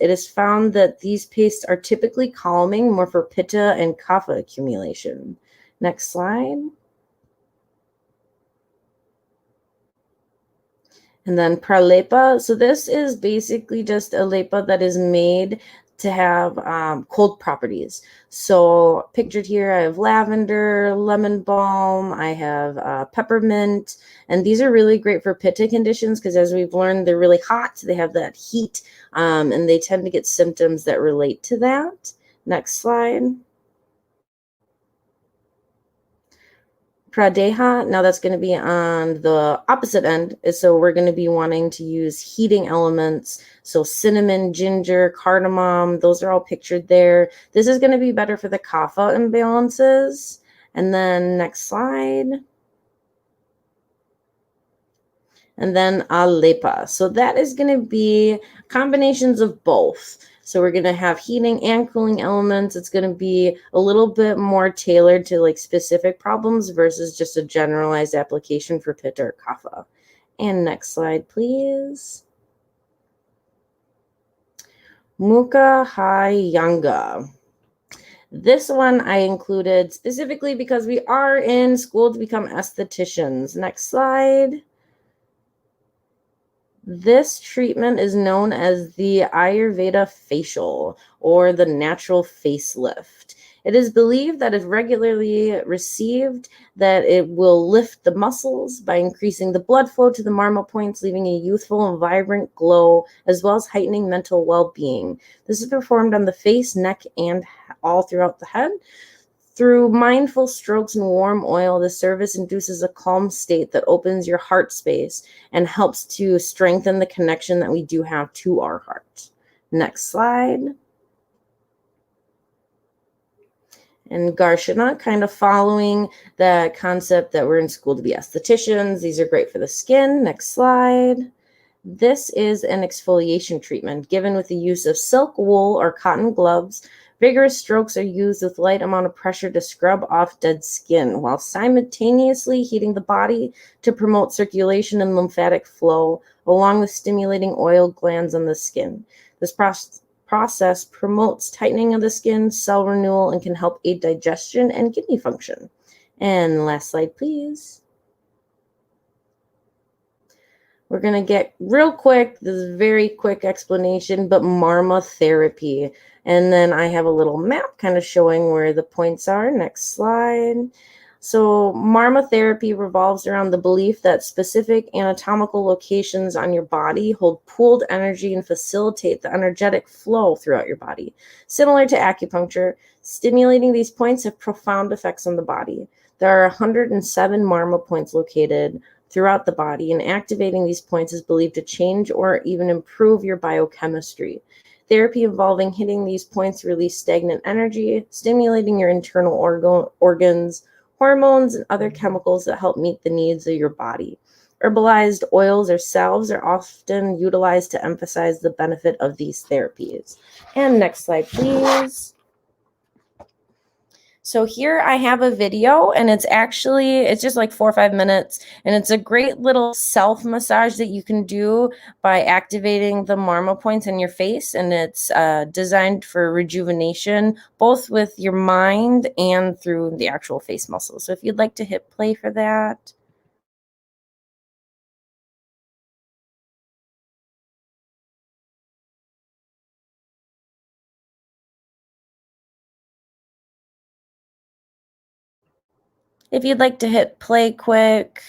It is found that these pastes are typically calming, more for Pitta and Kapha accumulation. Next slide. And then pralepa. So this is basically just a lepa that is made to have cold properties. So pictured here, I have lavender, lemon balm, I have peppermint, and these are really great for pitta conditions because as we've learned, they're really hot. They have that heat, and they tend to get symptoms that relate to that. Next slide. Pradeha, now that's going to be on the opposite end. So we're going to be wanting to use heating elements. So cinnamon, ginger, cardamom, those are all pictured there. This is going to be better for the kapha imbalances. And then next slide. And then alepa. So that is going to be combinations of both. So we're going to have heating and cooling elements. It's going to be a little bit more tailored to like specific problems versus just a generalized application for Pitta or Kapha. And next slide, please. Mukha Hyanga. This one I included specifically because we are in school to become estheticians. Next slide. This treatment is known as the Ayurveda facial or the natural facelift. It is believed that if regularly received, that it will lift the muscles by increasing the blood flow to the Marma points, leaving a youthful and vibrant glow, as well as heightening mental well-being. This is performed on the face, neck, and all throughout the head. Through mindful strokes and warm oil, the service induces a calm state that opens your heart space and helps to strengthen the connection that we do have to our heart. Next slide. And Garshana, kind of following the concept that we're in school to be estheticians. These are great for the skin. Next slide. This is an exfoliation treatment given with the use of silk, wool, or cotton gloves. Vigorous strokes are used with light amount of pressure to scrub off dead skin while simultaneously heating the body to promote circulation and lymphatic flow, along with stimulating oil glands on the skin. This process promotes tightening of the skin, cell renewal, and can help aid digestion and kidney function. And last slide, please. We're going to get real quick, this is a very quick explanation, but Marma therapy. And then I have a little map kind of showing where the points are. Next slide. So Marma therapy revolves around the belief that specific anatomical locations on your body hold pooled energy and facilitate the energetic flow throughout your body. Similar to acupuncture, stimulating these points have profound effects on the body. There are 107 Marma points located throughout the body, and activating these points is believed to change or even improve your biochemistry. Therapy involving hitting these points release stagnant energy, stimulating your internal organs, hormones, and other chemicals that help meet the needs of your body. Herbalized oils or salves are often utilized to emphasize the benefit of these therapies. And next slide, please. So here I have a video, and it's just like 4 or 5 minutes, and it's a great little self massage that you can do by activating the Marma points in your face, and it's designed for rejuvenation, both with your mind and through the actual face muscles. So if you'd like to hit play for that. If you'd like to hit play quick.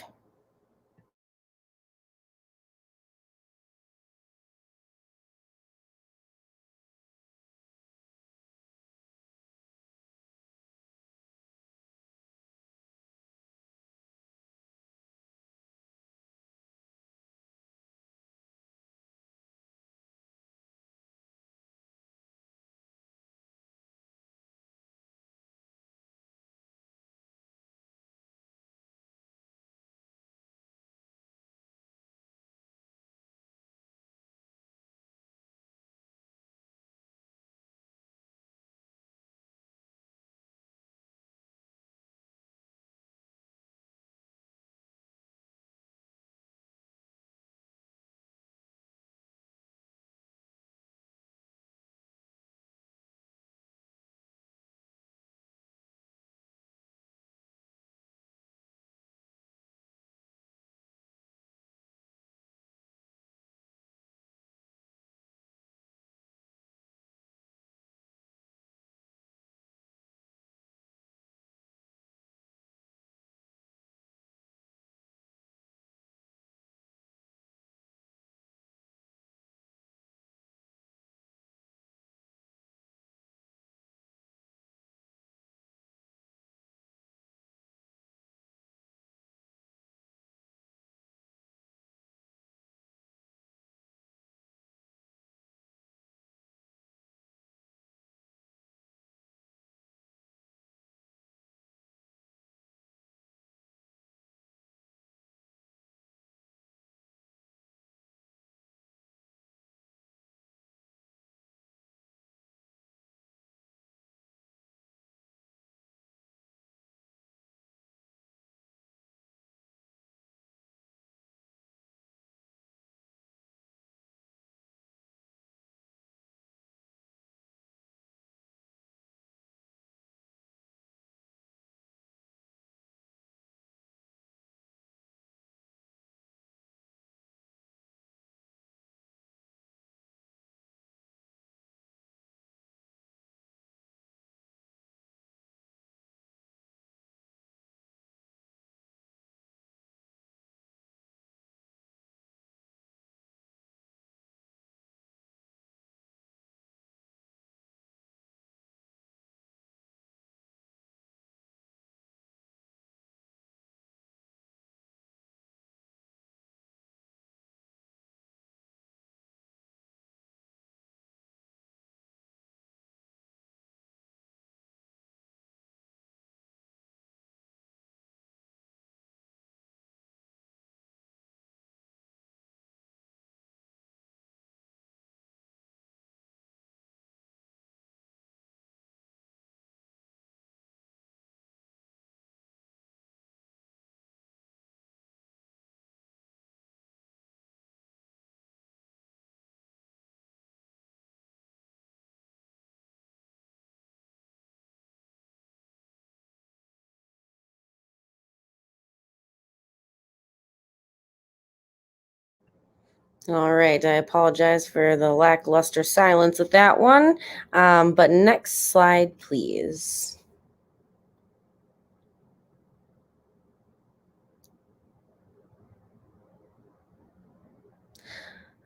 All right, I apologize for the lackluster silence with that one. But next slide, please.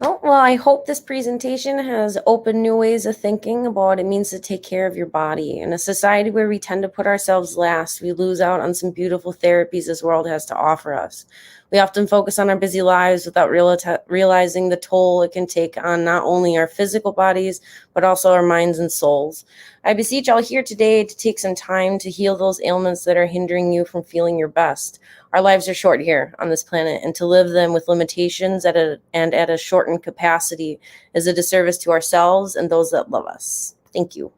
Oh, well, I hope this presentation has opened new ways of thinking about what it means to take care of your body. In a society where we tend to put ourselves last, we lose out on some beautiful therapies this world has to offer us. We often focus on our busy lives without realizing the toll it can take on not only our physical bodies, but also our minds and souls. I beseech all here today to take some time to heal those ailments that are hindering you from feeling your best. Our lives are short here on this planet, and to live them with limitations at a shortened capacity is a disservice to ourselves and those that love us. Thank you.